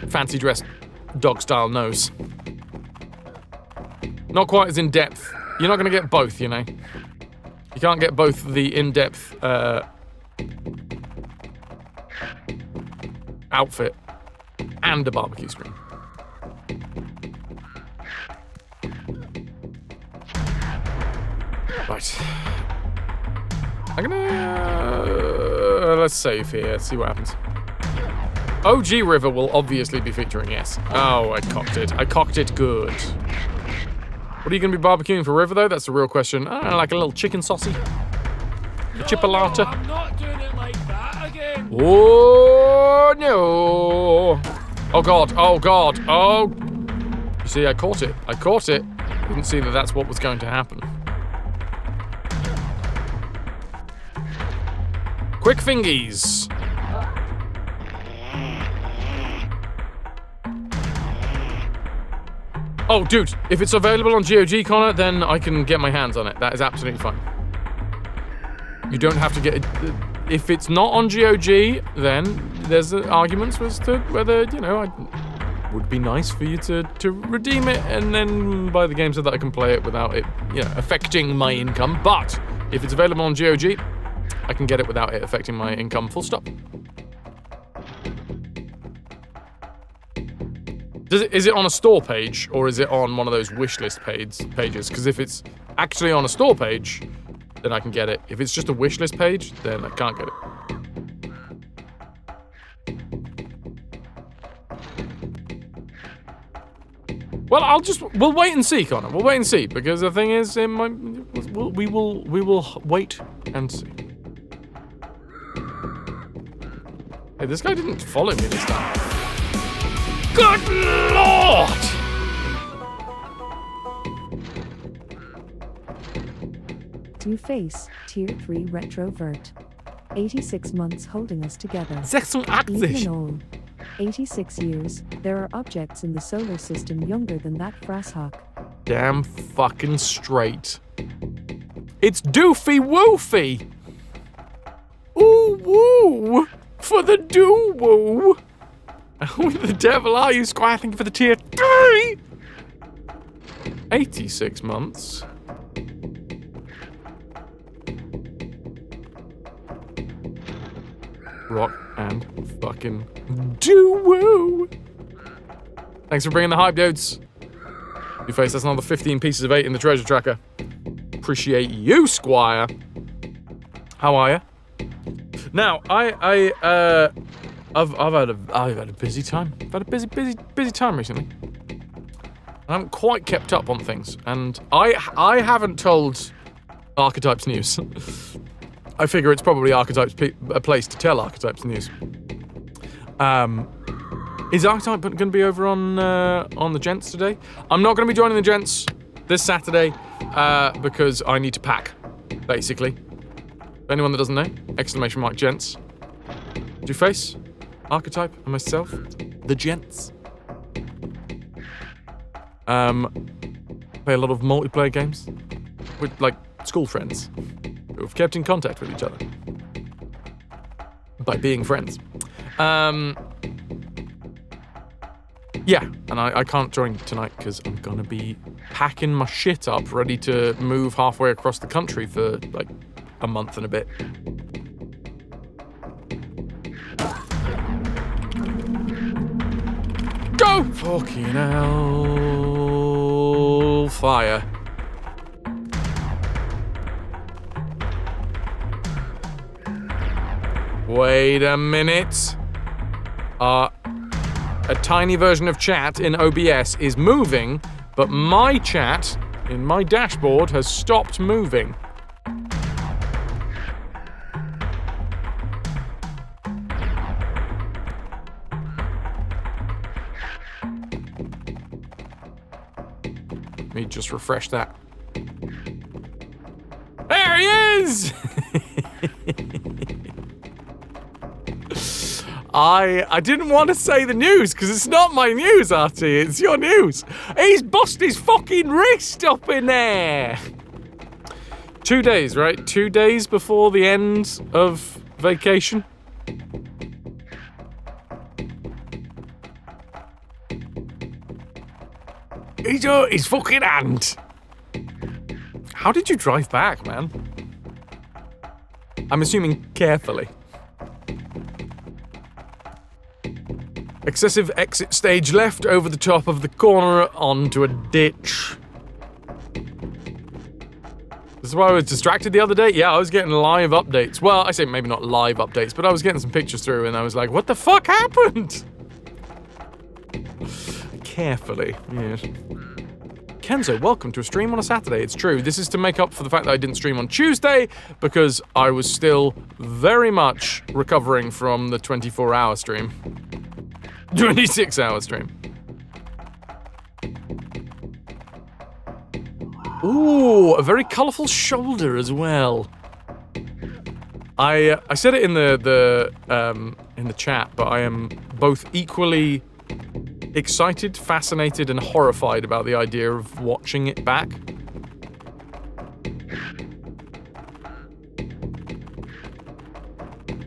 fancy dressed dog style nose. Not quite as in depth. You're not going to get both, You can't get both the in depth outfit and a barbecue stream. Right. I'm gonna... let's save here, see what happens. OG River will obviously be featuring, yes. Oh, I cocked it. I cocked it good. What are you gonna be barbecuing for River, though? That's the real question. I don't know, like a little chicken saucy? A chipolata? I'm not doing it like that again. Oh, no. Oh, God. Oh, God. Oh. You see, I caught it. I caught it. Didn't see that that's what was going to happen. Quick fingies. Oh, dude, if it's available on GOG, Connor, then I can get my hands on it. That is absolutely fine. You don't have to get it. If it's not on GOG, then there's arguments as to whether, it would be nice for you to redeem it and then buy the game so that I can play it without it, affecting my income. But if it's available on GOG, I can get it without it affecting my income, full stop. Is it on a store page, or is it on one of those wishlist pages? Because if it's actually on a store page, then I can get it. If it's just a wishlist page, then I can't get it. Well, we'll wait and see, Connor. We'll wait and see, because the thing is, we will wait and see. Hey, this guy didn't follow me this time. Good Lord! Two-Face, Tier 3 RetroVert. 86 months holding us together. 86. Even in all 86 years, there are objects in the solar system younger than that frasshawk. Damn fucking straight. It's Doofy Woofy! Ooh woo! For the doo-woo! Who the devil are you, Squire? Thank you for the tier 3! 86 months. Rock and fucking doo-woo! Thanks for bringing the hype, dudes. You face, that's another 15 pieces of 8 in the treasure tracker. Appreciate you, Squire. How are you? Now, I've had a busy time. I've had a busy time recently. I haven't quite kept up on things, and I haven't told Archetypes news. I figure it's probably Archetypes a place to tell Archetypes news. Is Archetype going to be over on the gents today? I'm not going to be joining the gents this Saturday because I need to pack, basically. Anyone that doesn't know, exclamation mark gents. Two-Face, Archetype, and myself, the gents. Play a lot of multiplayer games with, like, school friends who have kept in contact with each other by being friends. Yeah, and I can't join tonight because I'm gonna be packing my shit up, ready to move halfway across the country for, like, a month and a bit. Go! Fucking hell. Fire. Wait a minute. A tiny version of chat in OBS is moving, but my chat in my dashboard has stopped moving. Let me just refresh that. There he is! I didn't want to say the news because it's not my news, RT. It's your news. He's busted his fucking wrist up in there. 2 days, right? 2 days before the end of vacation. He's hurt his fucking hand. How did you drive back, man? I'm assuming carefully. Excessive exit stage left over the top of the corner onto a ditch. This is why I was distracted the other day. Yeah, I was getting live updates. Well, I say maybe not live updates, but I was getting some pictures through and I was like, what the fuck happened? Carefully, yes. Kenzo, welcome to a stream on a Saturday. It's true. This is to make up for the fact that I didn't stream on Tuesday because I was still very much recovering from the 24-hour stream. 26-hour stream. Ooh, a very colourful shoulder as well. I said it in the chat, but I am both equally excited, fascinated, and horrified about the idea of watching it back.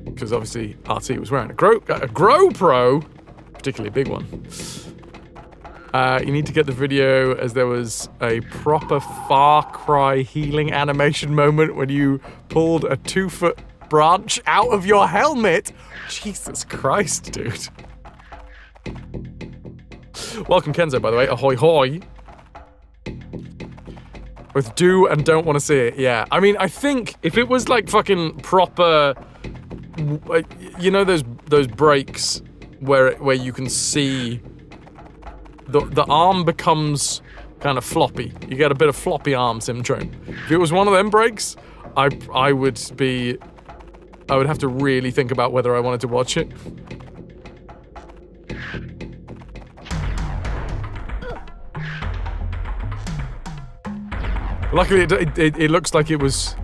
Because obviously RT was wearing a GoPro, particularly big one. You need to get the video as there was a proper Far Cry healing animation moment when you pulled a 2-foot branch out of your helmet. Jesus Christ, dude. Welcome, Kenzo, by the way. Ahoy, hoy. With do and don't want to see it, yeah. I mean, I think if it was like fucking proper, you know those breaks where you can see the arm becomes kind of floppy. You get a bit of floppy arm syndrome. If it was one of them breaks, I would have to really think about whether I wanted to watch it. Luckily, it looks like it was.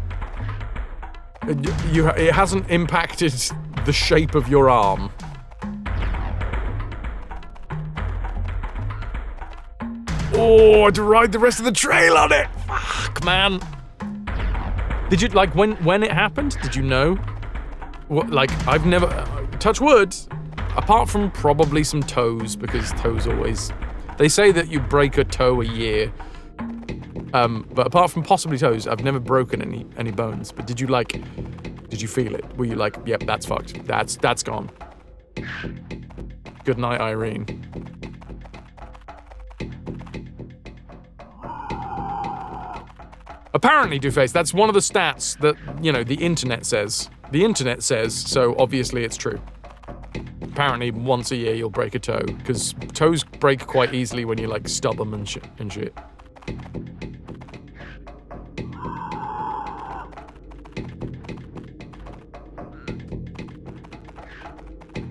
It hasn't impacted the shape of your arm. Oh, I had to ride the rest of the trail on it. Fuck, man. Did you like when it happened? Did you know? What, like I've never touch wood, apart from probably some toes because toes always. They say that you break a toe a year. But apart from possibly toes, I've never broken any bones. But did you feel it? Were you like, yep, that's fucked. That's gone. Good night, Irene. Apparently, Dooface, that's one of the stats that, you know, the internet says. The internet says, so obviously it's true. Apparently, once a year you'll break a toe, because toes break quite easily when you, like, stub them and shit.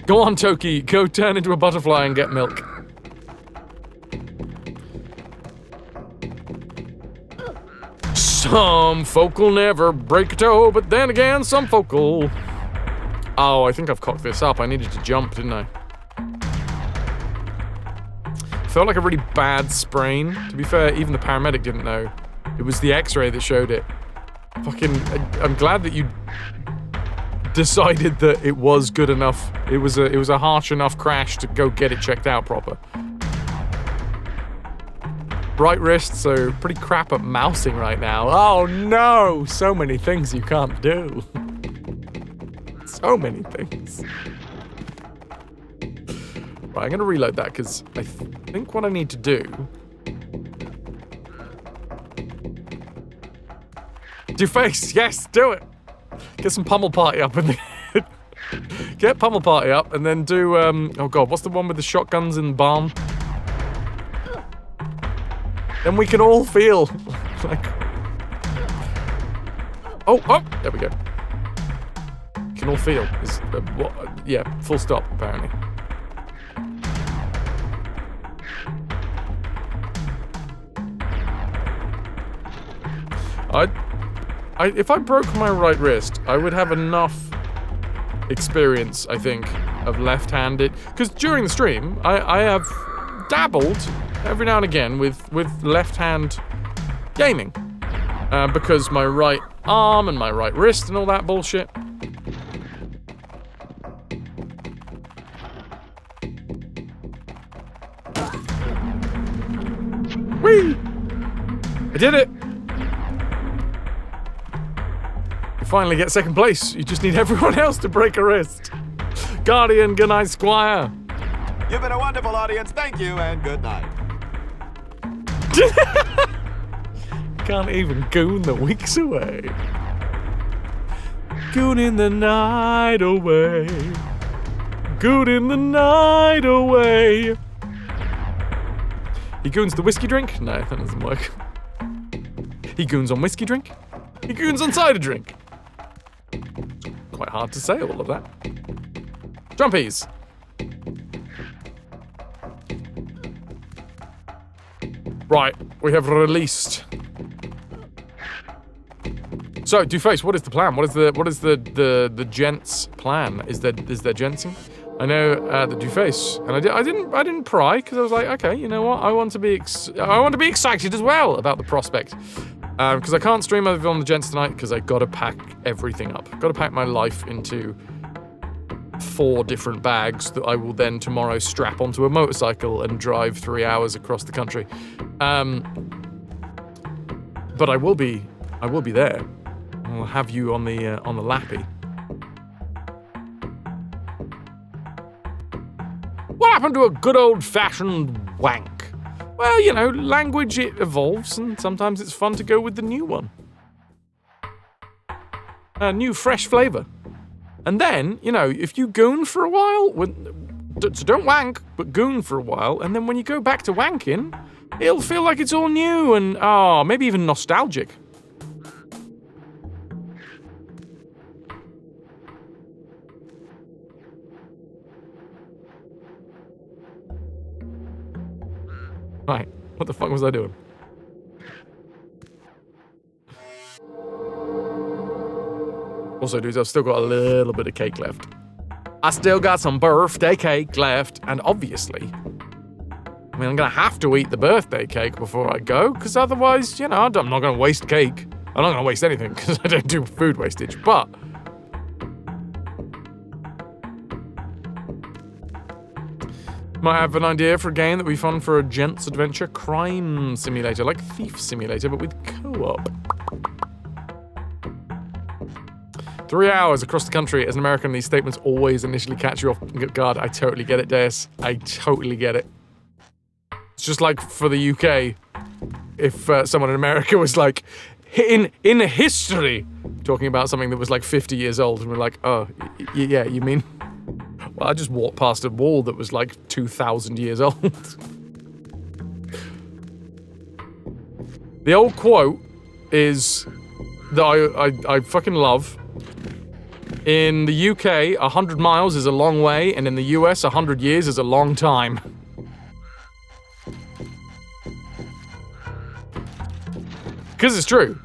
Go on, Toki. Go turn into a butterfly and get milk. Some folk will never break a toe, but then again, some folk will. Oh, I think I've cocked this up. I needed to jump, didn't I? Felt like a really bad sprain. To be fair, even the paramedic didn't know. It was the x-ray that showed it. Fucking, I'm glad that you decided that it was good enough. It was a harsh enough crash to go get it checked out proper. Right wrist, so pretty crap at mousing right now. Oh no! So many things you can't do. So many things. Right, I'm gonna reload that because I think what I need to do. Do face, yes, do it. Get some pummel party up in the get pummel party up and then do oh god, what's the one with the shotguns in the barn? Then we can all feel like oh, there we go. Can all feel is what? Yeah, full stop apparently. If I broke my right wrist, I would have enough experience, I think, of left-handed. Because during the stream, I have dabbled every now and again with left-hand gaming. Because my right arm and my right wrist and all that bullshit. Whee! I did it! You finally get second place. You just need everyone else to break a wrist. Guardian, good night, Squire. You've been a wonderful audience. Thank you and good night. Can't even goon the weeks away. Gooning the night away. Gooning the night away. He goons the whiskey drink? No, that doesn't work. He goons on whiskey drink? He goons on cider drink. Quite hard to say all of that. Jumpies. Right, we have released. So, Dooface, what is the plan? What is the gents' plan? Is there gentsing? I know the Dooface, and I didn't pry because I was like, okay, you know what? I want to be excited as well about the prospect, because I can't stream over on the gents tonight because I gotta pack everything up. Gotta pack my life into 4 different bags that I will then tomorrow strap onto a motorcycle and drive 3 hours across the country. But I will be there. I'll have you on the lappy. What happened to a good old-fashioned wank? Well, you know, language, it evolves, and sometimes it's fun to go with the new one. A new, fresh flavor. And then, you know, if you goon for a while, so don't wank, but goon for a while, and then when you go back to wanking, it'll feel like it's all new and, maybe even nostalgic. Right, what the fuck was I doing? Also, dudes, I've still got a little bit of cake left. I still got some birthday cake left, and obviously, I mean, I'm gonna have to eat the birthday cake before I go, because otherwise, you know, I'm not gonna waste cake. I'm not gonna waste anything, because I don't do food wastage, but might have an idea for a game that would be fun for a gents adventure crime simulator, like Thief Simulator, but with co-op. 3 hours across the country. As an American, these statements always initially catch you off guard. I totally get it, Deus. I totally get it. It's just like for the UK, if someone in America was like, in history, talking about something that was like 50 years old, and we're like, oh, yeah, you mean? Well, I just walked past a wall that was like 2,000 years old. The old quote is that I fucking love. In the UK, 100 miles is a long way, and in the US, 100 years is a long time. Because it's true.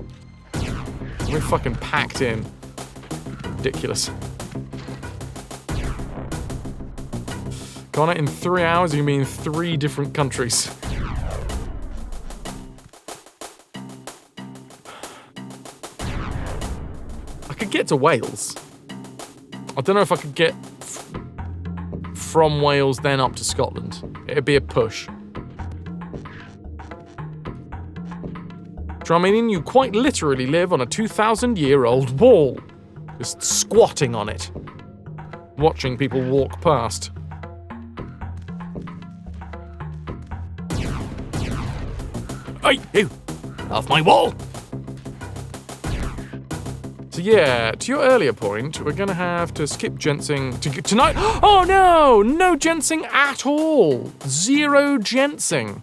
We're fucking packed in. Ridiculous. Connor, in 3 hours, you mean 3 different countries. I could get to Wales. I don't know if I could get from Wales then up to Scotland. It'd be a push. Meaning you quite literally live on a 2,000-year-old wall, just squatting on it, watching people walk past. Hey, you! Off my wall! So yeah, to your earlier point, we're gonna have to skip gentsing tonight. Oh no! No gentsing at all! 0 gentsing.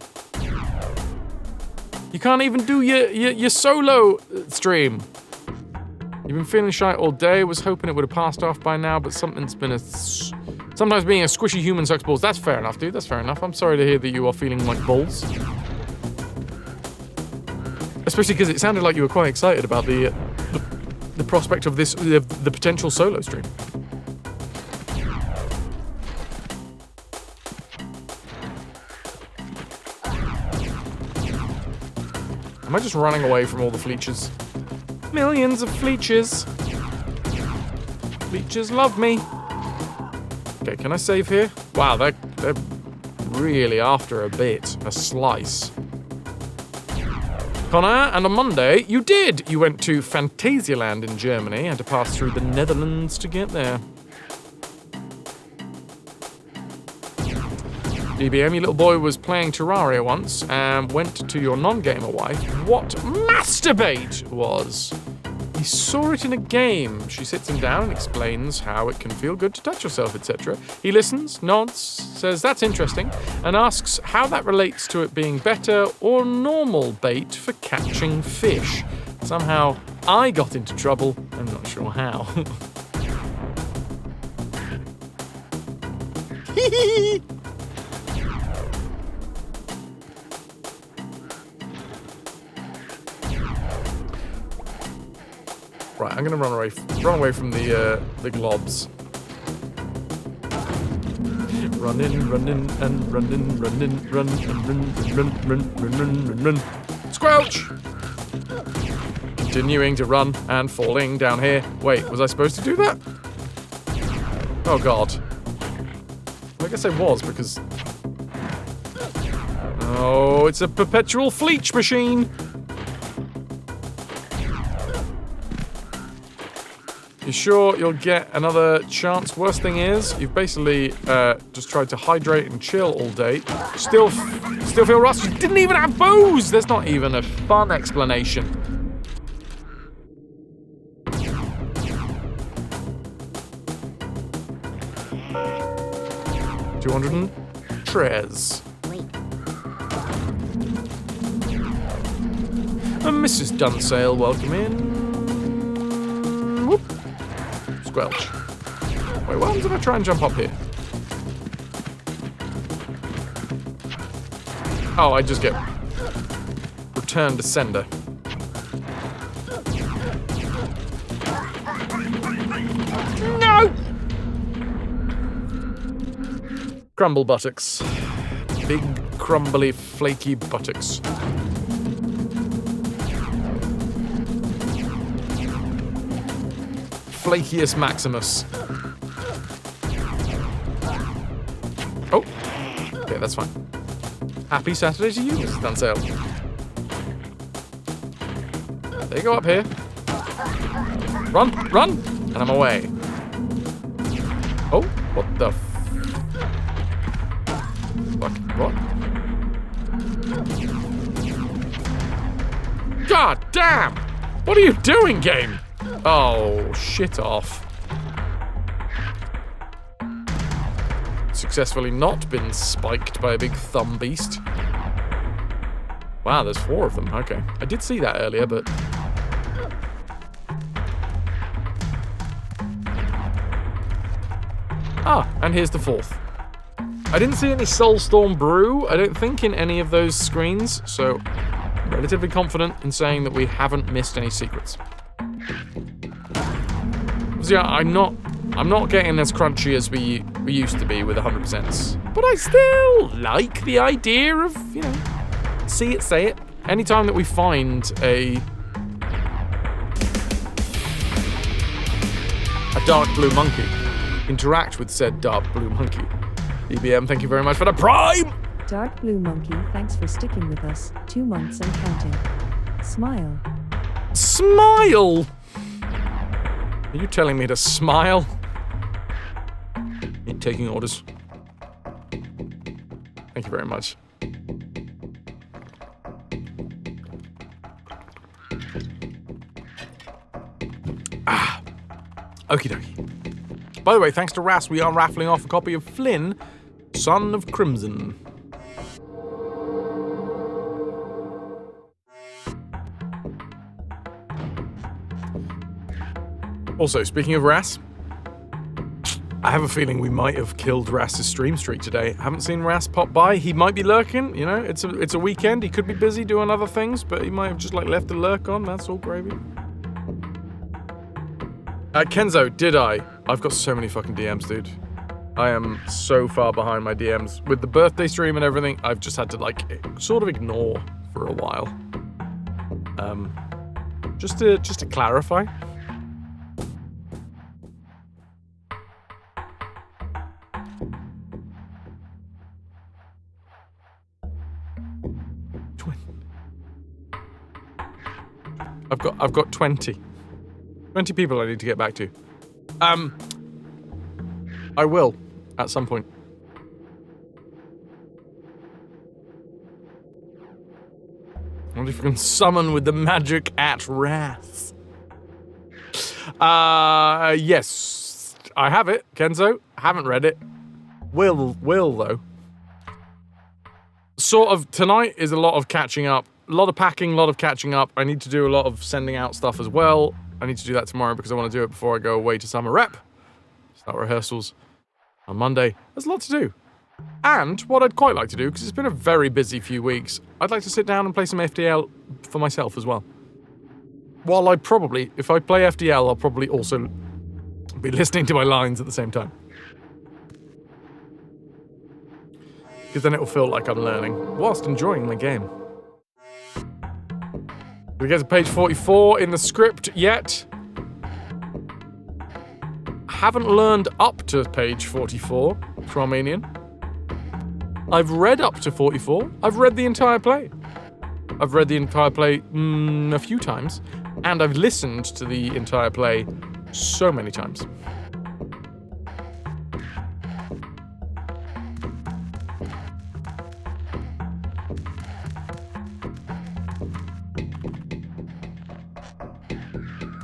You can't even do your solo stream. You've been feeling shy all day, was hoping it would have passed off by now, but sometimes being a squishy human sucks balls. That's fair enough, dude, that's fair enough. I'm sorry to hear that you are feeling like balls. Especially because it sounded like you were quite excited about the prospect of this, the potential solo stream. Am I just running away from all the fleeches? Millions of fleeches. Fleeches love me. Okay, can I save here? Wow, they're really after a bit. A slice. Connor, and on Monday, you did! You went to Phantasialand in Germany and to pass through the Netherlands to get there. DBM, your little boy was playing Terraria once and went to your non-gamer wife what masturbate was. He saw it in a game. She sits him down and explains how it can feel good to touch yourself, etc. He listens, nods, says that's interesting, and asks how that relates to it being better or normal bait for catching fish. Somehow, I got into trouble. I'm not sure how. Right, I'm gonna run away from the globs. Running, run. Squelch! Continuing to run and falling down here. Wait, was I supposed to do that? Oh god. I guess I was, because... Oh, it's a perpetual fleech machine! You sure you'll get another chance? Worst thing is, you've basically just tried to hydrate and chill all day. Still feel rusty. You didn't even have booze! There's not even a fun explanation. $200 And Mrs. Dunsale, welcome in. Whoop. Squelch. Wait, what happens if I try and jump up here? Oh, I just get return to sender. No! Crumble buttocks. Big, crumbly, flaky buttocks. Flakiest Maximus. Oh. Okay, that's fine. Happy Saturday to you, Mrs. Dunsale. There you go up here. Run! And I'm away. Oh, what the fuck? What? God damn! What are you doing, game? Oh, shit off. Successfully not been spiked by a big thumb beast. Wow, there's 4 of them. Okay. I did see that earlier, but... Ah, and here's the 4th. I didn't see any Soulstorm Brew, I don't think, in any of those screens, so I'm relatively confident in saying that we haven't missed any secrets. So yeah, I'm not getting as crunchy as we used to be with 100%. But I still like the idea of, you know, see it, say it. Anytime that we find a dark blue monkey, interact with said dark blue monkey. DBM, thank you very much for the Prime! Dark Blue Monkey, thanks for sticking with us. 2 months and counting. Smile. Smile? Are you telling me to smile? You're taking orders. Thank you very much. Ah. Okie dokie. By the way, thanks to Ras, we are raffling off a copy of Flynn, Son of Crimson. Also, speaking of Ras, I have a feeling we might have killed Rass's stream streak today. Haven't seen Rass pop by. He might be lurking, you know, it's a weekend. He could be busy doing other things, but he might have just like left the lurk on. That's all gravy. Kenzo, did I? I've got so many fucking DMs, dude. I am so far behind my DMs. With the birthday stream and everything, I've just had to like sort of ignore for a while. Just to clarify. I've got 20 people I need to get back to. I will at some point. I wonder if you can summon with the magic at Wrath. Yes, I have it, Kenzo. Haven't read it. Will though. Sort of tonight is a lot of catching up. A lot of packing, a lot of catching up. I need to do a lot of sending out stuff as well. I need to do that tomorrow because I want to do it before I go away to summer rep. Start rehearsals on Monday. There's a lot to do. And what I'd quite like to do, because it's been a very busy few weeks, I'd like to sit down and play some FTL for myself as well. While I'd probably, if I play FTL, I'll probably also be listening to my lines at the same time. Because then it'll feel like I'm learning, whilst enjoying the game. Did we get to page 44 in the script yet? Haven't learned up to page 44 for Armenian. I've read up to 44. I've read the entire play. I've read the entire play a few times, and I've listened to the entire play so many times.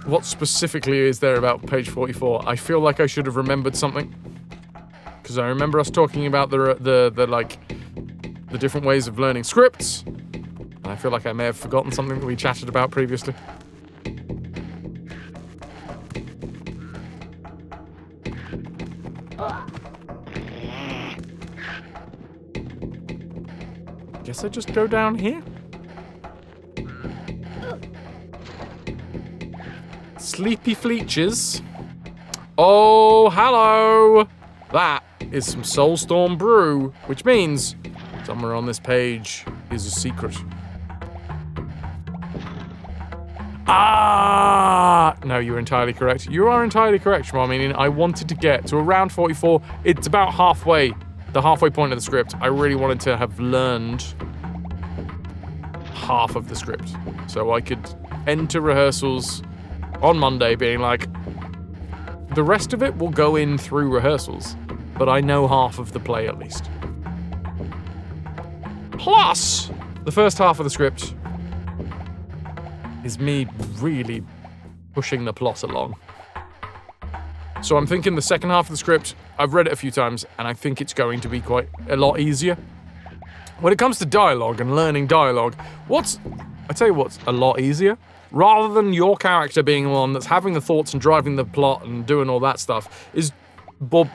What specifically is there about page 44? I feel like I should have remembered something. Because I remember us talking about the different ways of learning scripts. And I feel like I may have forgotten something that we chatted about previously. Guess I just go down here? Sleepy Fleeches. Oh, hello! That is some Soulstorm brew, which means somewhere on this page is a secret. Ah! No, you're entirely correct. You are entirely correct, Shmarminian. I wanted to get to around 44. It's about halfway, the halfway point of the script. I really wanted to have learned half of the script, so I could enter rehearsals on Monday being like, the rest of it will go in through rehearsals, but I know half of the play at least. Plus, the first half of the script is me really pushing the plot along. So I'm thinking the second half of the script, I've read it a few times, and I think it's going to be quite a lot easier. When it comes to dialogue and learning dialogue, I tell you what's a lot easier. Rather than your character being the one that's having the thoughts and driving the plot and doing all that stuff, is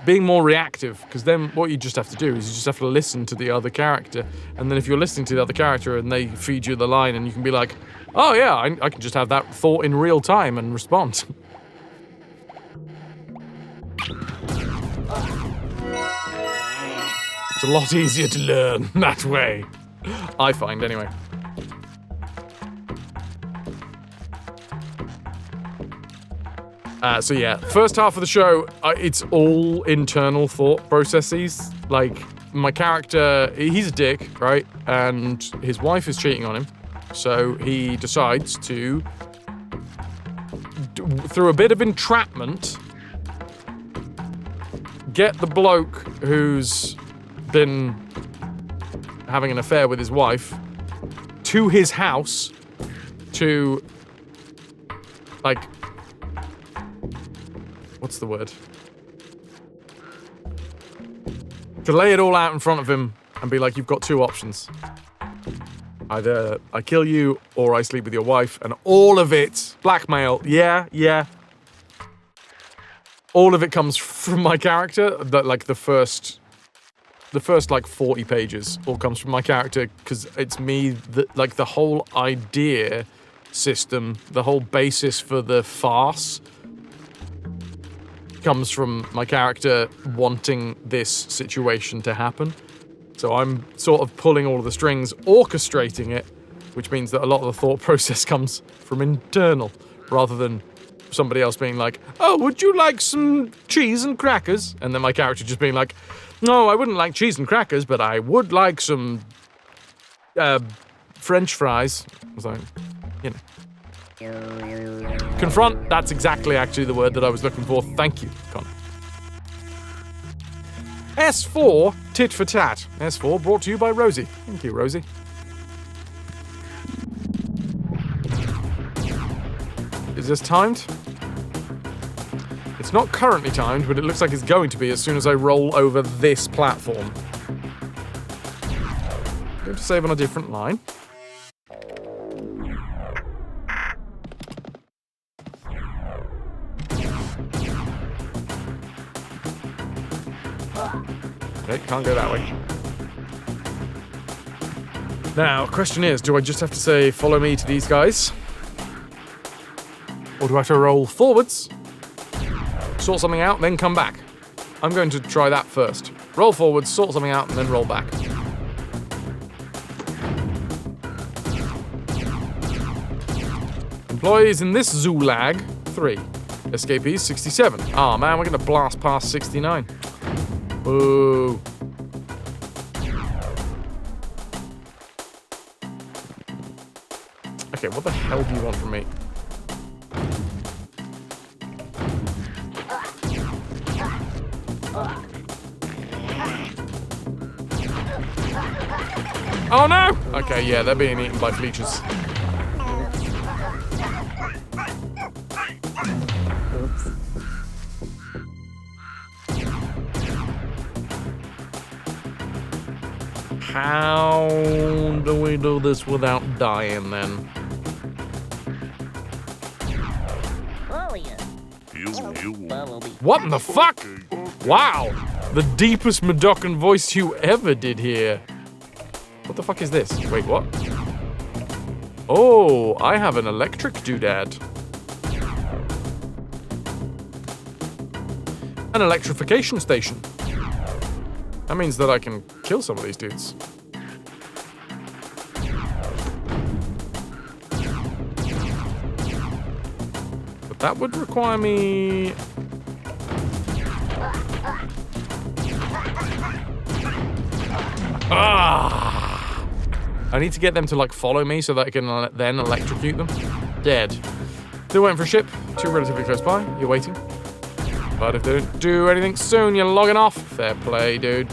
being more reactive, because then what you just have to do is you just have to listen to the other character, and then if you're listening to the other character and they feed you the line and you can be like, oh yeah, I can just have that thought in real time and respond. It's a lot easier to learn that way, I find anyway. So yeah, first half of the show, it's all internal thought processes. Like, my character, he's a dick, right? And his wife is cheating on him. So he decides to, through a bit of entrapment, get the bloke who's been having an affair with his wife to his house to, like, what's the word? To lay it all out in front of him and be like, you've got two options. Either I kill you or I sleep with your wife, and all of it, blackmail, yeah. all of it comes from my character. That like the first like 40 pages all comes from my character because it's me. Like the whole idea system, the whole basis for the farce comes from my character wanting this situation to happen. So I'm sort of pulling all of the strings, orchestrating it, which means that a lot of the thought process comes from internal, rather than somebody else being like, oh, would you like some cheese and crackers? And then my character just being like, no, I wouldn't like cheese and crackers, but I would like some French fries. I was like, you know. Confront, that's exactly actually the word that I was looking for. Thank you, Connor. S4, tit for tat. S4 brought to you by Rosie. Thank you, Rosie. Is this timed? It's not currently timed, but it looks like it's going to be as soon as I roll over this platform. I'm going to save on a different line. Okay, can't go that way. Now, question is, do I just have to say, follow me to these guys? Or do I have to roll forwards, sort something out, and then come back? I'm going to try that first. Roll forwards, sort something out, and then roll back. Employees in this Zoolag, 3. Escapees, 67. Ah, man, we're going to blast past 69. Boo. Okay, what the hell do you want from me? Oh no! Okay, yeah, they're being eaten by fleeches. How do we do this without dying then? Oh, yeah. What in the fuck? Wow! The deepest Madokan voice you ever did here. What the fuck is this? Wait, what? Oh, I have an electric doodad. An electrification station. That means that I can kill some of these dudes. But that would require me... Ah! I need to get them to, like, follow me so that I can then electrocute them. Dead. They're waiting for a ship. 2 relatively close by. You're waiting. But if they don't do anything soon, you're logging off. Fair play, dude.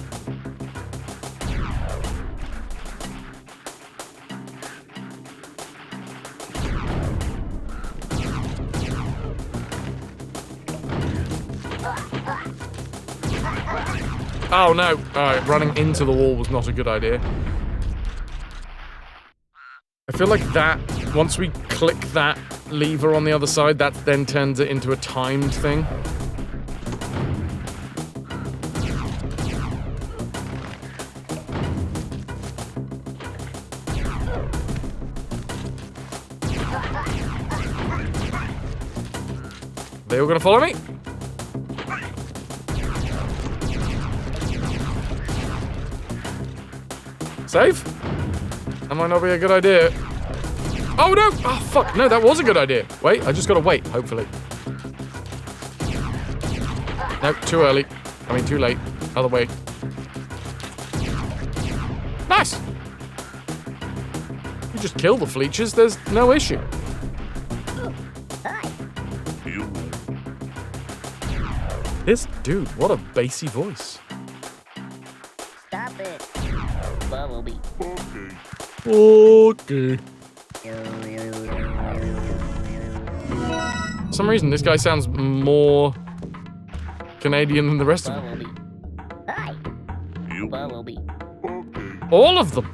Oh no! Alright, running into the wall was not a good idea. I feel like that, once we click that lever on the other side, that then turns it into a timed thing. They all gonna follow me? Save? That might not be a good idea. Oh no! Oh fuck, no, that was a good idea. Wait, I just gotta wait, hopefully. No, too early. I mean, too late. Other way. Nice! You just kill the fleeches, there's no issue. This dude, what a bassy voice. Stop it. Bumblebee. Okay. For some reason, this guy sounds more Canadian than the rest of them. Bumblebee. Hi. Bumblebee. All of them.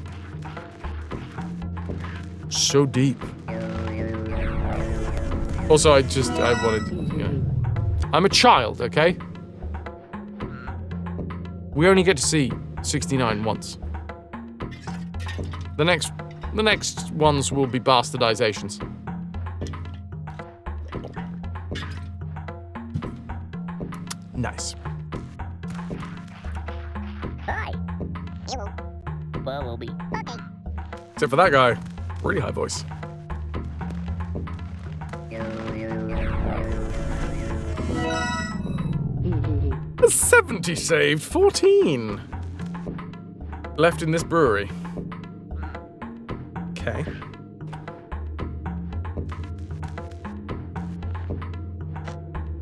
So deep. Also, I wanted, you know, I'm a child, okay? We only get to see 69 once. The next ones will be bastardizations. Nice. Hi. Hello. Bumblebee. Okay. Except for that guy, really high voice. A 70 saved, 14 left in this brewery. Okay.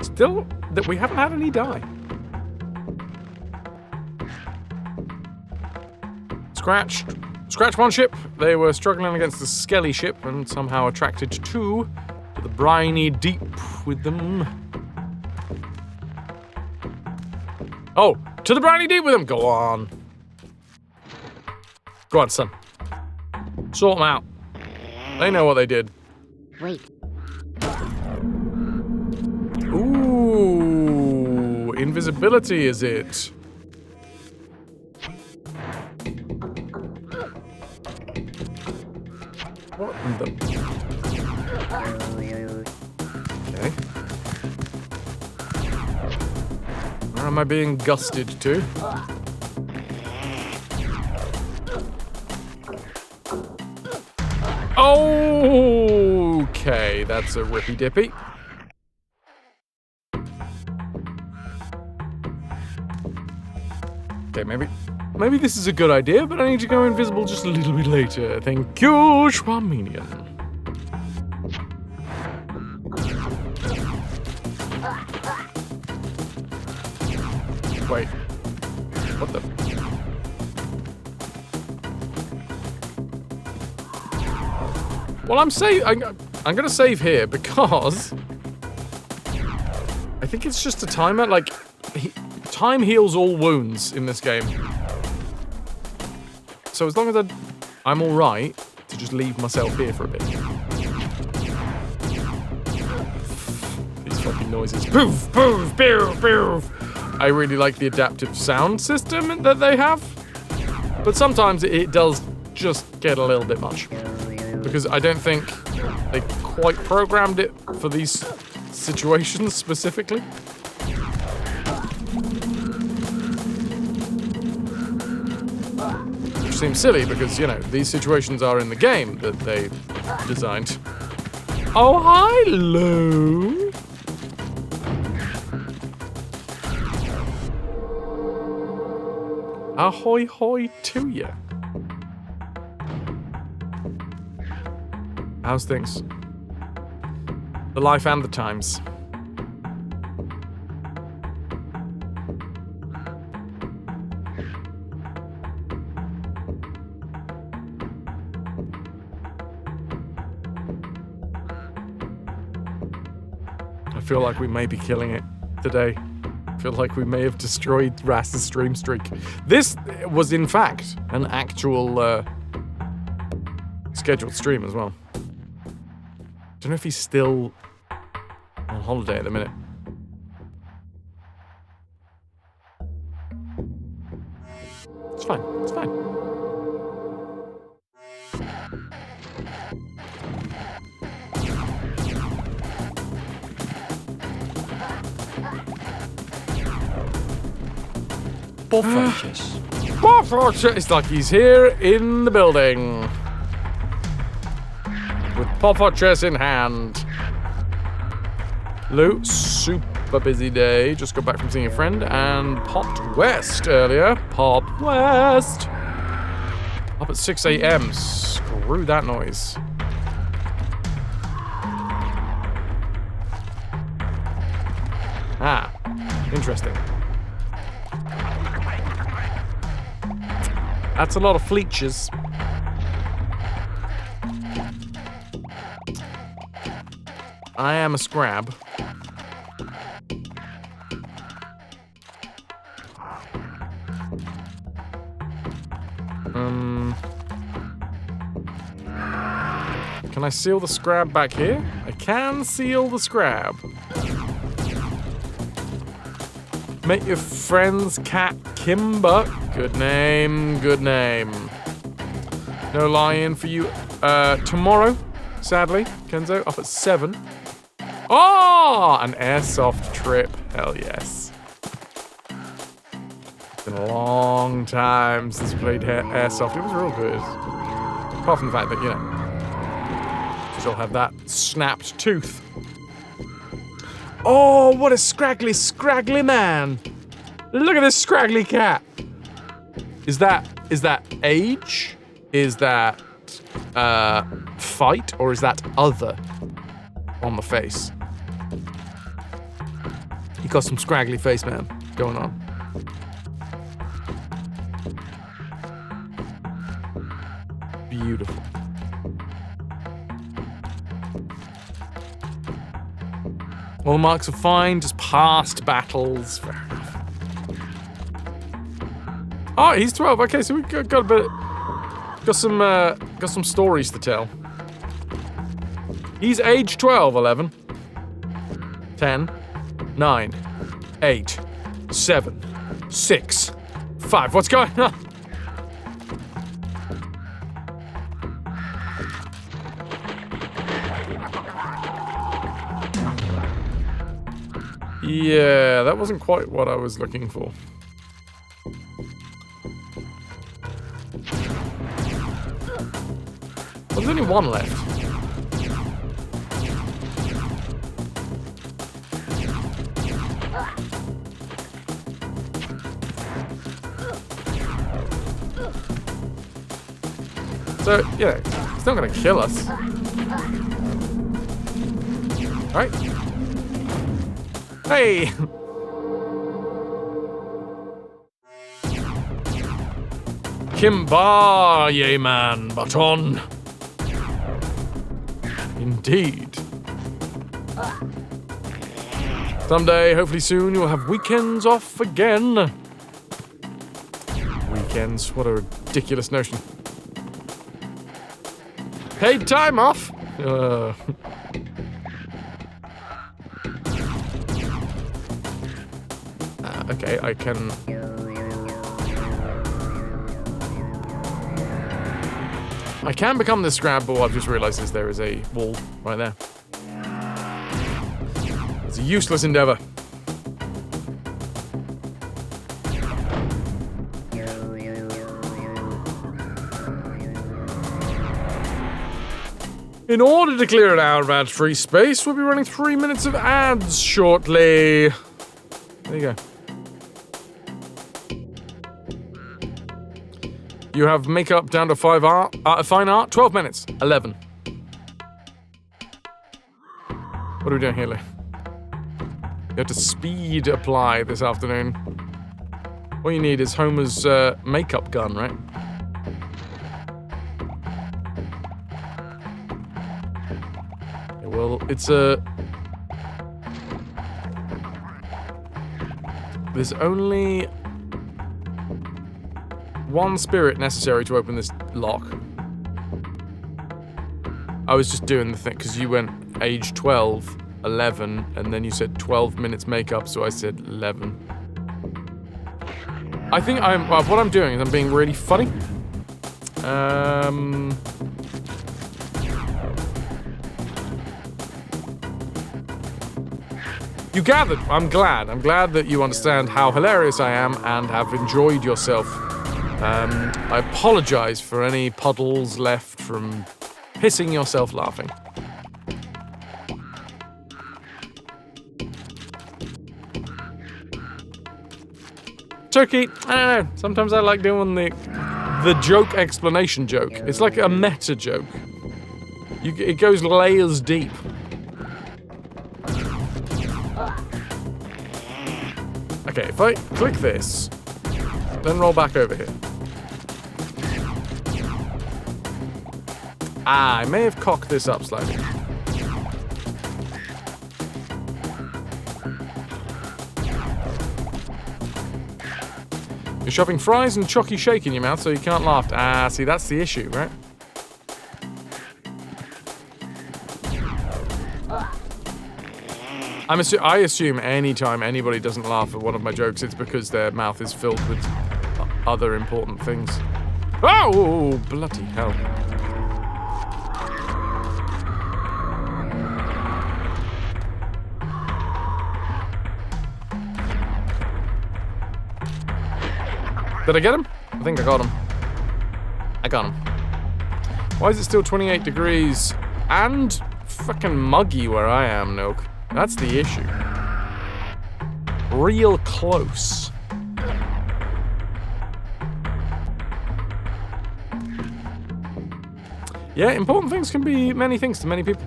Still, that we haven't had any die. Scratched one ship. They were struggling against the Skelly ship and somehow attracted two to the briny deep with them. Oh, to the briny deep with them. Go on. Go on, son. Sort them out. They know what they did. Wait. Ooh, invisibility is it? What in the... Okay. Where am I being gusted to? Okay, that's a rippy dippy. Okay, maybe this is a good idea, but I need to go invisible just a little bit later. Thank you, Schwaminian. Wait. What the... Well, I'm gonna save here because I think it's just a timer. Like, time heals all wounds in this game. So as long as I'm all right to just leave myself here for a bit. These fucking noises. Poof, poof, poof, poof. I really like the adaptive sound system that they have, but sometimes it does just get a little bit much. Because I don't think they quite programmed it for these situations specifically. Which seems silly because, you know, these situations are in the game that they designed. Oh, hi, Lou! Ahoy hoy to ya. How's things? The life and the times. I feel like we may be killing it today. I feel like we may have destroyed Rass's stream streak. This was, in fact, an actual scheduled stream as well. I don't know if he's still on holiday at the minute. It's fine. It's fine. Poffortius. It's like he's here in the building. With Poffortius in hand. Lou, super busy day. Just got back from seeing a friend and popped west earlier. Popped west. Up at 6 a.m. Screw that noise. Ah, interesting. That's a lot of fleeches. I am a scrab. Can I seal the scrab back here? I can seal the scrab. Meet your friend's cat, Kimber. Good name, good name. No lie-in for you tomorrow, sadly. Kenzo, up at 7. Oh, an airsoft trip. Hell yes. It's been a long time since we played airsoft. It was real good. Apart from the fact that, you know, still have that snapped tooth. Oh, what a scraggly man. Look at this scraggly cat. Is that age? Is that fight? Or is that other on the face? You got some scraggly face, man, going on. Beautiful. All the marks are fine, just past battles. Fair enough. Oh, he's 12. Okay, so we've got a bit, got some stories to tell. He's age 12, 11, 10, 9, 8, 7, 6, 5. What's going on? Yeah, that wasn't quite what I was looking for. Well, there's only one left. So, yeah, it's not gonna kill us. Right? Hey! Kimba, man, baton. Indeed. Someday, hopefully soon, you'll have weekends off again. Weekends, what a ridiculous notion. Paid time off? Okay, I can... I can become this scrabble. I've just realized there is a wall right there. It's a useless endeavor. In order to clear it out of ad-free space, we'll be running 3 minutes of ads shortly. There you go. You have makeup down to fine art, 12 minutes, 11. What are we doing here, Lee? You have to speed apply this afternoon. All you need is Homer's makeup gun, right? Yeah, well, it's a... There's only... one spirit necessary to open this lock. I was just doing the thing, because you went age 12, 11, and then you said 12 minutes makeup, so I said 11. I think what I'm doing is I'm being really funny. You gathered. I'm glad that you understand how hilarious I am and have enjoyed yourself. I apologize for any puddles left from pissing yourself laughing. Turkey, I don't know. Sometimes I like doing the joke explanation joke. It's like a meta joke. It goes layers deep. Okay, if I click this, then roll back over here. I may have cocked this up slightly. You're shoving fries and chalky shake in your mouth so you can't laugh. See, that's the issue, right? I assume anytime anybody doesn't laugh at one of my jokes, it's because their mouth is filled with other important things. Oh, bloody hell. Did I get him? I think I got him. I got him. Why is it still 28 degrees and fucking muggy where I am, Nook? That's the issue. Real close. Yeah, important things can be many things to many people.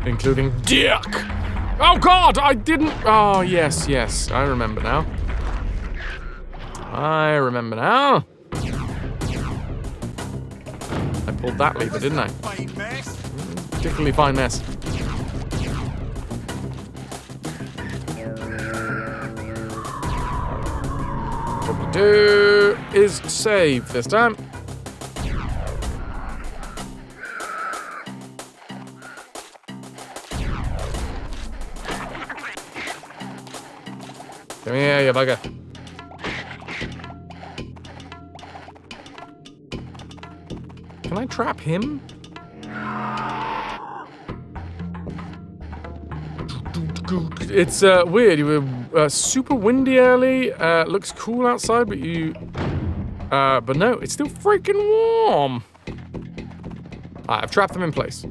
Including dick! Oh god, I didn't... Oh, yes, yes, I remember now. I remember now. I pulled that lever, didn't I? Particularly fine mess. What we do is save this time. Come here, you bugger. Can I trap him? It's weird. You were super windy early. Looks cool outside, but but no, it's still freaking warm. I've trapped them in place.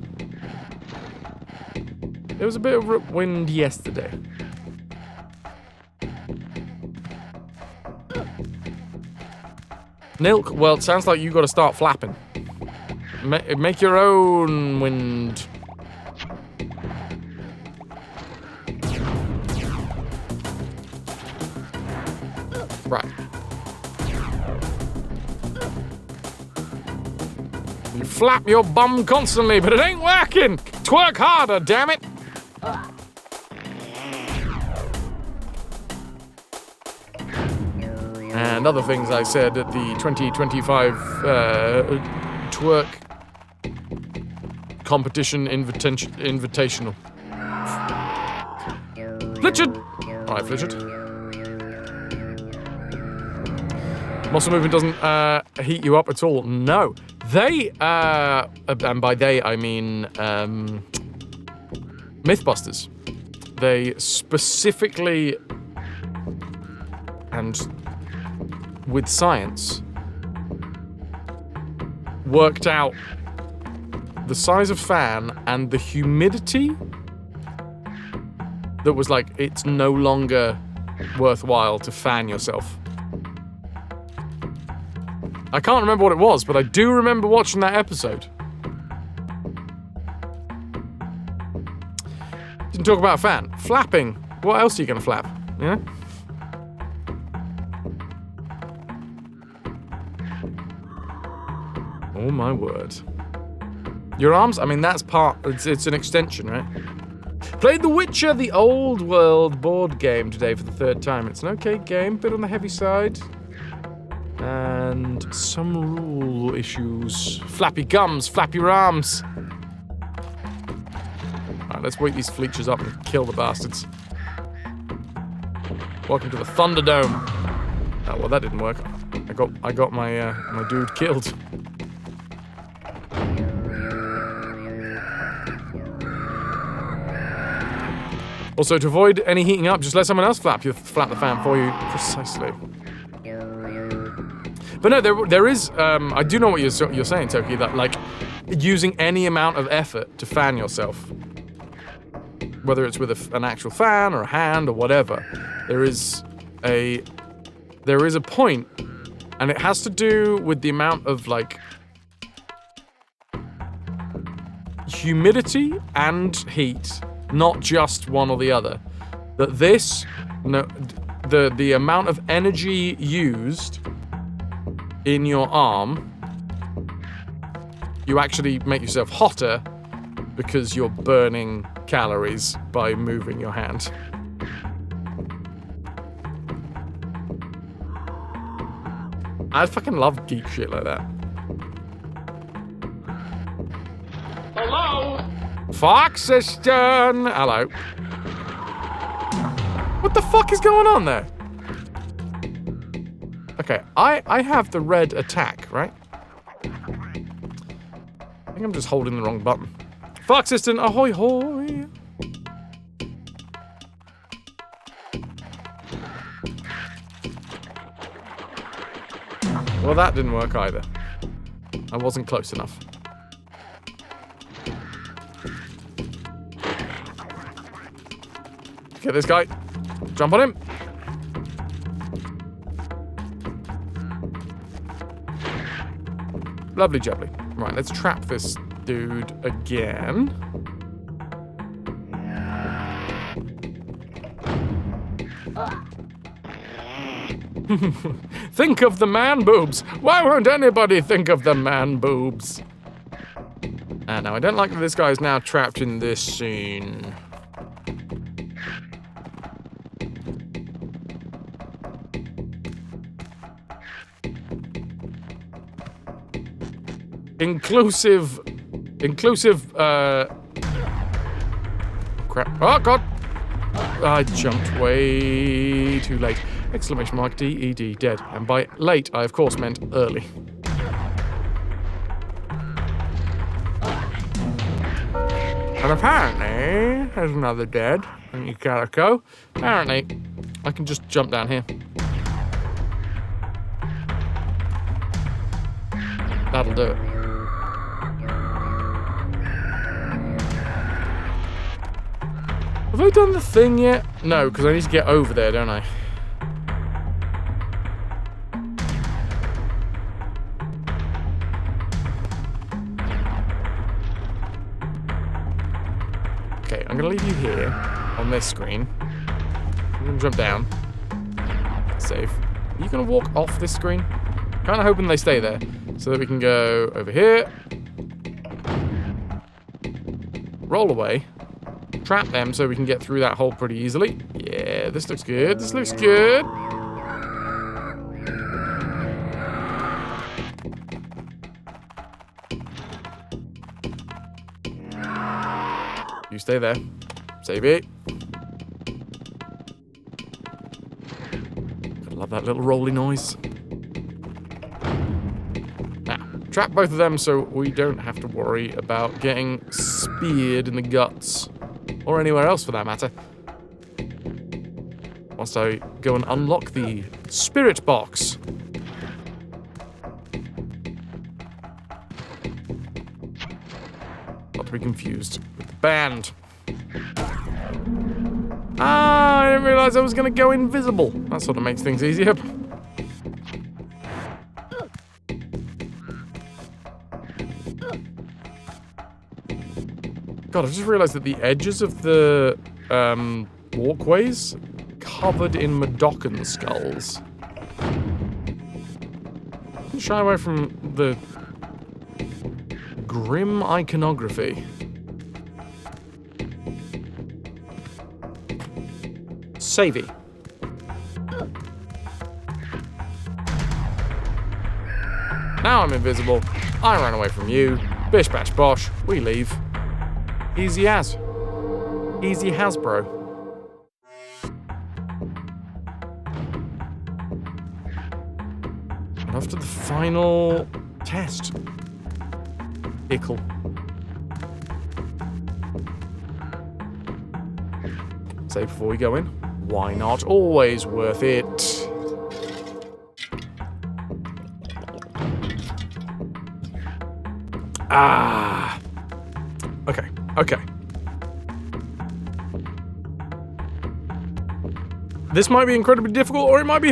There was a bit of wind yesterday. Nilk, well, it sounds like you got to start flapping. Make your own wind. Right. You flap your bum constantly, but it ain't working. Twerk harder, damn it. And other things I said at the 2025 twerk competition invitational. Flitchard! Alright, Flitchard. Muscle movement doesn't heat you up at all. No. They, and by they I mean Mythbusters. They specifically, and with science, worked out the size of fan and the humidity that was like, it's no longer worthwhile to fan yourself. I can't remember what it was, but I do remember watching that episode. Didn't talk about a fan. Flapping. What else are you gonna flap? Yeah? Oh my word. Your arms? I mean, that's part... It's an extension, right? Played The Witcher, the Oddworld board game today for the third time. It's an okay game, bit on the heavy side. And some rule issues. Flappy gums, flappy arms. Alright, let's wake these fleechers up and kill the bastards. Welcome to the Thunderdome. Oh, well, that didn't work. I got my my dude killed. Also, to avoid any heating up, just let someone else flap the fan for you. Precisely. But no, there is. I do know what you're saying, Toki. That like using any amount of effort to fan yourself, whether it's with an actual fan or a hand or whatever, there is a point, and it has to do with the amount of like humidity and heat. Not just one or the other. That this, no, the amount of energy used in your arm, you actually make yourself hotter because you're burning calories by moving your hand. I fucking love geek shit like that. Hello? Fox System! Hello. What the fuck is going on there? Okay, I have the red attack, right? I think I'm just holding the wrong button. Fox System, ahoy hoy! Well, that didn't work either. I wasn't close enough. Get this guy. Jump on him. Lovely jubbly. Right, let's trap this dude again. Think of the man boobs. Why won't anybody think of the man boobs? Now, I don't like that this guy is now trapped in this scene. Inclusive, crap. Oh, God. I jumped way too late. Exclamation mark DED, dead. And by late, I of course meant early. And apparently, there's another dead. And you gotta go. Apparently, I can just jump down here. That'll do it. Have I done the thing yet? No, because I need to get over there, don't I? Okay, I'm going to leave you here on this screen. I'm going to jump down. Save. Are you going to walk off this screen? Kind of hoping they stay there so that we can go over here. Roll away. Trap them so we can get through that hole pretty easily. Yeah, this looks good. This looks good. You stay there. Save it. Gotta love that little rolly noise. Now, trap both of them so we don't have to worry about getting speared in the guts. Or anywhere else for that matter. Whilst I go and unlock the spirit box. Not to be confused with the band. Ah, I didn't realise I was going to go invisible. That sort of makes things easier. God, I just realised that the edges of the walkways covered in Madocan skulls. Shy away from the grim iconography. Savey. Now I'm invisible. I ran away from you. Bish bash bosh. We leave. Easy as. Easy Hasbro. And off to the final test. Ickle. Save before we go in. Why not? Always worth it. Ah. Okay. Okay. This might be incredibly difficult, or it might be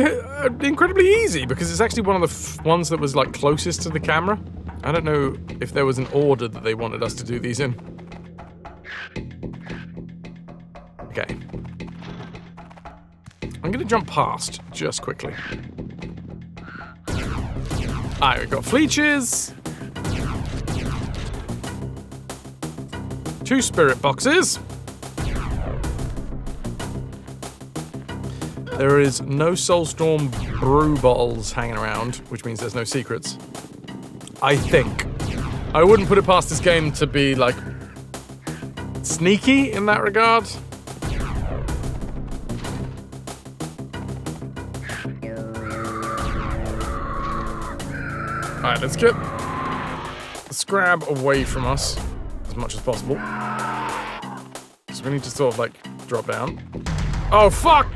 incredibly easy, because it's actually one of the ones that was, like, closest to the camera. I don't know if there was an order that they wanted us to do these in. Okay. I'm gonna jump past, just quickly. Alright, we've got fleeches. 2 spirit boxes. There is no Soulstorm brew bottles hanging around, which means there's no secrets. I think. I wouldn't put it past this game to be, like, sneaky in that regard. Alright, let's get the scrab away from us as much as possible. So we need to sort of like drop down. Oh, fuck!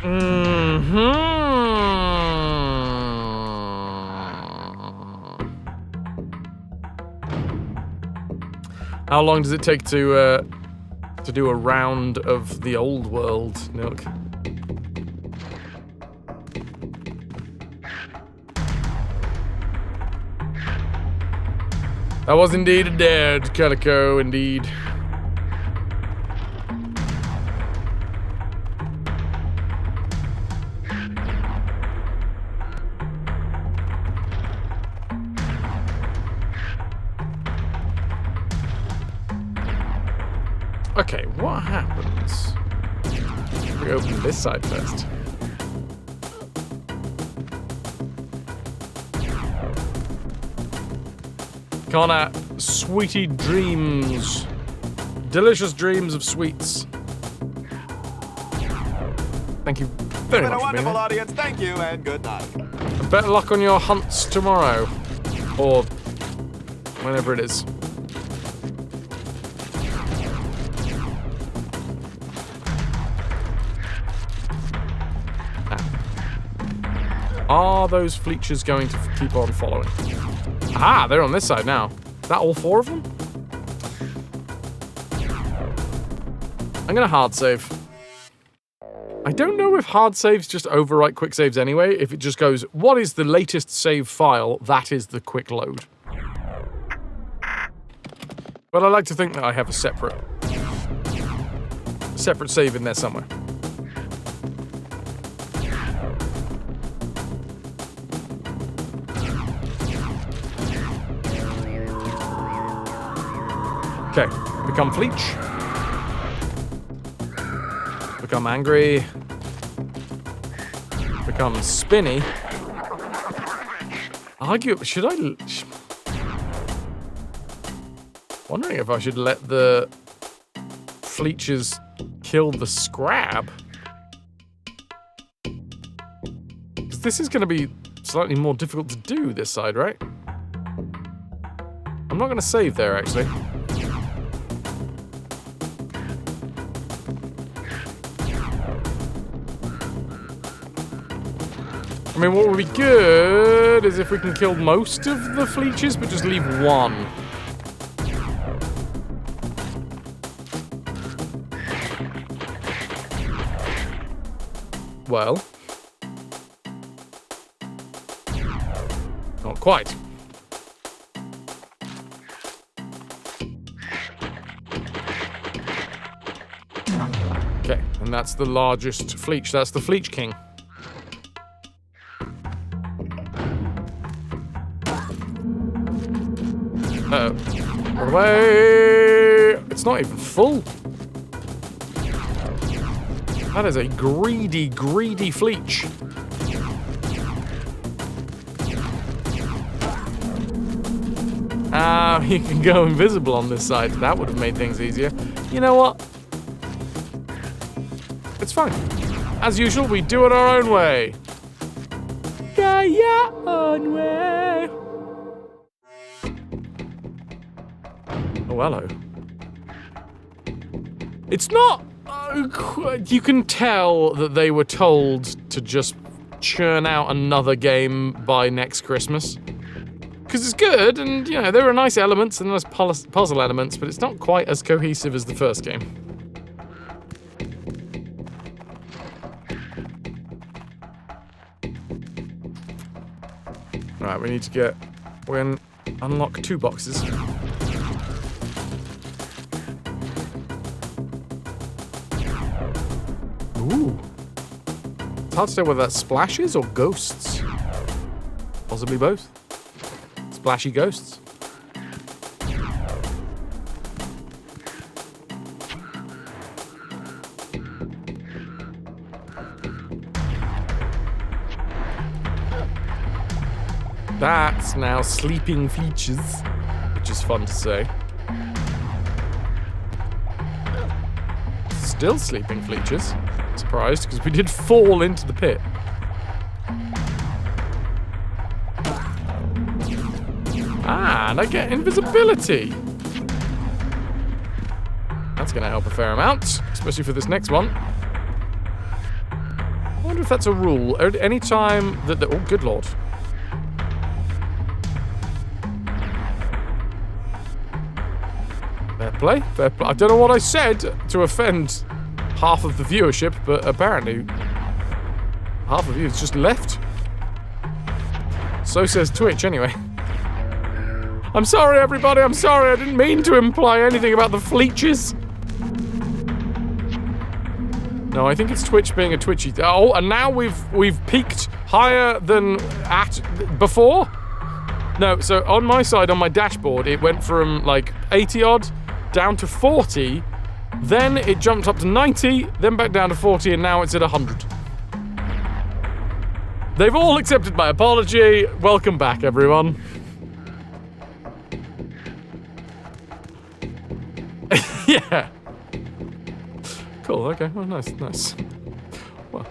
How long does it take to do a round of the old world, Nilk? That was indeed a dead calico, indeed. Okay, what happens if we open this side first? Connor, sweetie dreams. Delicious dreams of sweets. Thank you very You've been much a for being wonderful here. audience. Thank you and good night. And better luck on your hunts tomorrow. Or whenever it is. Are those fleechers going to keep on following? Aha, they're on this side now. Is that all 4 of them? I'm gonna hard save. I don't know if hard saves just overwrite quick saves anyway, if it just goes, what is the latest save file? That is the quick load. But I like to think that I have a separate save in there somewhere. Okay, become Fleech. Become angry. Become spinny. Should I... Wondering if I should let the Fleechers kill the Scrab. Because this is going to be slightly more difficult to do this side, right? I'm not going to save there, actually. I mean, what would be good is if we can kill most of the Fleechers, but just leave one. Well. Not quite. Okay, and that's the largest Fleech. That's the Fleech King. Run away! It's not even full. That is a greedy, greedy Fleech. You can go invisible on this side. That would have made things easier. You know what? It's fine. As usual, we do it our own way. Go your own way. Oh, hello. It's not... you can tell that they were told to just churn out another game by next Christmas. Because it's good, and, you know, there are nice elements and nice puzzle elements, but it's not quite as cohesive as the first game. Alright, we need to get... we're going to unlock 2 boxes. Ooh. It's hard to say whether that's splashes or ghosts. Possibly both. Splashy ghosts. That's now sleeping Fleechers, which is fun to say. still sleeping, Fleechers. Surprised, because we did fall into the pit. Ah, and I get invisibility. That's going to help a fair amount, especially for this next one. I wonder if that's a rule. Any time that oh, good lord. Fair play, fair play. I don't know what I said to offend half of the viewership, but apparently half of you has just left. So says Twitch, anyway. I'm sorry, everybody. I'm sorry. I didn't mean to imply anything about the Fleeches. No, I think it's Twitch being a Twitchy. Oh, and now we've peaked higher than at before. No, so on my side, on my dashboard, it went from like 80 odd down to 40. Then it jumped up to 90, then back down to 40, and now it's at 100. They've all accepted my apology. Welcome back, everyone. Yeah. Cool, okay. Well, nice. Well,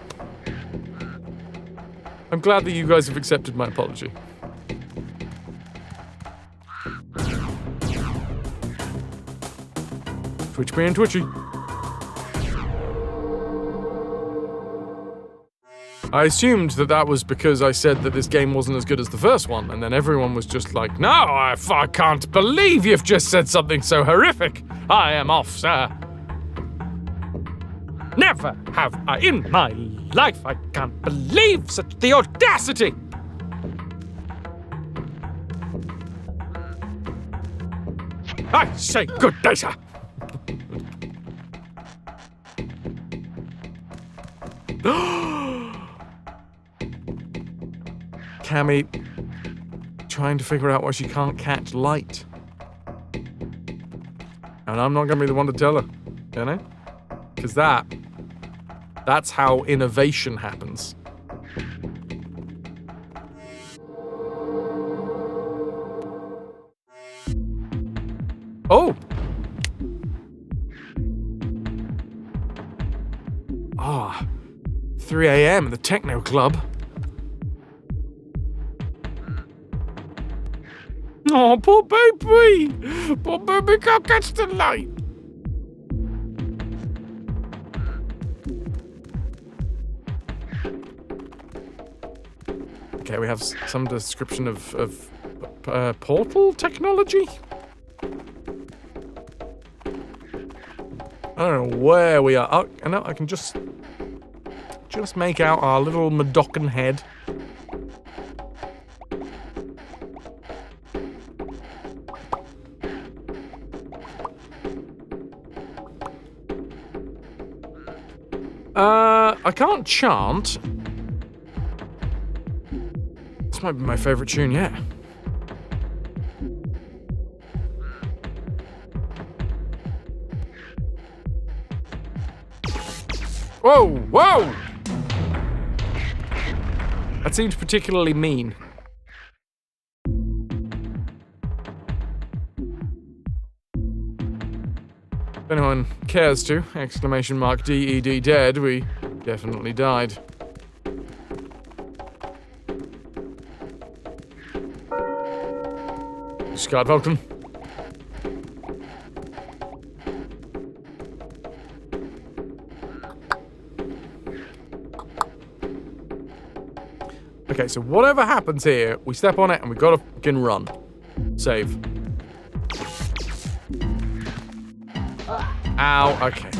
I'm glad that you guys have accepted my apology. Twitch being twitchy. I assumed that was because I said that this game wasn't as good as the first one, and then everyone was just like, no, I can't believe you've just said something so horrific. I am off, sir. Never have I in my life. I can't believe such the audacity. I say good day, sir. Cammy trying to figure out why she can't catch light. And I'm not going to be the one to tell her, you know? Because that's how innovation happens. Oh! 3 a.m. at the Techno Club. Oh, poor baby! Poor baby can't catch the light. Okay, we have some description of portal technology. I don't know where we are. Oh, I know I can just make out our little Madocan head. I can't chant. This might be my favorite tune yet. Whoa, whoa! That seemed particularly mean. If anyone cares to, exclamation mark DED dead, we definitely died. Scott Vulcan. Okay, so whatever happens here, we step on it and we gotta fucking run. Save. Ow, okay.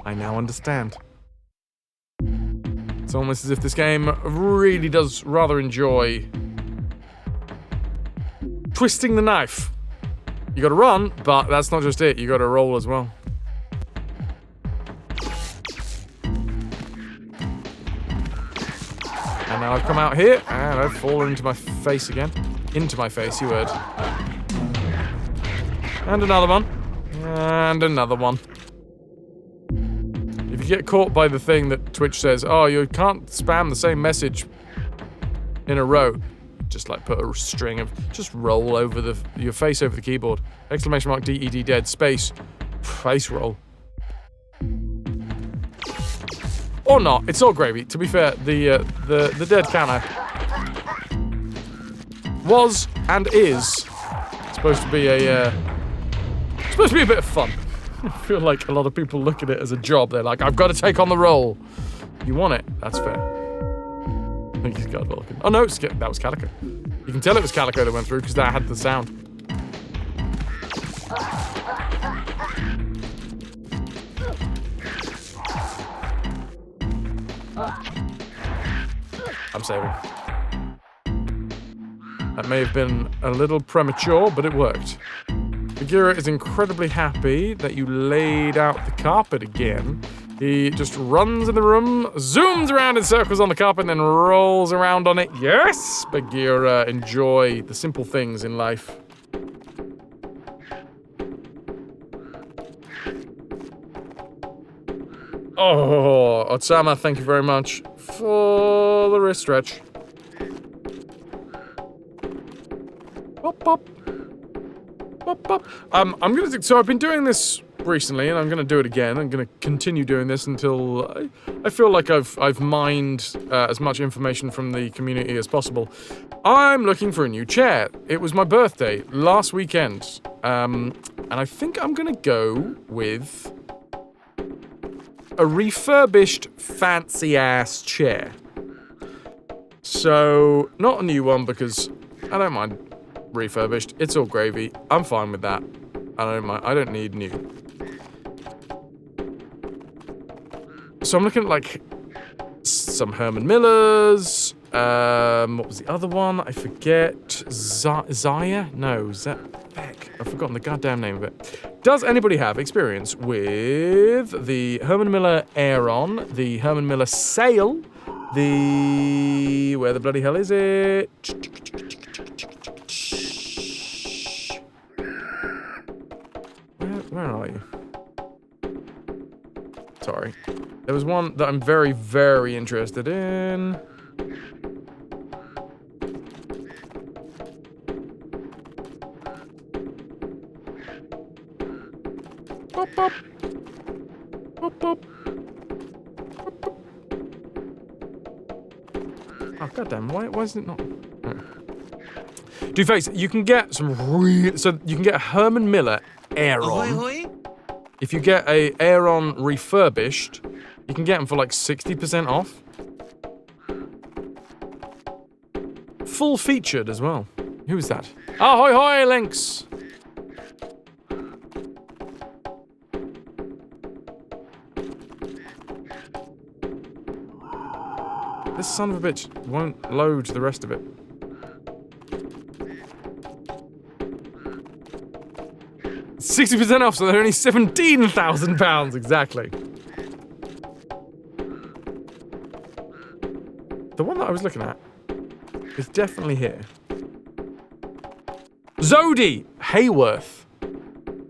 I now understand. It's almost as if this game really does rather enjoy twisting the knife. You gotta run, but that's not just it, you gotta roll as well. And now I've come out here, and I've fallen into my face again. Into my face, you heard. And another one. And another one. If you get caught by the thing that Twitch says, oh, you can't spam the same message in a row, just like put a string of, just roll over your face over the keyboard. Exclamation mark DED dead, space, face roll. Or not. It's all gravy. To be fair, the dead counter was and is supposed to be a bit of fun. I feel like a lot of people look at it as a job. They're like, I've got to take on the role. You want it? That's fair. I think he's got Vulcan. Oh no, that was Calico. You can tell it was Calico that went through because that had the sound. I'm saving. That may have been a little premature, but it worked. Bagheera is incredibly happy that you laid out the carpet again. He just runs in the room, zooms around in circles on the carpet, and then rolls around on it. Yes! Bagheera, enjoy the simple things in life. Oh, Otsama, thank you very much for the wrist stretch. Pop, pop. Pop, pop. So I've been doing this recently, and I'm gonna do it again. I'm gonna continue doing this until I feel like I've mined as much information from the community as possible. I'm looking for a new chair. It was my birthday last weekend, and I think I'm gonna go with a refurbished fancy-ass chair. So, not a new one because I don't mind refurbished. It's all gravy. I'm fine with that. I don't mind. I don't need new. So I'm looking at like some Herman Millers. What was the other one? I forget. Zaya? No, Heck, I've forgotten the goddamn name of it. Does anybody have experience with the Herman Miller Aeron, the Herman Miller Sail, where the bloody hell is it? Where are you? Sorry. There was one that I'm very, very interested in. Pop, pop. Pop, pop. Pop, pop. Oh, goddamn. Why is it not? Do face, you can get some so you can get a Herman Miller Aeron. If you get a Aeron refurbished, you can get them for like 60% off. Full featured as well. Who is that? Ahoy hoy, Lynx! This son of a bitch won't load the rest of it. £60% off, so they're only £17,000 exactly. The one that I was looking at is definitely here. Zodi Hayworth.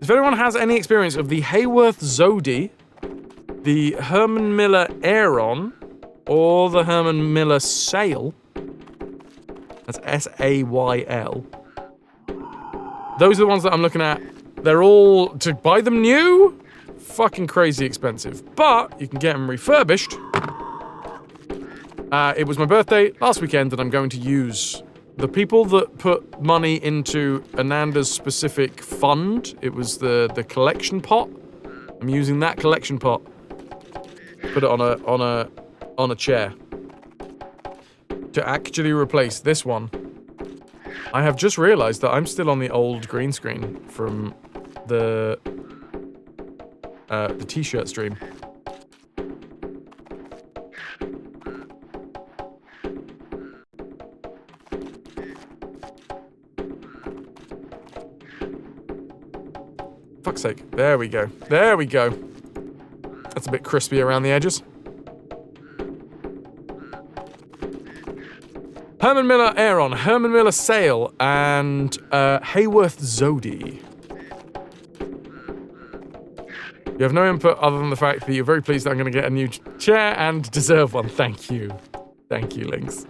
If anyone has any experience of the Hayworth Zodi, the Herman Miller Aeron, or the Herman Miller Sail, that's S-A-Y-L. Those are the ones that I'm looking at. They're all, to buy them new, fucking crazy expensive. But you can get them refurbished. It was my birthday last weekend, and I'm going to use the people that put money into Ananda's specific fund. It was the collection pot. I'm using that collection pot. Put it on a chair to actually replace this one. I have just realized that I'm still on the old green screen from the t-shirt stream. Fuck's sake. There we go. There we go. That's a bit crispy around the edges. Herman Miller Aeron, Herman Miller Sail, and Hayworth Zodi. You have no input other than the fact that you're very pleased that I'm going to get a new chair and deserve one. Thank you. Thank you, Lynx.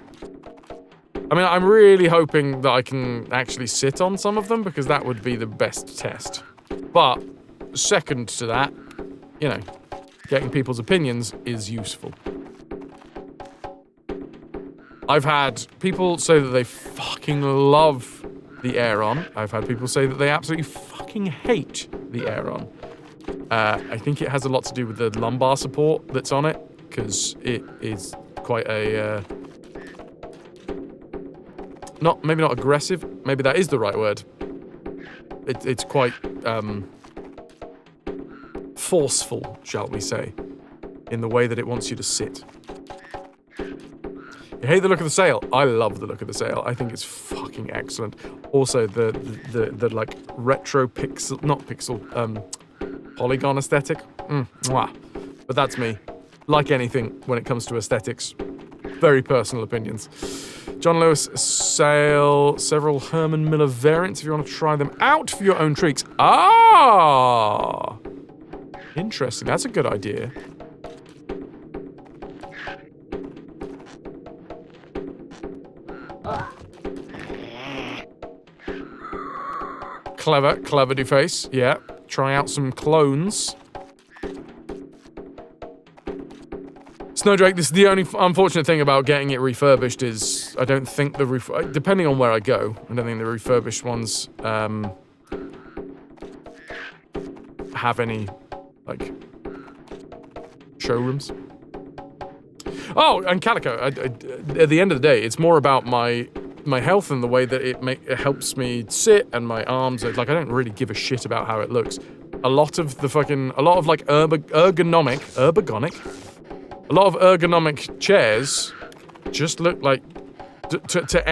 I mean, I'm really hoping that I can actually sit on some of them because that would be the best test. But second to that, you know, getting people's opinions is useful. I've had people say that they fucking love the Aeron. I've had people say that they absolutely fucking hate the Aeron. I think it has a lot to do with the lumbar support that's on it, because it is quite a... maybe not aggressive, maybe that is the right word. It's quite forceful, shall we say, in the way that it wants you to sit. You hate the look of the sail. I love the look of the sail. I think it's fucking excellent. Also, the like retro pixel, not pixel, polygon aesthetic. Mwah. But that's me. Like anything when it comes to aesthetics. Very personal opinions. John Lewis sail several Herman Miller variants if you want to try them out for your own treats. Ah! Interesting. That's a good idea. Clever, Deface. Yeah. Try out some clones. Snowdrake, this is the only unfortunate thing about getting it refurbished is I don't think depending on where I go, I don't think the refurbished ones have any, like, showrooms. Oh, and Calico, at the end of the day, it's more about my health and the way that it helps me sit and my arms. Like, I don't really give a shit about how it looks. A lot of like ergonomic chairs just look like, to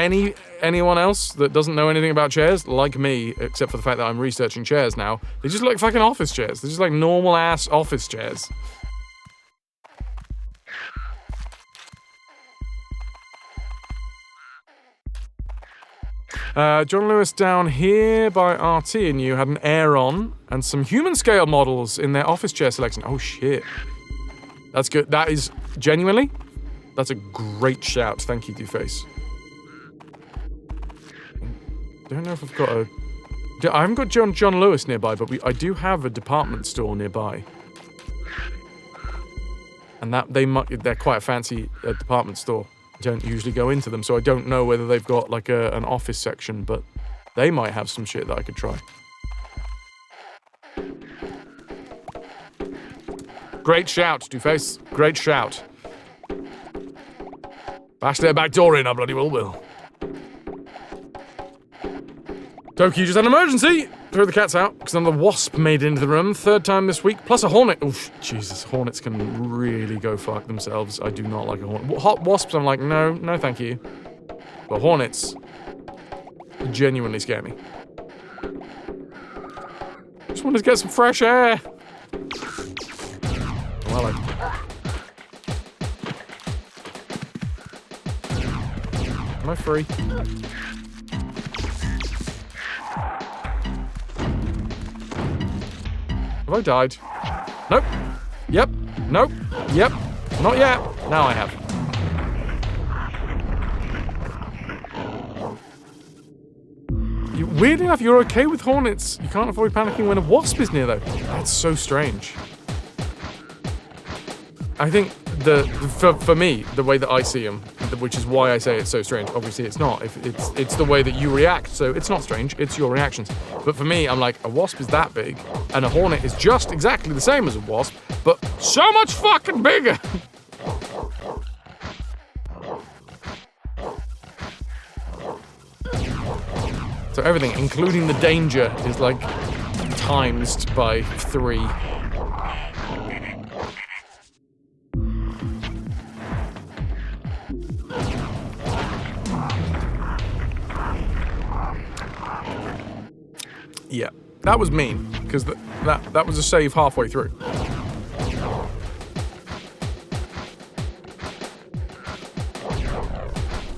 anyone else that doesn't know anything about chairs, like me, except for the fact that I'm researching chairs now, they just look like fucking office chairs. They're just like normal ass office chairs. John Lewis down here by RT and you had an Aeron and some human scale models in their office chair selection. Oh shit. That's good. That is genuinely, that's a great shout. Thank you, Deface. Don't know if I've got I haven't got John Lewis nearby, but I do have a department store nearby. And they're quite a fancy department store. I don't usually go into them, so I don't know whether they've got like an office section, but they might have some shit that I could try. Great shout, Deface. Great shout. Bash their back door in, I bloody well will. Toki just had an emergency! Throw the cats out, because another wasp made into the room. Third time this week, plus a hornet. Oof, Jesus, hornets can really go fuck themselves. I do not like a hornet. Hot wasps, I'm like, no thank you. But hornets genuinely scare me. Just wanted to get some fresh air. Well, am I free? Have I died? Nope. Yep. Nope. Yep. Not yet. Now I have. Weirdly enough, you're okay with hornets. You can't avoid panicking when a wasp is near, though. That's so strange. I think for me, the way that I see them, which is why I say it's so strange. Obviously, it's not. It's the way that you react, so it's not strange. It's your reactions. But for me, I'm like, a wasp is that big, and a hornet is just exactly the same as a wasp, but so much fucking bigger. So everything, including the danger, is like times by 3. Yeah, that was mean, because that was a save halfway through.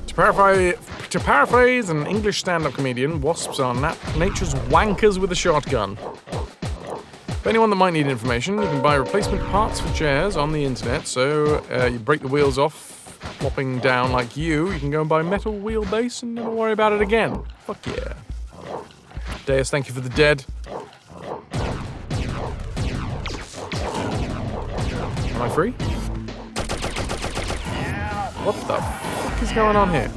To paraphrase an English stand-up comedian, wasps are nature's wankers with a shotgun. For anyone that might need information, you can buy replacement parts for chairs on the internet, so you break the wheels off, plopping down like you can go and buy a metal wheelbase and never worry about it again. Fuck yeah. Deus, thank you for the dead. I free? What the fuck is going on here?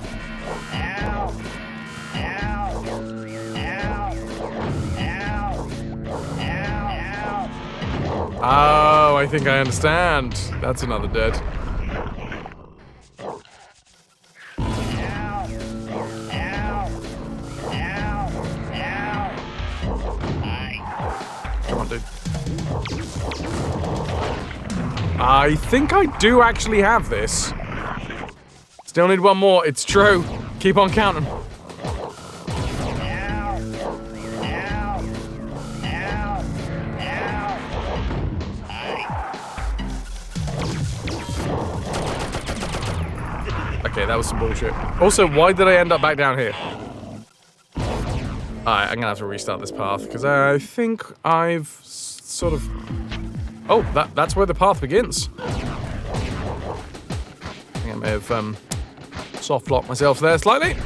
Oh, I think I understand. That's another dead. Come on, dude. I think I do actually have this. Still need one more. It's true. Keep on counting. Okay, that was some bullshit. Also, why did I end up back down here? Alright, I'm gonna have to restart this path, because I think I've sort of... Oh, that's where the path begins. I think I may have soft-locked myself there slightly.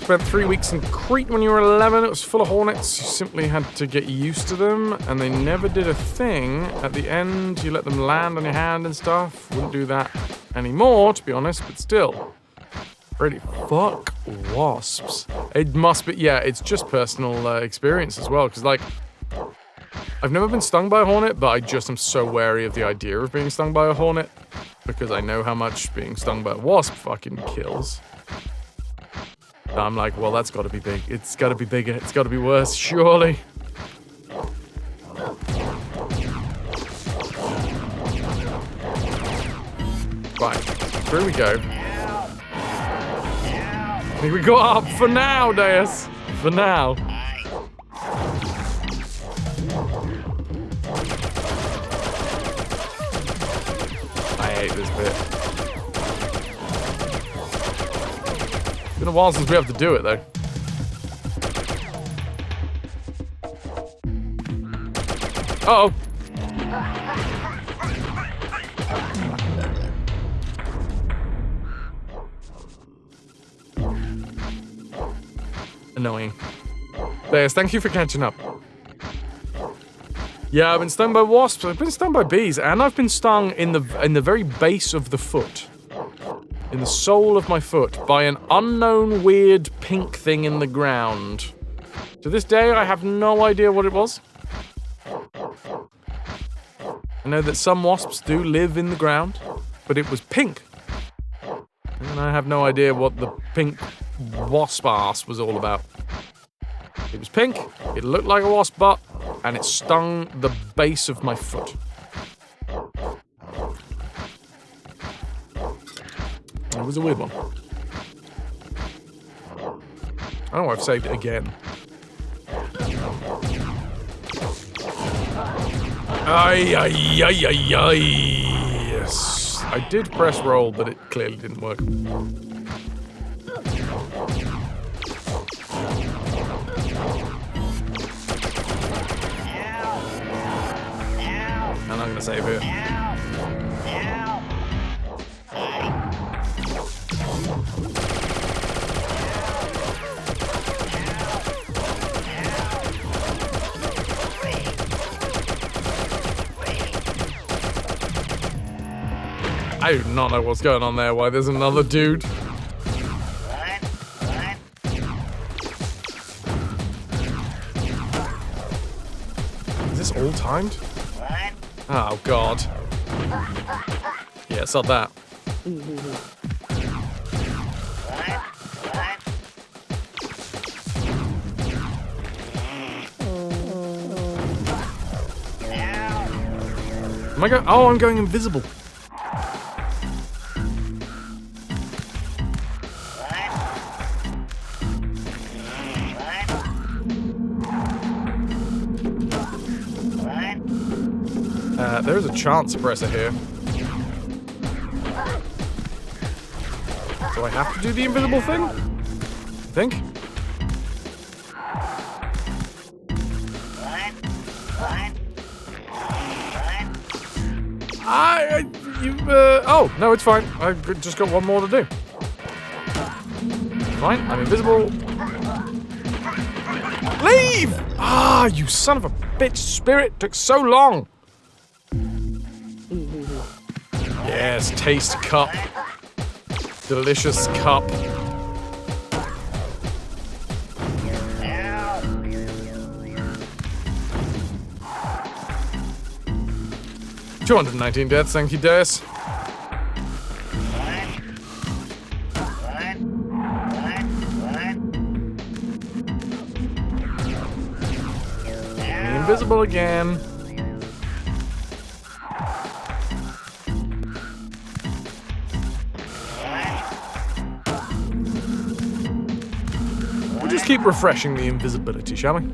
Spent 3 weeks in Crete when you were 11. It was full of hornets. You simply had to get used to them, and they never did a thing. At the end, you let them land on your hand and stuff. Wouldn't do that anymore, to be honest, but still. Really, fuck wasps. It must be, yeah, it's just personal experience as well, because, like, I've never been stung by a hornet, but I just am so wary of the idea of being stung by a hornet, because I know how much being stung by a wasp fucking kills. I'm like, well, that's got to be big. It's got to be bigger. It's got to be worse, surely. Right, through we go. I think we got up for now, Deus. For now. I hate this bit. It's been a while since we have to do it, though. Uh-oh. Annoying. Bears, thank you for catching up. Yeah, I've been stung by wasps, I've been stung by bees, and I've been stung in the very base of the foot. In the sole of my foot, by an unknown weird pink thing in the ground. To this day, I have no idea what it was. I know that some wasps do live in the ground, but it was pink. And I have no idea what the pink wasp ass was all about. It was pink, it looked like a wasp butt, and it stung the base of my foot. It was a weird one. Oh, I've saved it again. Ay, ay, ay, ay, ay. Yes. I did press roll, but it clearly didn't work. And I'm gonna save here. I do not know what's going on there, why there's another dude. Is this all timed? Oh god. Yeah, it's not that. Am I going? Oh, I'm going invisible. There's a chance suppressor here. Do I have to do the invisible thing? I think. Oh, no, it's fine. I've just got one more to do. Fine, I'm invisible. Leave! Ah, you son of a bitch. Spirit took so long. Yes, taste cup. Delicious cup. $219 deaths, thank you, Deus. Invisible again. We'll just keep refreshing the invisibility, shall we?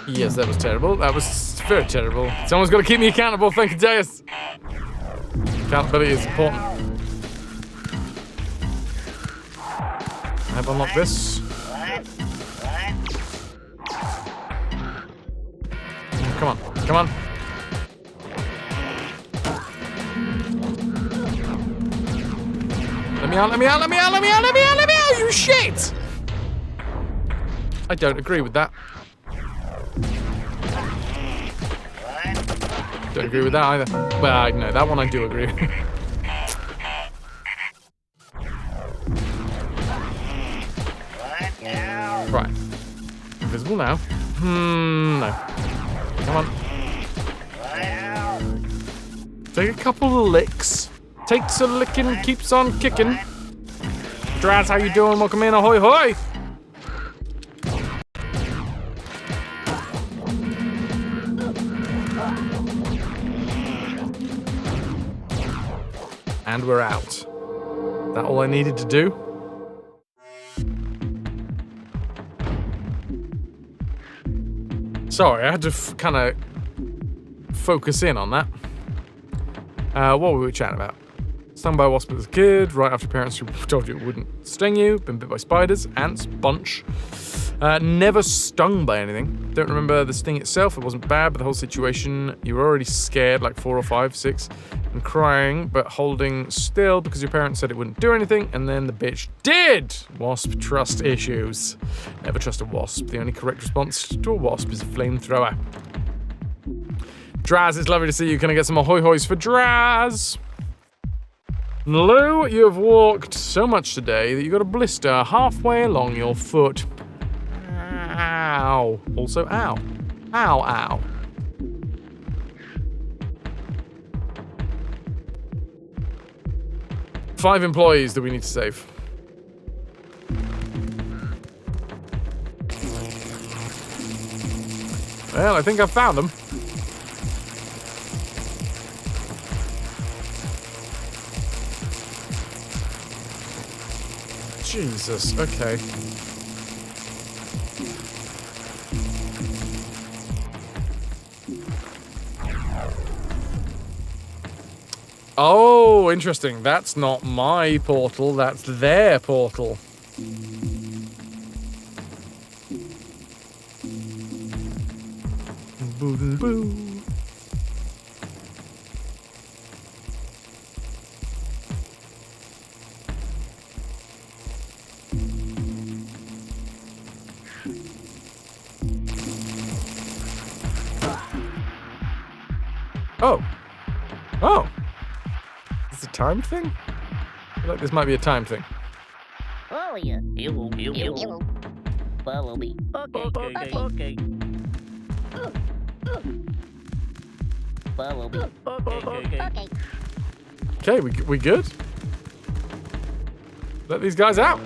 Yes, that was terrible. That was very terrible. Someone's got to keep me accountable. Thank you, Deus. Accountability is important. I've unlocked this. Come on, come on. Let me out, let me out, let me out, let me out, let me out, let me out, you shit! I don't agree with that. Don't agree with that either. Well, no, that one I do agree with. Right. Invisible now. No. Come on. Take a couple of licks. Takes a licking, keeps on kicking. Draz, how you doing? Welcome in. Ahoy, hoy! And we're out. That all I needed to do? Sorry, I had to kind of focus in on that. What were we chatting about? Stung by a wasp as a kid, right after parents who told you it wouldn't sting you, been bit by spiders, ants, bunch. Never stung by anything. Don't remember the sting itself, it wasn't bad, but the whole situation, you were already scared, like 4 or 5, 6, and crying, but holding still because your parents said it wouldn't do anything, and then the bitch did! Wasp trust issues. Never trust a wasp. The only correct response to a wasp is a flamethrower. Draz, it's lovely to see you. Can I get some ahoy hoys for Draz? Lou, you have walked so much today that you got a blister halfway along your foot. Ow. Also, ow. Ow, ow. Five employees that we need to save. Well, I think I've found them. Jesus, okay. Oh, interesting. That's not my portal, that's their portal. Boo boo boo. Oh. Oh. Is this a time thing? I feel like this might be a time thing. Oh, yeah. You. Follow me. Okay. Follow me. Okay. Okay, we good? Let these guys out.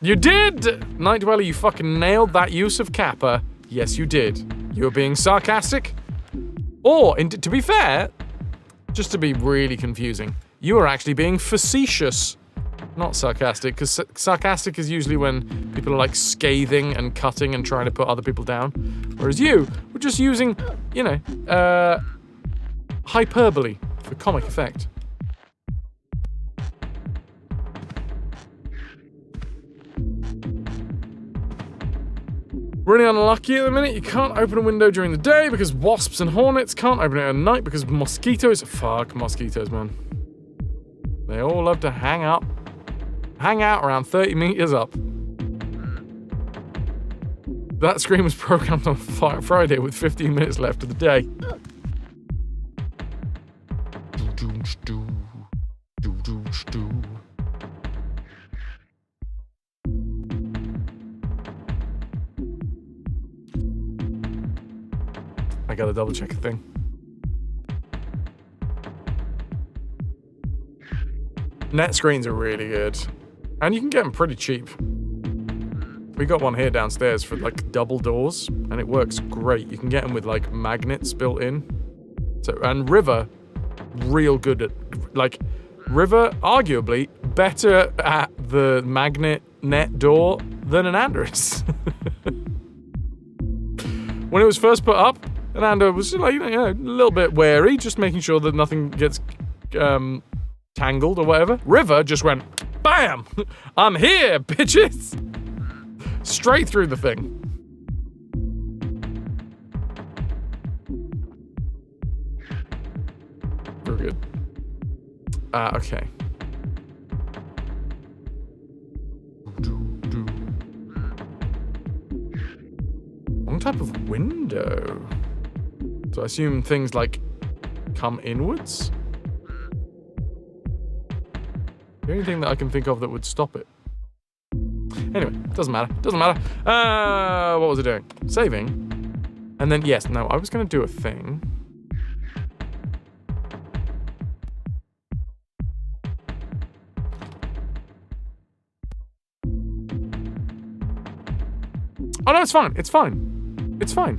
You did! Night Dweller, you fucking nailed that use of Kappa. Yes, you did. You were being sarcastic. Or, to be fair, just to be really confusing, you were actually being facetious. Not sarcastic, because sarcastic is usually when people are like scathing and cutting and trying to put other people down. Whereas you were just using, you know, hyperbole for comic effect. Really unlucky at the minute. You can't open a window during the day because wasps and hornets. Can't open it at night because mosquitoes. Fuck mosquitoes, man. They all love to hang out around 30 meters up. That screen was programmed on Friday with 15 minutes left of the day. I gotta double check a thing. Net screens are really good. And you can get them pretty cheap. We got one here downstairs for like double doors, and it works great. You can get them with like magnets built in. So, and River, real good at, like, River arguably better at the magnet net door than Ananda is. When it was first put up, Ananda was like, you know, a little bit wary, just making sure that nothing gets tangled or whatever. River just went, bam! I'm here, bitches! Straight through the thing. Very good. Okay. Wrong type of window. So I assume things like come inwards? The only thing that I can think of that would stop it. Anyway, doesn't matter. Doesn't matter. What was I doing? Saving. And then, yes, no, I was going to do a thing. Oh, no, it's fine. It's fine. It's fine.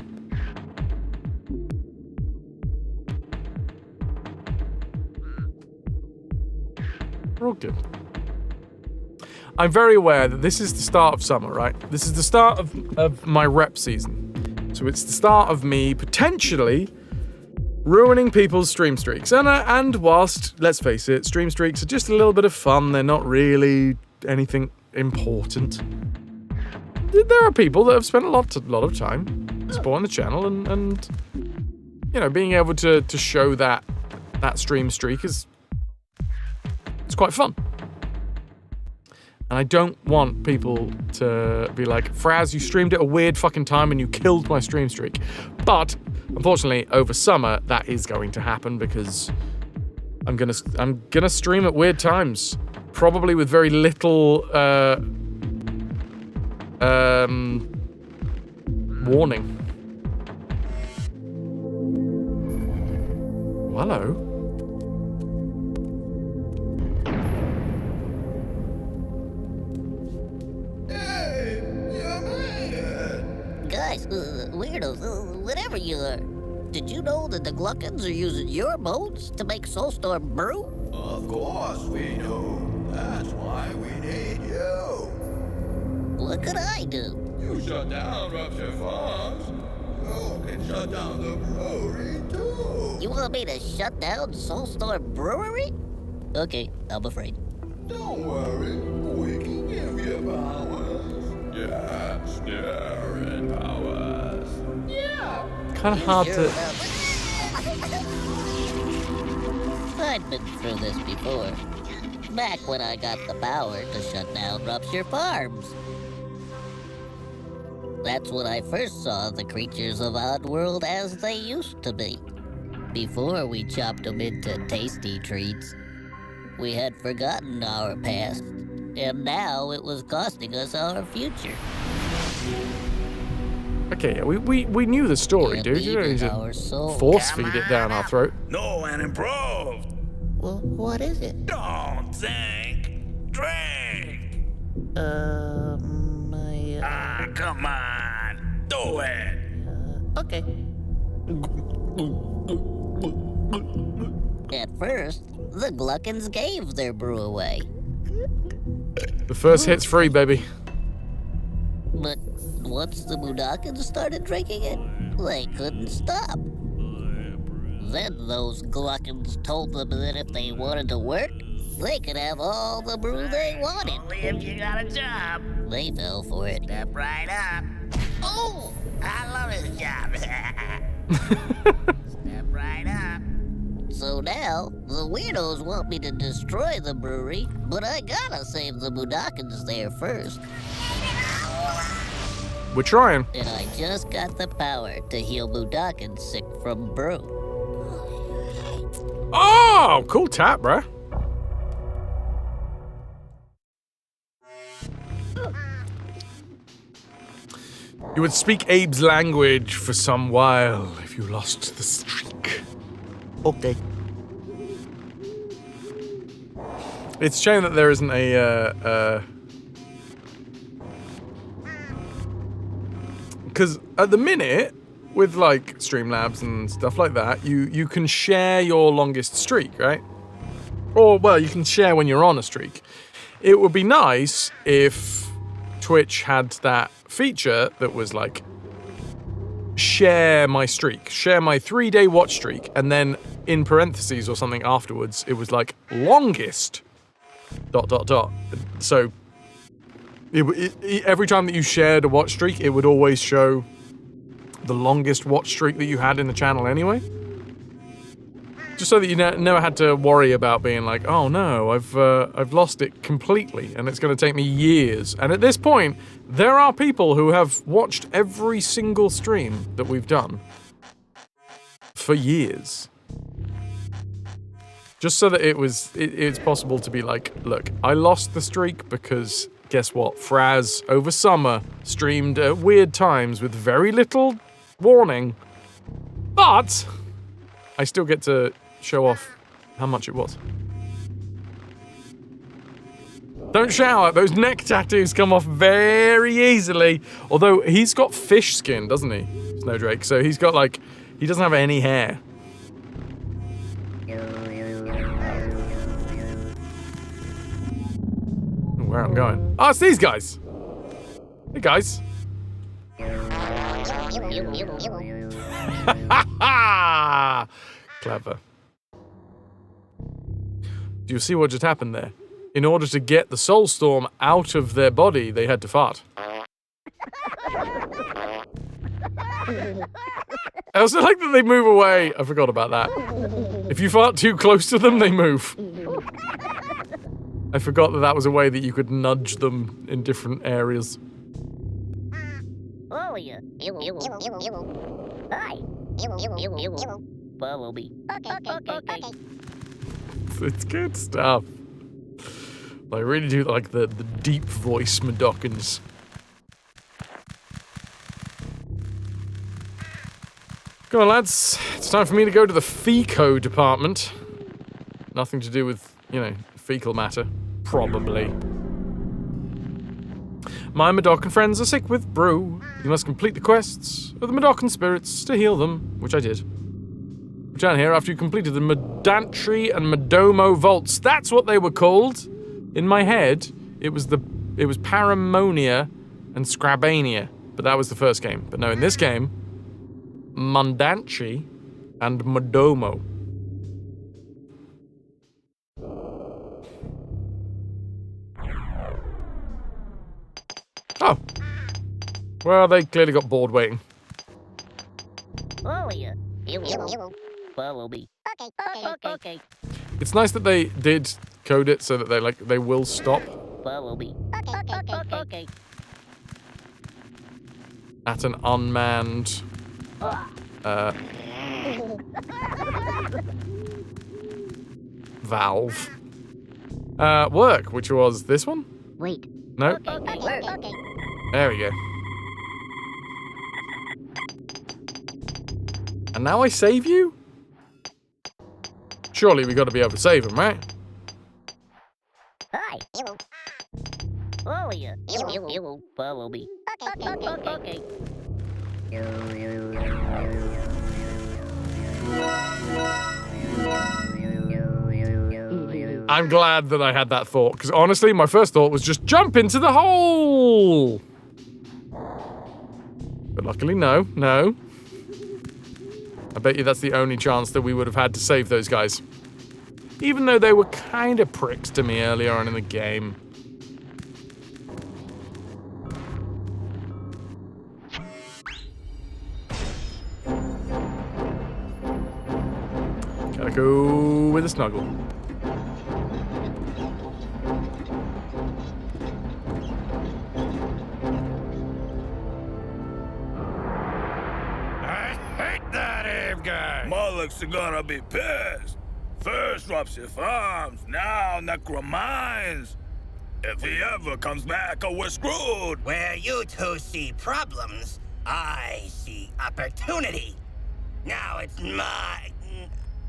We're all good. I'm very aware that this is the start of summer, right? This is the start of my rep season. So it's the start of me potentially ruining people's stream streaks. And whilst, let's face it, stream streaks are just a little bit of fun, they're not really anything important. There are people that have spent a lot of time supporting the channel and you know, being able to show that stream streak it's quite fun. And I don't want people to be like, Fraz, you streamed at a weird fucking time and you killed my stream streak. But unfortunately, over summer, that is going to happen because I'm gonna stream at weird times, probably with very little warning. Hello. Guys, weirdos, whatever you are, did you know that the Gluckins are using your boats to make Soulstorm brew? Of course we know. That's why we need you. What could I do? You shut down Rupture Farms. You can shut down the brewery too. You want me to shut down Soulstorm Brewery? Okay, I'm afraid. Don't worry, we can give you powers. Yes, Darren powers. Yeah. Kind of hard to. I've been through this before. Back when I got the power to shut down Rupture Farms. That's when I first saw the creatures of Oddworld as they used to be. Before we chopped them into tasty treats, we had forgotten our past, and now it was costing us our future. Okay, yeah, we knew the story, And dude. You don't need even to our soul. force feed it down our throat. No, and improved. Well, what is it? Don't think, drink. Come on, do it. Okay. At first, the Gluckins gave their brew away. The first hit's free, baby. But once the Mudokins started drinking it, they couldn't stop. Then those Gluckins told them that if they wanted to work, they could have all the brew they wanted. Only if you got a job. They fell for it. Step right up. Oh, I love his job. Step right up. So now, the weirdos want me to destroy the brewery, but I gotta save the Budokans there first. We're trying. And I just got the power to heal Budokans sick from brew. Oh, cool tap, bruh. You would speak Abe's language for some while if you lost the streak. Okay. It's a shame that there isn't a, because at the minute, with like Streamlabs and stuff like that, you can share your longest streak, right? Or, well, you can share when you're on a streak. It would be nice if Twitch had that feature that was like, share my streak, share my 3-day watch streak, and then in parentheses or something afterwards, it was like, longest, ... So, every time that you shared a watch streak, it would always show the longest watch streak that you had in the channel anyway. Just so that you never had to worry about being like, oh no, I've lost it completely and it's going to take me years. And at this point, there are people who have watched every single stream that we've done for years. Just so that it's possible to be like, look, I lost the streak because guess what? Fraz over summer streamed at weird times with very little warning, but I still get to show off how much it was. Don't shout, those neck tattoos come off very easily. Although he's got fish skin, doesn't he? Snowdrake, so he's got like, he doesn't have any hair. Where I'm going. Oh, it's these guys! Hey guys. Clever. Do you see what just happened there? In order to get the soul storm out of their body, they had to fart. I also like that they move away. I forgot about that. If you fart too close to them, they move. I forgot that that was a way that you could nudge them in different areas. Oh, yeah. Hi. Bumblebee. Okay. It's good stuff. I really do like the deep voice Madokans. Come on, lads. It's time for me to go to the FECO department. Nothing to do with, you know, fecal matter. Probably. My Madokan friends are sick with brew. You must complete the quests of the Madokan spirits to heal them, which I did. Return here after you completed the Madantri and Madomo vaults. That's what they were called. In my head, it was Paramonia and Scrabania, but that was the first game. But no, in this game, Mandantri and Madomo. Oh. Well, they clearly got bored waiting. Oh, yeah. Bumblebee. Okay. It's nice that they did code it so that they will stop. Bumblebee. Okay. At an unmanned valve. Work, which was this one? Wait. No? Okay. There we go. And now I save you? Surely we gotta be able to save him, right? Hi. Oh, yeah. Bumblebee. Okay. I'm glad that I had that thought, because honestly, my first thought was just jump into the hole! But luckily, no. I bet you that's the only chance that we would have had to save those guys. Even though they were kind of pricks to me earlier on in the game. go with a snuggle. I hate that Abe guy. Mullock's gonna be pissed. First Dropship Farms, now Necromines. If he ever comes back, we're screwed. Where you two see problems, I see opportunity. Now it's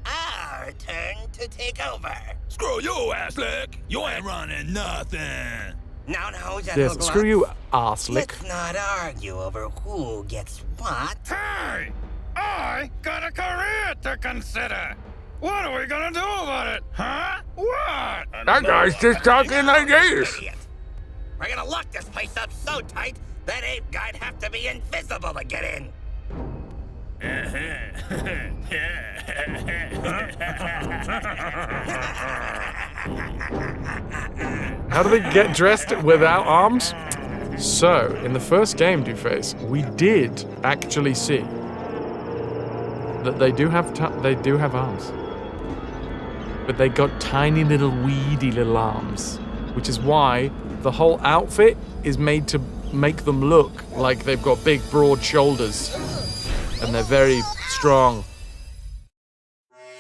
our turn to take over. Screw you, Asslick. You ain't running nothing. Now, Yes, screw you, arselick. Let's not argue over who gets what. Hey, I got a career to consider. What are we gonna do about it, huh? What? That guy's just talking like this. Idiot. We're gonna lock this place up so tight that Ape Guy'd have to be invisible to get in. How do they get dressed without arms? So, in the first game, Dooface, we did actually see that they do have arms. But they got tiny little weedy little arms, which is why the whole outfit is made to make them look like they've got big, broad shoulders, and they're very strong.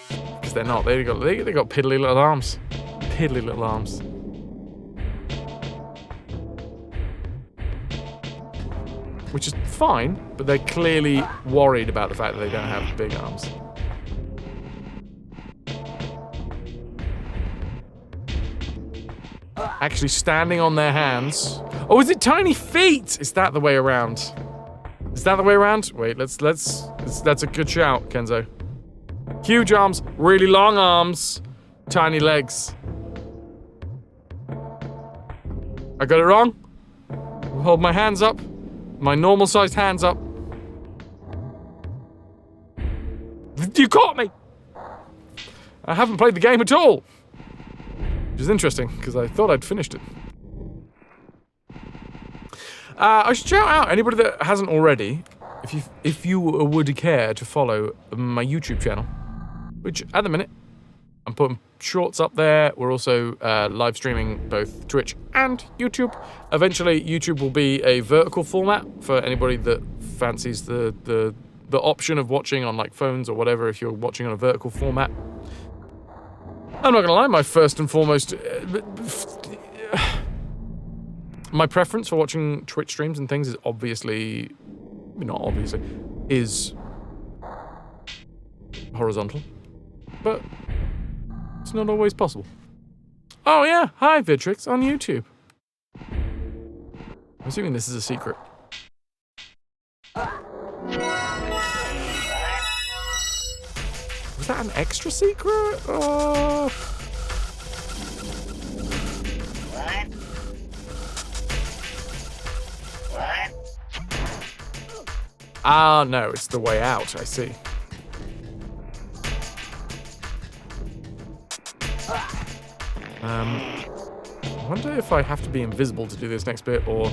Because they're not. They got piddly little arms, piddly little arms. Which is fine, but they're clearly worried about the fact that they don't have big arms. Actually standing on their hands. Oh, is it tiny feet? Is that the way around? Is that the way around? Wait, that's a good shout, Kenzo. Huge arms, really long arms, tiny legs. I got it wrong? Hold my hands up. My normal sized hands up. You caught me! I haven't played the game at all. Which is interesting, because I thought I'd finished it. I should shout out anybody that hasn't already, if you would care to follow my YouTube channel, which at the minute I'm putting shorts up there. We're also live streaming both Twitch and YouTube. Eventually, YouTube will be a vertical format for anybody that fancies the option of watching on like phones or whatever. If you're watching on a vertical format, I'm not gonna lie. My first and foremost. My preference for watching Twitch streams and things is is horizontal, but it's not always possible. Oh yeah, hi Vitrix on YouTube. I'm assuming this is a secret. Was that an extra secret? Ah, no, it's the way out, I see. I wonder if I have to be invisible to do this next bit, or...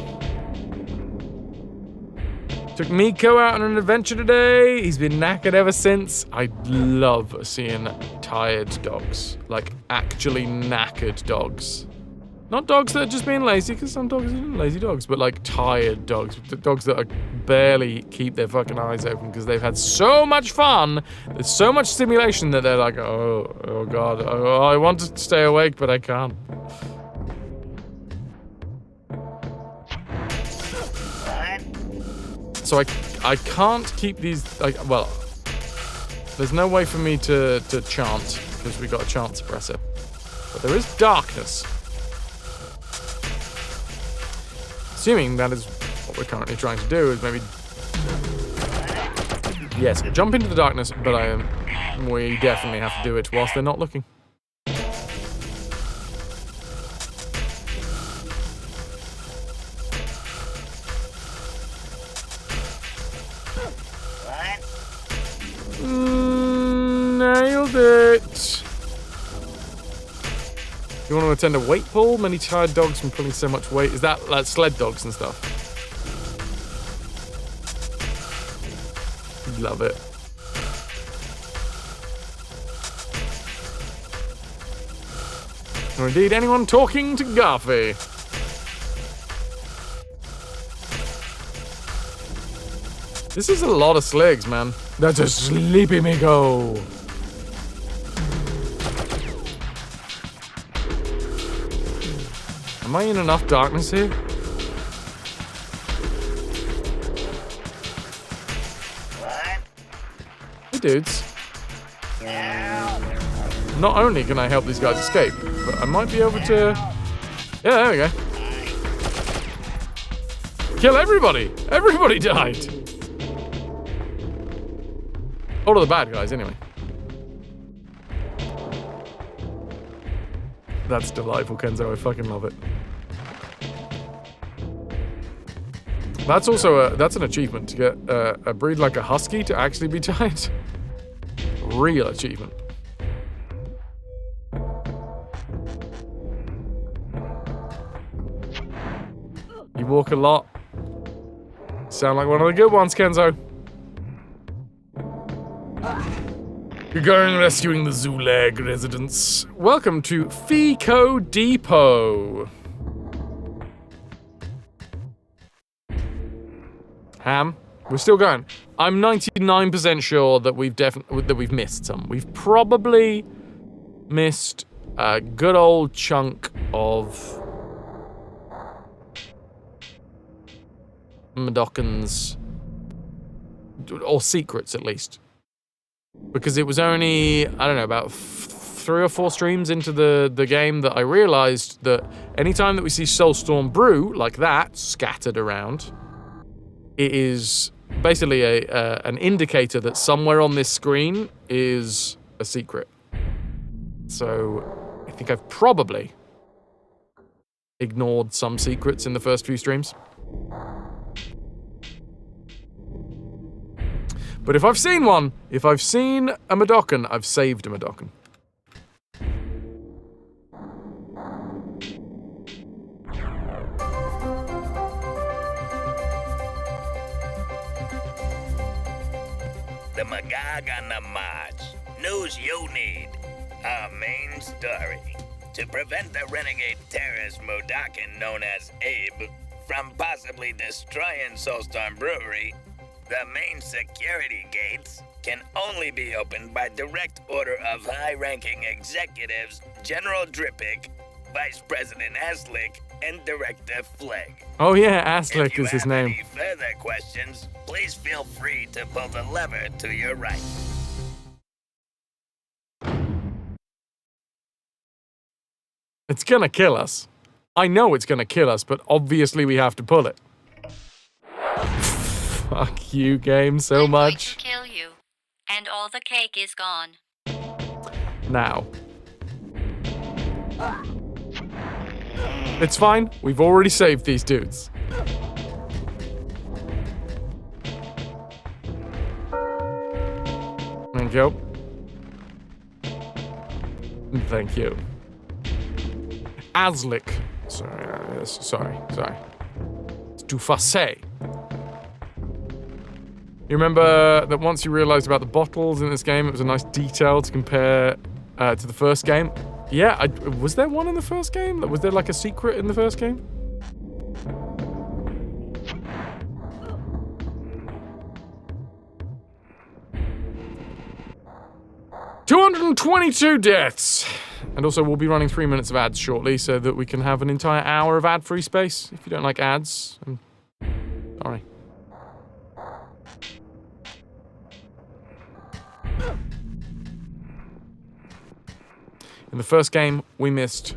Took Miko out on an adventure today. He's been knackered ever since. I love seeing tired dogs. Like, actually knackered dogs. Not dogs that are just being lazy, because some dogs are lazy dogs, but like tired dogs. Dogs that are barely keep their fucking eyes open because they've had so much fun. There's so much stimulation that they're like, oh god, I want to stay awake, but I can't. So I can't keep these, like, well, there's no way for me to chant because we got a chant suppressor. But there is darkness. Assuming that is what we're currently trying to do, is maybe... Yes, jump into the darkness, but we definitely have to do it whilst they're not looking. Nailed it! You want to attend a weight pull? Many tired dogs from pulling so much weight. Is that like sled dogs and stuff? Love it. Or indeed anyone talking to Garfy. This is a lot of sligs, man. That's a sleepy me go. Am I in enough darkness here? What? Hey, dudes. Not only can I help these guys escape, but I might be able to... Yeah, there we go. Kill everybody! Everybody died! All of the bad guys, anyway. That's delightful, Kenzo. I fucking love it. That's also that's an achievement, to get a breed like a husky to actually be tied. Real achievement. You walk a lot. Sound like one of the good ones, Kenzo. You're going rescuing the Zulag residents. Welcome to Fico Depot. Ham, we're still going. I'm 99% sure that we've missed some. We've probably missed a good old chunk of Madokans, or secrets at least. Because it was only, I don't know, about 3 or 4 streams into the game that I realized that anytime that we see Soulstorm Brew, like that, scattered around, it is basically an indicator that somewhere on this screen is a secret. So I think I've probably ignored some secrets in the first few streams. But if I've seen one, if I've seen a Madokan, I've saved a Madokan. The Magog on the March. News you need. Our main story. To prevent the renegade terrorist Modakan known as Abe from possibly destroying Soulstorm Brewery, the main security gates can only be opened by direct order of high-ranking executives General Drippick, Vice President Aslick, and Director Flegg. Oh yeah, Aslick is his name. If you have any further questions, please feel free to pull the lever to your right. It's gonna kill us. I know it's gonna kill us, but obviously we have to pull it. Fuck you, game, so much. I'm going to kill you, and all the cake is gone. Now. It's fine. We've already saved these dudes. Thank you. Thank you. Aslick. Sorry. It's too fussy. You remember that once you realized about the bottles in this game, it was a nice detail to compare to the first game? Yeah, was there one in the first game? Was there like a secret in the first game? $222 deaths! And also, we'll be running 3 minutes of ads shortly so that we can have an entire hour of ad-free space. If you don't like ads, I'm sorry. In the first game, we missed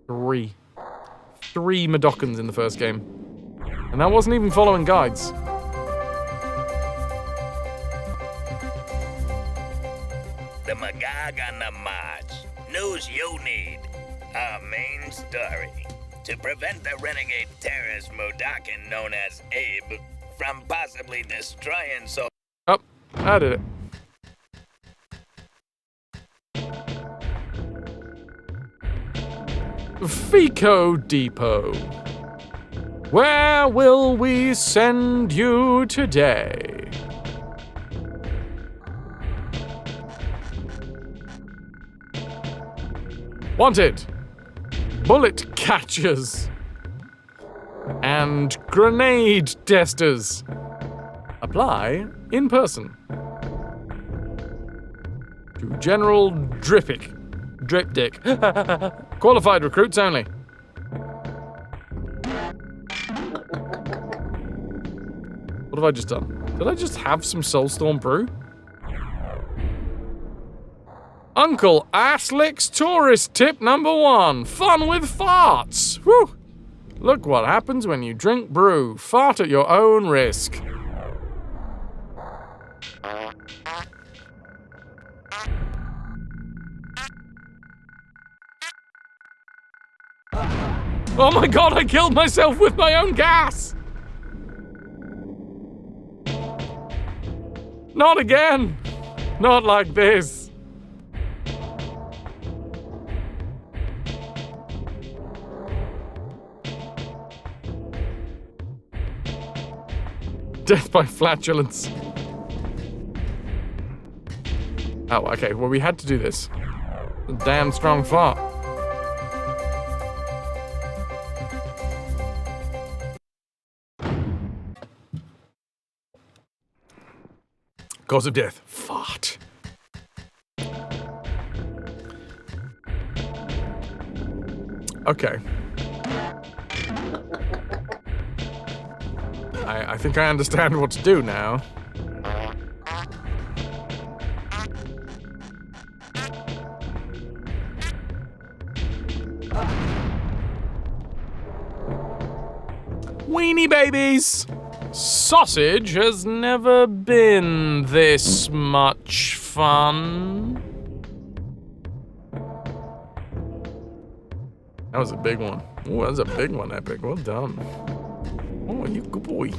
3 Madokans in the first game. And that wasn't even following guides. The Magog on the March. News you need. Our main story. To prevent the renegade terrorist Modakan known as Abe from possibly destroying Oh, I did it. Fico Depot. Where will we send you today? Wanted. Bullet catchers. And grenade testers. Apply in person. To General Dripdick. Qualified recruits only. What have I just done? Did I just have some Soulstorm brew? Uncle Asslick's tourist tip number 1. Fun with farts. Whew. Look what happens when you drink brew. Fart at your own risk. Oh my god, I killed myself with my own gas! Not again! Not like this. Death by flatulence. Oh, okay, well we had to do this. A damn strong fart. Cause of death. Fart. Okay. I think I understand what to do now. Weenie babies! Sausage has never been this much fun. That was a big one. Oh, that was a big one, Epic. Well done. Oh, you good boy.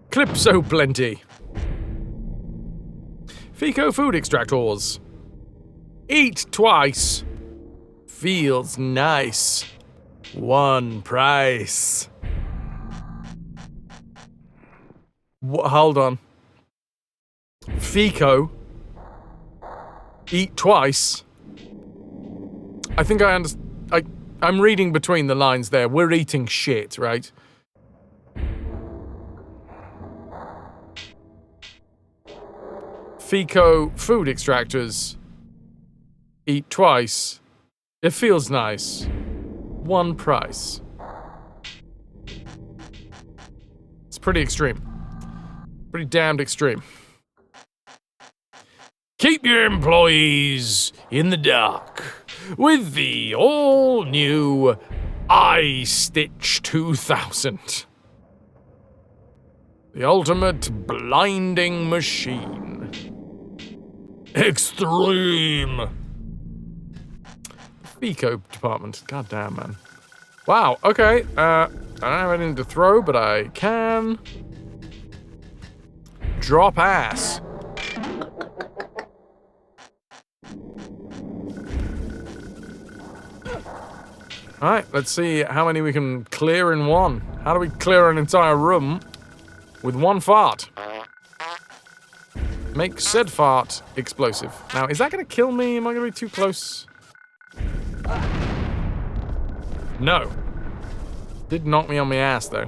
Clipso plenty. Fico food extractors. Eat twice. Feels nice. One price. Hold on. Fico. Eat twice. I think I understand. I'm reading between the lines there. We're eating shit, right? Fico food extractors. Eat twice. It feels nice. One price. It's pretty extreme. Pretty damned extreme. Keep your employees in the dark with the all-new iStitch 2000. The ultimate blinding machine. Extreme. Fico department. God damn, man. Wow, okay. I don't have anything to throw, but I can drop ass. Alright, let's see how many we can clear in one. How do we clear an entire room with one fart? Make said fart explosive. Now, is that going to kill me? Am I going to be too close? No. Did knock me on my ass, though.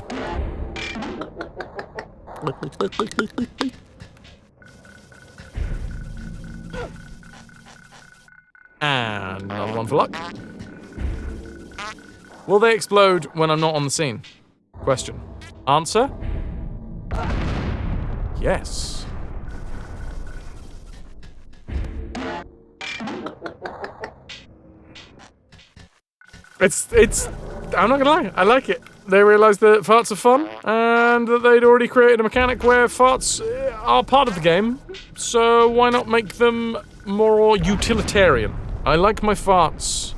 And another one for luck. Will they explode when I'm not on the scene? Question. Answer? Yes. It's, I'm not gonna lie, I like it. They realised that farts are fun, and that they'd already created a mechanic where farts are part of the game, so why not make them more utilitarian? I like my farts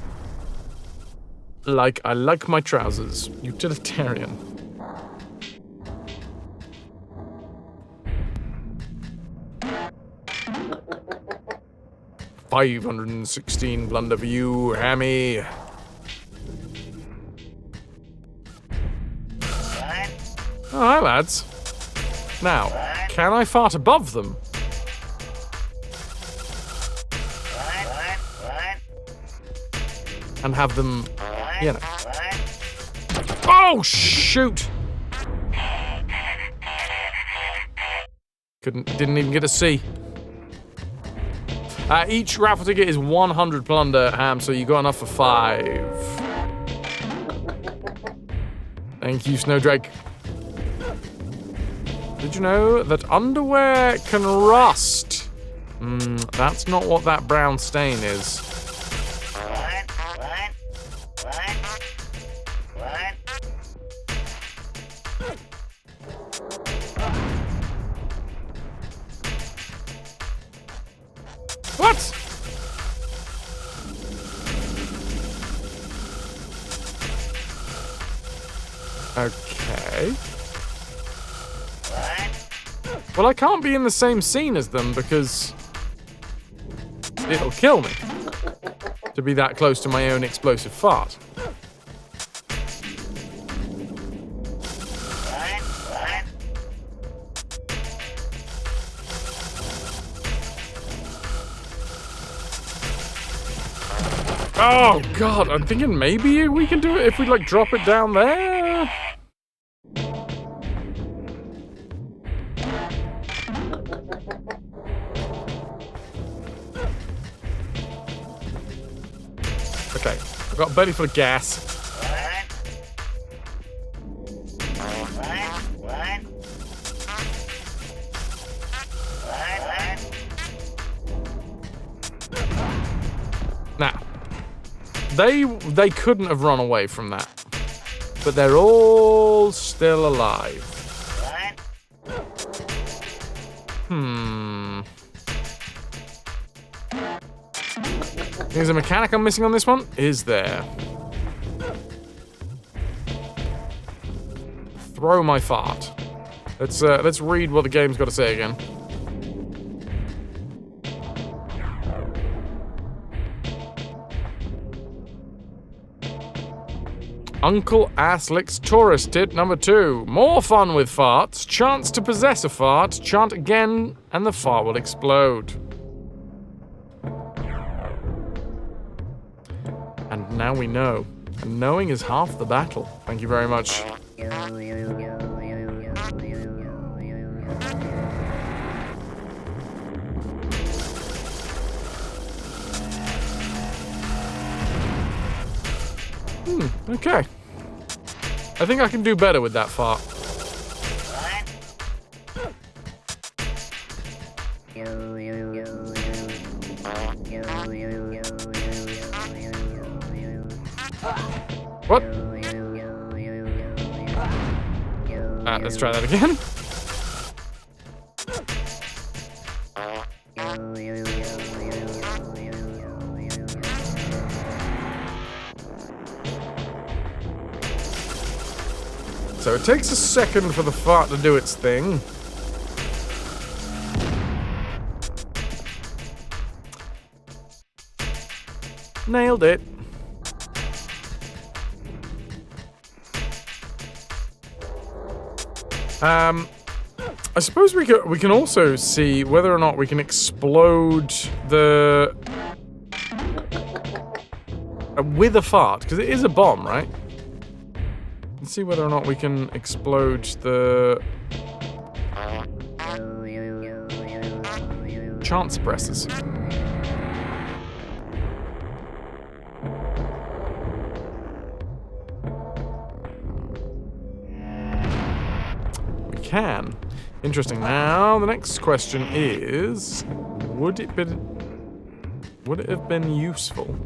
like I like my trousers. Utilitarian. $516 blunder for you, Hammy. Oh, hi, lads. Now, Can I fart above them? And have them, you know. Oh, shoot! Didn't even get a C. Each raffle ticket is 100 plunder, Ham, so you got enough for 5. Thank you, Snowdrake. Did you know that underwear can rust? That's not what that brown stain is. What? Okay. Well, I can't be in the same scene as them because it'll kill me to be that close to my own explosive fart. Oh, God, I'm thinking maybe we can do it if we, like, drop it down there. Okay, I've got a belly full of gas. Now, they couldn't have run away from that, but they're all still alive. There's a mechanic I'm missing on this one. Is there? Throw my fart. Let's read what the game's got to say again. Uncle Asslick's tourist tip number 2. More fun with farts. Chance to possess a fart. Chant again, and the fart will explode. And now we know. And knowing is half the battle. Thank you very much. Okay. I think I can do better with that fart. What? Let's try that again. So it takes a second for the fart to do its thing. Nailed it. I suppose we can also see whether or not we can explode the with a fart, because it is a bomb, right? Let's see whether or not we can explode the chant suppressors. We can. Interesting. Now the next question is, would it have been useful?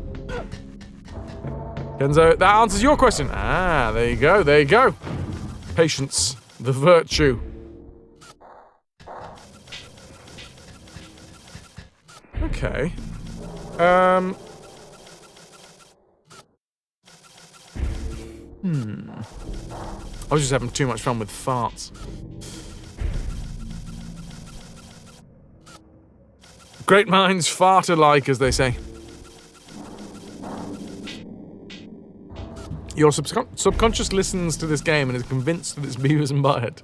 Kenzo, that answers your question. Ah, there you go, there you go. Patience, the virtue. Okay. I was just having too much fun with farts. Great minds fart alike, as they say. Your subconscious listens to this game and is convinced that it's Beavis and Butthead.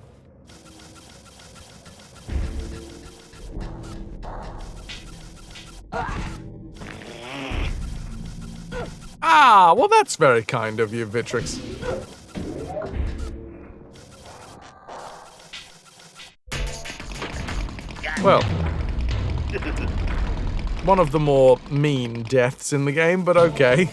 Ah, well, that's very kind of you, Vitrix. Well, one of the more mean deaths in the game, but okay.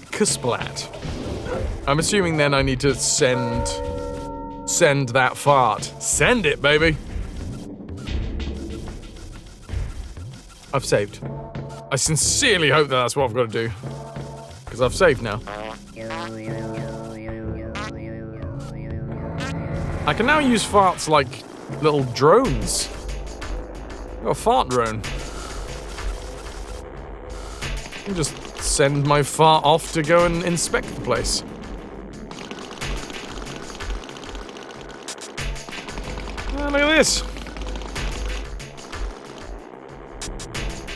Kasplat. I'm assuming then I need to send that fart. Send it, baby. I've saved. I sincerely hope that that's what I've got to do. Because I've saved now. I can now use farts like little drones. I've got a fart drone. I can just send my fart off to go and inspect the place. Oh, look at this. I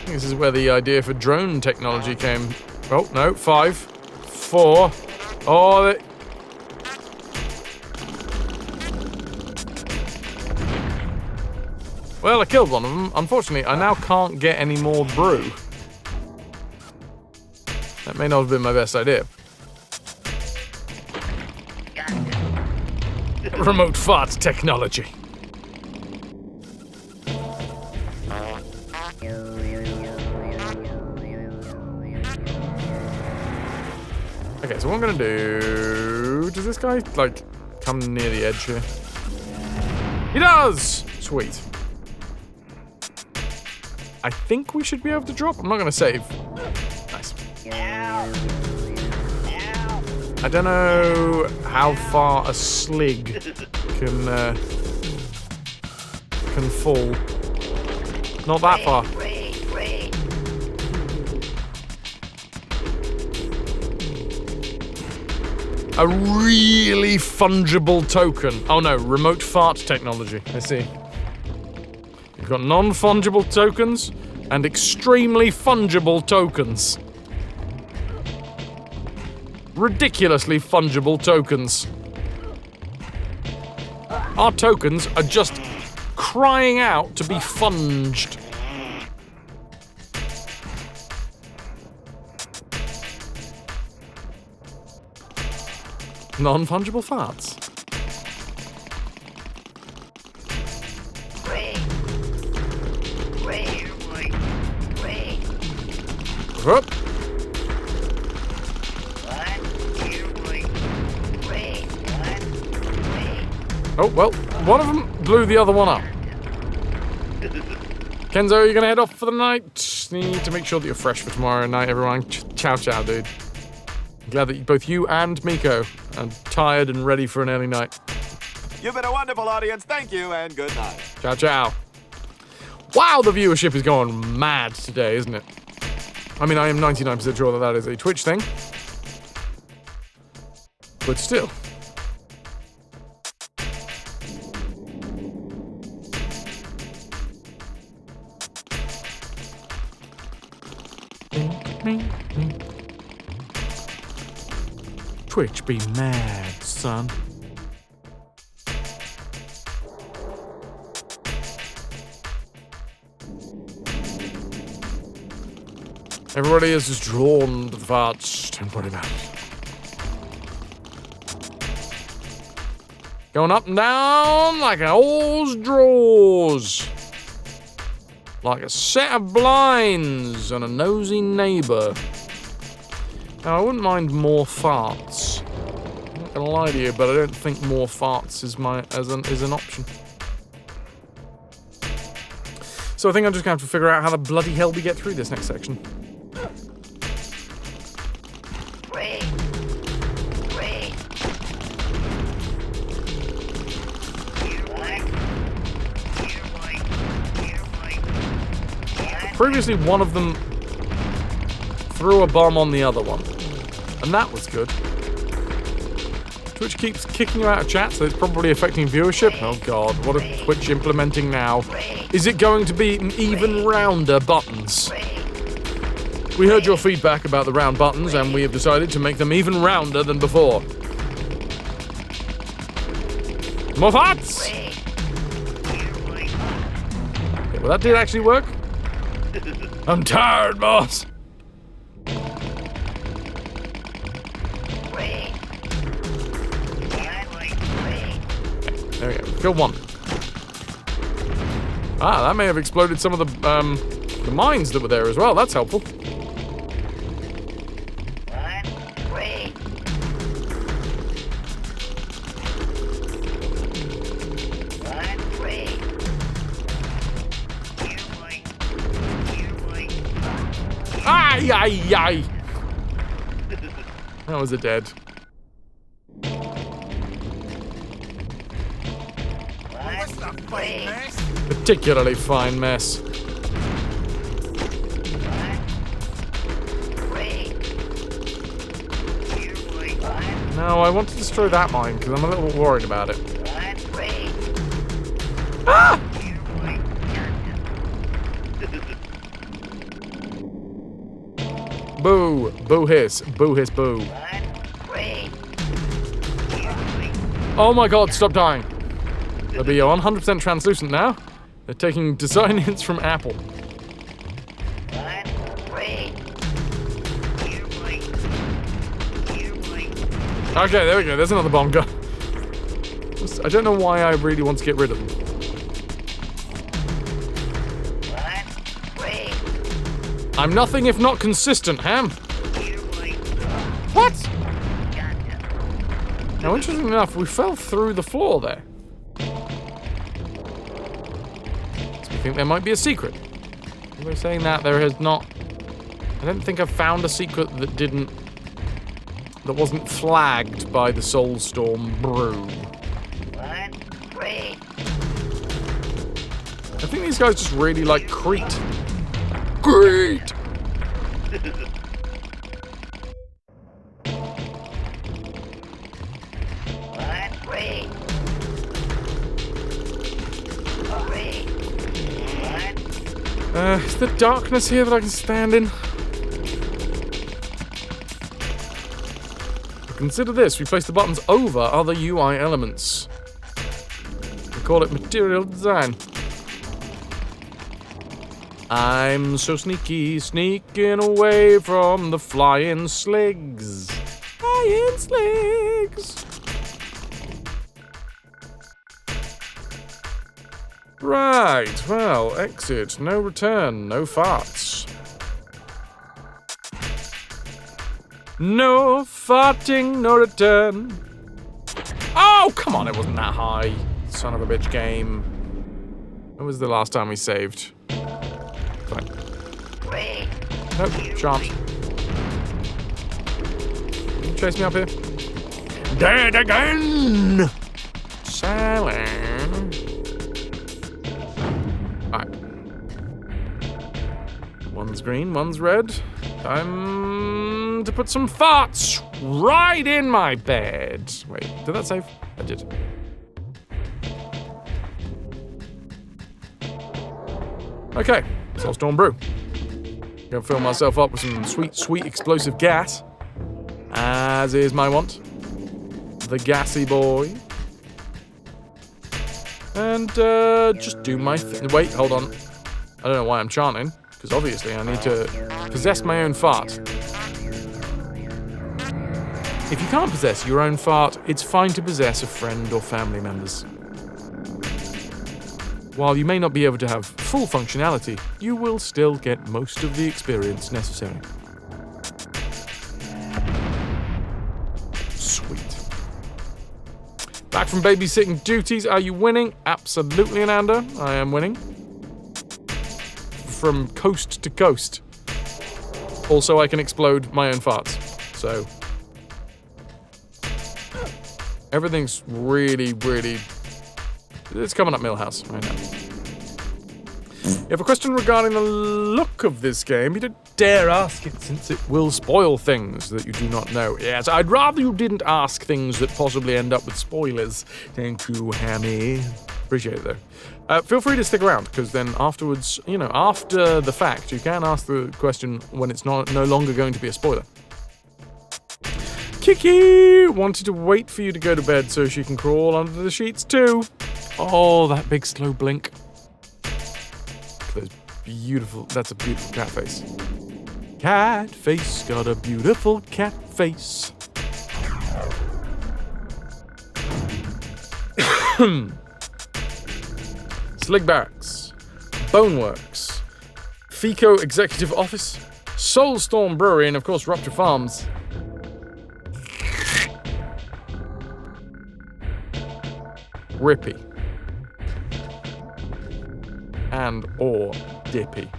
think this is where the idea for drone technology came. Oh, no, 5, 4. Oh, well, I killed one of them. Unfortunately, I now can't get any more brew. That may not have been my best idea. Remote fart technology. Okay, so what I'm gonna do... Does this guy, like, come near the edge here? He does! Sweet. I think we should be able to drop. I'm not gonna save. Nice. I don't know how far a slig can fall. Not that far. A really fungible token. Oh no, remote fart technology. I see. You've got non-fungible tokens and extremely fungible tokens. Ridiculously fungible tokens. Our tokens are just crying out to be funged. Non-fungible farts. Whoop. Oh, well, one of them blew the other one up. Kenzo, you're gonna head off for the night? Need to make sure that you're fresh for tomorrow night, everyone. Ciao, ciao, dude. Glad that both you and Miko are tired and ready for an early night. You've been a wonderful audience. Thank you and good night. Ciao, ciao. Wow, the viewership is going mad today, isn't it? I mean, I am 99% sure that that is a Twitch thing. But still. Twitch be mad, son. Everybody is just drawn to the farts. Don't worry about it. Going up and down like an old drawers. Like a set of blinds and a nosy neighbour. Now, I wouldn't mind more farts. I'm not gonna lie to you, but I don't think more farts is an option. So I think I'm just gonna have to figure out how the bloody hell we get through this next section. Previously, one of them threw a bomb on the other one, and that was good. Twitch keeps kicking you out of chat, so it's probably affecting viewership. Oh god, what is Twitch implementing now? Is it going to be even rounder buttons? We heard your feedback about the round buttons, and we have decided to make them even rounder than before. More farts! Okay, well, that did actually work. I'm tired, boss. There we go. Kill one. Ah, that may have exploded some of the mines that were there as well. That's helpful. Ay, ay, ay. That was a dead. Particularly fine mess. No, I want to destroy that mine because I'm a little worried about it. Ah! Boo! Boo hiss. Boo hiss boo. Oh my god, stop dying. They'll be 100% translucent now. They're taking design hints from Apple. Okay, there we go. There's another bomb gun. I don't know why I really want to get rid of them. I'm nothing if not consistent, Ham. What? Now, interestingly enough, we fell through the floor there. So we think there might be a secret. We're saying that there has not... I don't think I've found a secret that wasn't flagged by the Soulstorm brew. I think these guys just really like Crete. Crete! Is there darkness here that I can stand in? Consider this, we place the buttons over other UI elements. We call it material design. I'm so sneaky, sneaking away from the flying sligs. Flying sligs! Right, well, exit, no return, no farts. No farting, no return. Oh, come on, it wasn't that high. Son of a bitch game. When was the last time we saved? Fine. Nope, chance. Can you chase me up here? Dead again! Sailing. Alright. One's green, one's red. Time to put some farts right in my bed. Wait, did that save? I did. Okay, Soulstorm brew. Gonna fill myself up with some sweet, sweet explosive gas. As is my want. The gassy boy. And just do my thing. Wait, hold on. I don't know why I'm chanting, because obviously I need to possess my own fart. If you can't possess your own fart, it's fine to possess a friend or family member's. While you may not be able to have full functionality, you will still get most of the experience necessary. Sweet. Back from babysitting duties, are you winning? Absolutely, Ananda, I am winning. From coast to coast. Also, I can explode my own farts, so... everything's really, really... it's coming up Millhouse right now. You have a question regarding the look of this game? You don't dare ask it, since it will spoil things that you do not know. Yes, I'd rather you didn't ask things that possibly end up with spoilers. Thank you, Hammy. Appreciate it, though. Feel free to stick around, because then afterwards, you know, after the fact, you can ask the question when it's no longer going to be a spoiler. Kiki wanted to wait for you to go to bed so she can crawl under the sheets too. Oh, that big slow blink. beautiful cat face. Cat face, got a beautiful cat face. Slig Barracks, Boneworks, Fico Executive Office, Soulstorm Brewery, and of course Rupture Farms. Rippy. And or Dippy.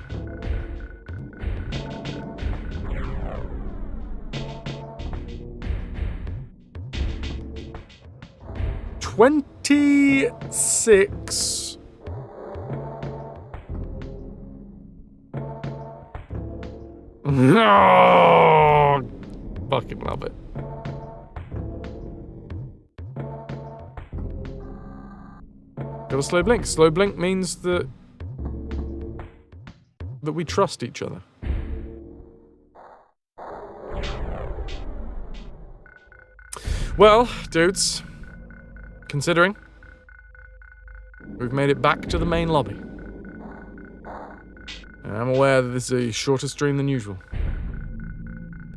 $26. No, fucking love it. Got a slow blink. Slow blink means that we trust each other. Well, dudes, considering we've made it back to the main lobby, and I'm aware that this is a shorter stream than usual,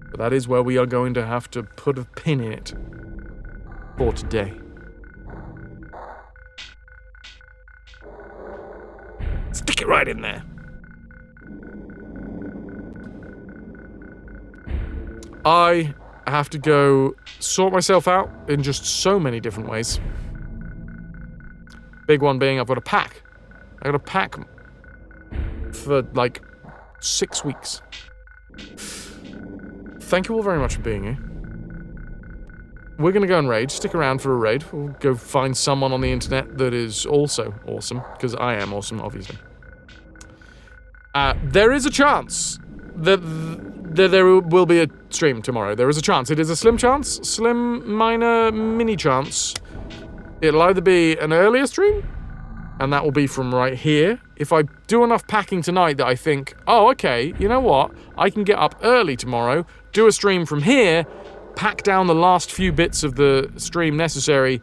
but that is where we are going to have to put a pin in it for today. Stick it right in there. I have to go sort myself out in just so many different ways. Big one being I've got to pack. I got to pack for like 6 weeks. Thank you all very much for being here. We're going to go and raid. Stick around for a raid. We'll go find someone on the internet that is also awesome, because I am awesome, obviously. There is a chance that there will be a stream tomorrow. There is a chance. It is a slim chance. Slim, minor, mini chance. It'll either be an earlier stream, and that will be from right here. If I do enough packing tonight that I think, oh, okay, you know what? I can get up early tomorrow, do a stream from here, pack down the last few bits of the stream necessary,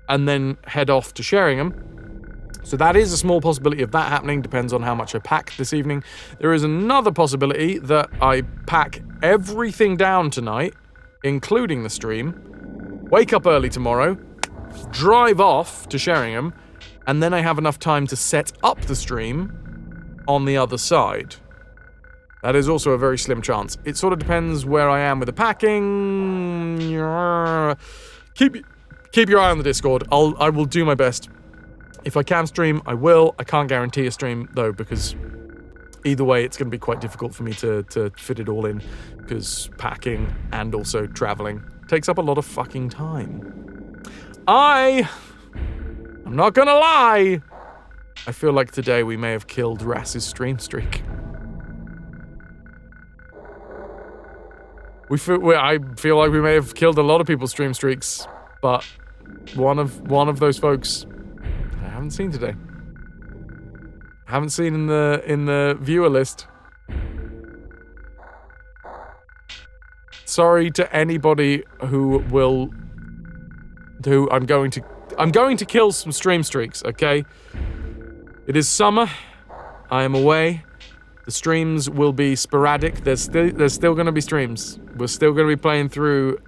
and then head off to Sheringham. So that is a small possibility of that happening, depends on how much I pack this evening. There is another possibility that I pack everything down tonight, including the stream, wake up early tomorrow, drive off to Sheringham, and then I have enough time to set up the stream on the other side. That is also a very slim chance. It sort of depends where I am with the packing. Keep your eye on the Discord. I will do my best. If I can stream, I will. I can't guarantee a stream, though, because either way, it's going to be quite difficult for me to fit it all in, because packing and also traveling takes up a lot of fucking time. I'm not going to lie. I feel like today we may have killed Rass's stream streak. I feel like we may have killed a lot of people's stream streaks, but one of those folks I haven't seen today. I haven't seen in the viewer list. Sorry to anybody who I'm going to kill some stream streaks, okay? It is summer. I am away. The streams will be sporadic. There's still going to be streams. We're still going to be playing through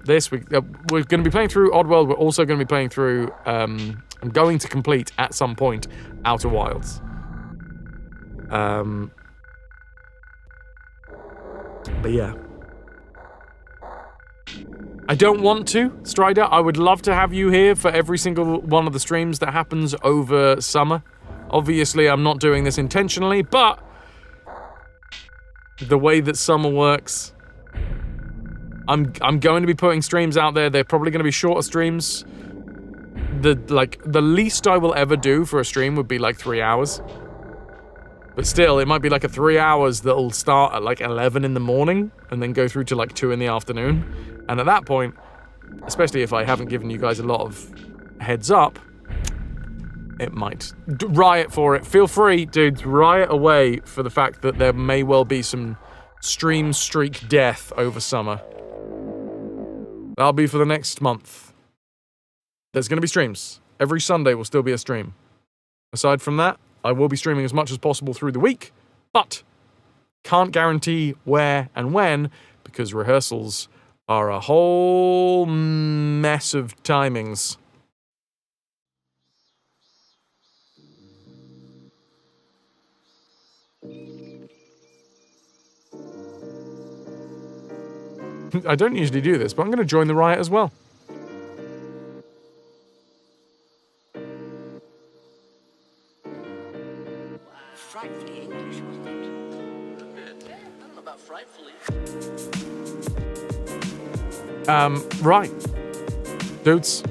this. We're going to be playing through Oddworld. We're also going to be playing through... I'm going to complete, at some point, Outer Wilds. But yeah. I don't want to, Strider. I would love to have you here for every single one of the streams that happens over summer. Obviously, I'm not doing this intentionally, but... the way that summer works, I'm going to be putting streams out there. They're probably going to be shorter streams. The least I will ever do for a stream would be like 3 hours. But still, it might be like a 3 hours that'll start at like 11 in the morning and then go through to like 2 in the afternoon. And at that point, especially if I haven't given you guys a lot of heads up, it might. Riot for it. Feel free, dudes, riot away for the fact that there may well be some stream streak death over summer. That'll be for the next month. There's going to be streams. Every Sunday will still be a stream. Aside from that, I will be streaming as much as possible through the week, but can't guarantee where and when, because rehearsals are a whole mess of timings. I don't usually do this, but I'm going to join the riot as well. Frightfully English, wasn't it? I don't know about frightfully. Right. Dudes.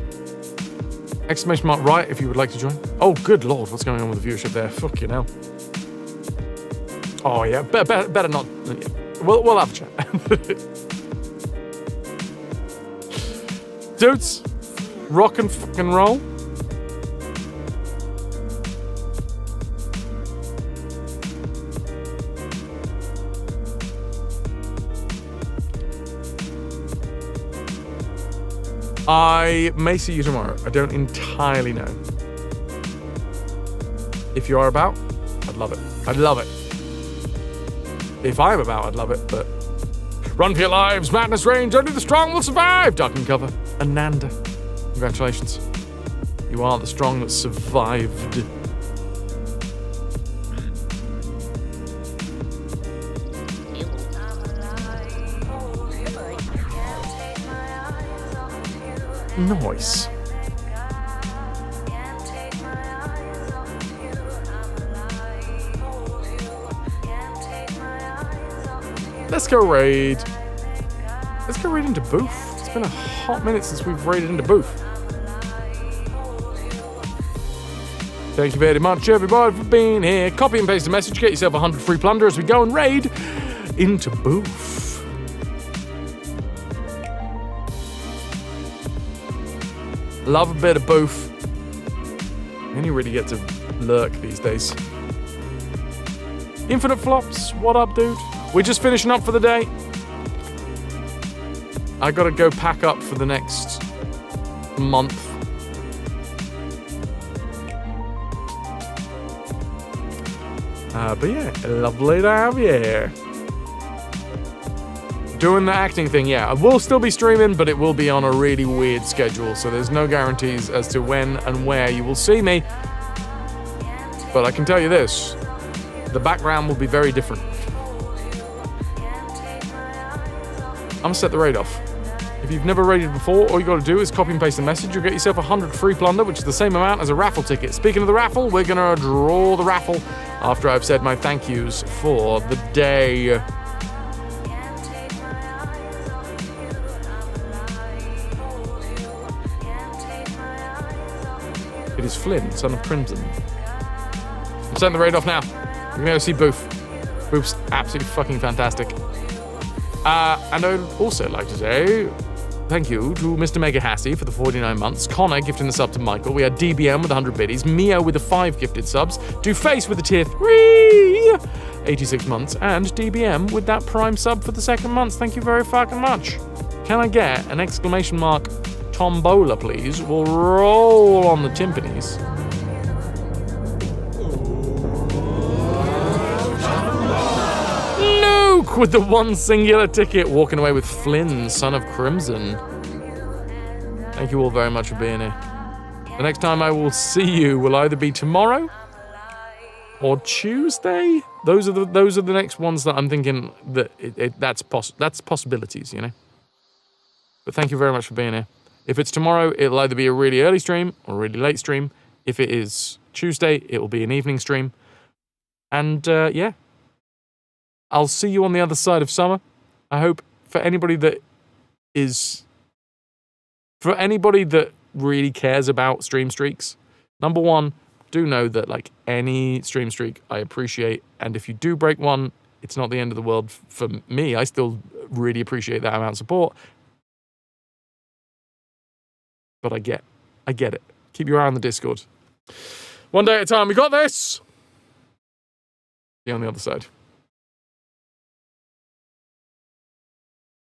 Exclamation mark right if you would like to join. Oh, good lord, what's going on with the viewership there? Fucking hell. Oh, yeah, better not. Yeah. We'll have a chat. Dudes, rock and fucking roll. I may see you tomorrow. I don't entirely know. If you are about, I'd love it. I'd love it. If I'm about, I'd love it, but... Run for your lives, Madness Range, only the strong will survive! Duck and cover. Ananda. Congratulations. You are the strong that survived. Nice. Let's go raid. Let's go raid into Booth. It's been a hot minute since we've raided into Booth. Thank you very much, everybody, for being here. Copy and paste the message. Get yourself 100 free plunder as we go and raid into Booth. Love a bit of Booth. And you really get to lurk these days. Infinite Flops, what up, dude? We're just finishing up for the day. I gotta go pack up for the next month. But yeah, lovely to have you here. Doing the acting thing, yeah. I will still be streaming, but it will be on a really weird schedule, so there's no guarantees as to when and where you will see me. But I can tell you this, the background will be very different. I'm gonna set the raid off. If you've never raided before, all you gotta do is copy and paste the message. You'll get yourself 100 free plunder, which is the same amount as a raffle ticket. Speaking of the raffle, we're gonna draw the raffle after I've said my thank yous for the day. It is Flynn, son of Crimson. I'm setting the raid off now. We're gonna go see Booth. Booth's absolutely fucking fantastic. And I'd also like to say thank you to Mr. Mega Hassy for the 49 months, Connor gifting the sub to Michael, we had DBM with 100 biddies, Mio with the 5 gifted subs, Duface with the tier 3, 86 months, and DBM with that prime sub for the 2nd month. Thank you very fucking much. Can I get an exclamation mark tombola, please? We'll roll on the timpanis. With the one singular ticket, walking away with Flynn, son of Crimson. Thank you all very much for being here. The next time I will see you will either be tomorrow or Tuesday. Those are the next ones that I'm thinking that that's possibilities, you know. But thank you very much for being here. If it's tomorrow, it'll either be a really early stream or a really late stream. If it is Tuesday, it will be an evening stream. And yeah. I'll see you on the other side of summer. I hope for anybody that really cares about stream streaks, number one, do know that like any stream streak I appreciate, and if you do break one, it's not the end of the world for me. I still really appreciate that amount of support. But I get it. Keep your eye on the Discord. One day at a time, we got this. See you on the other side.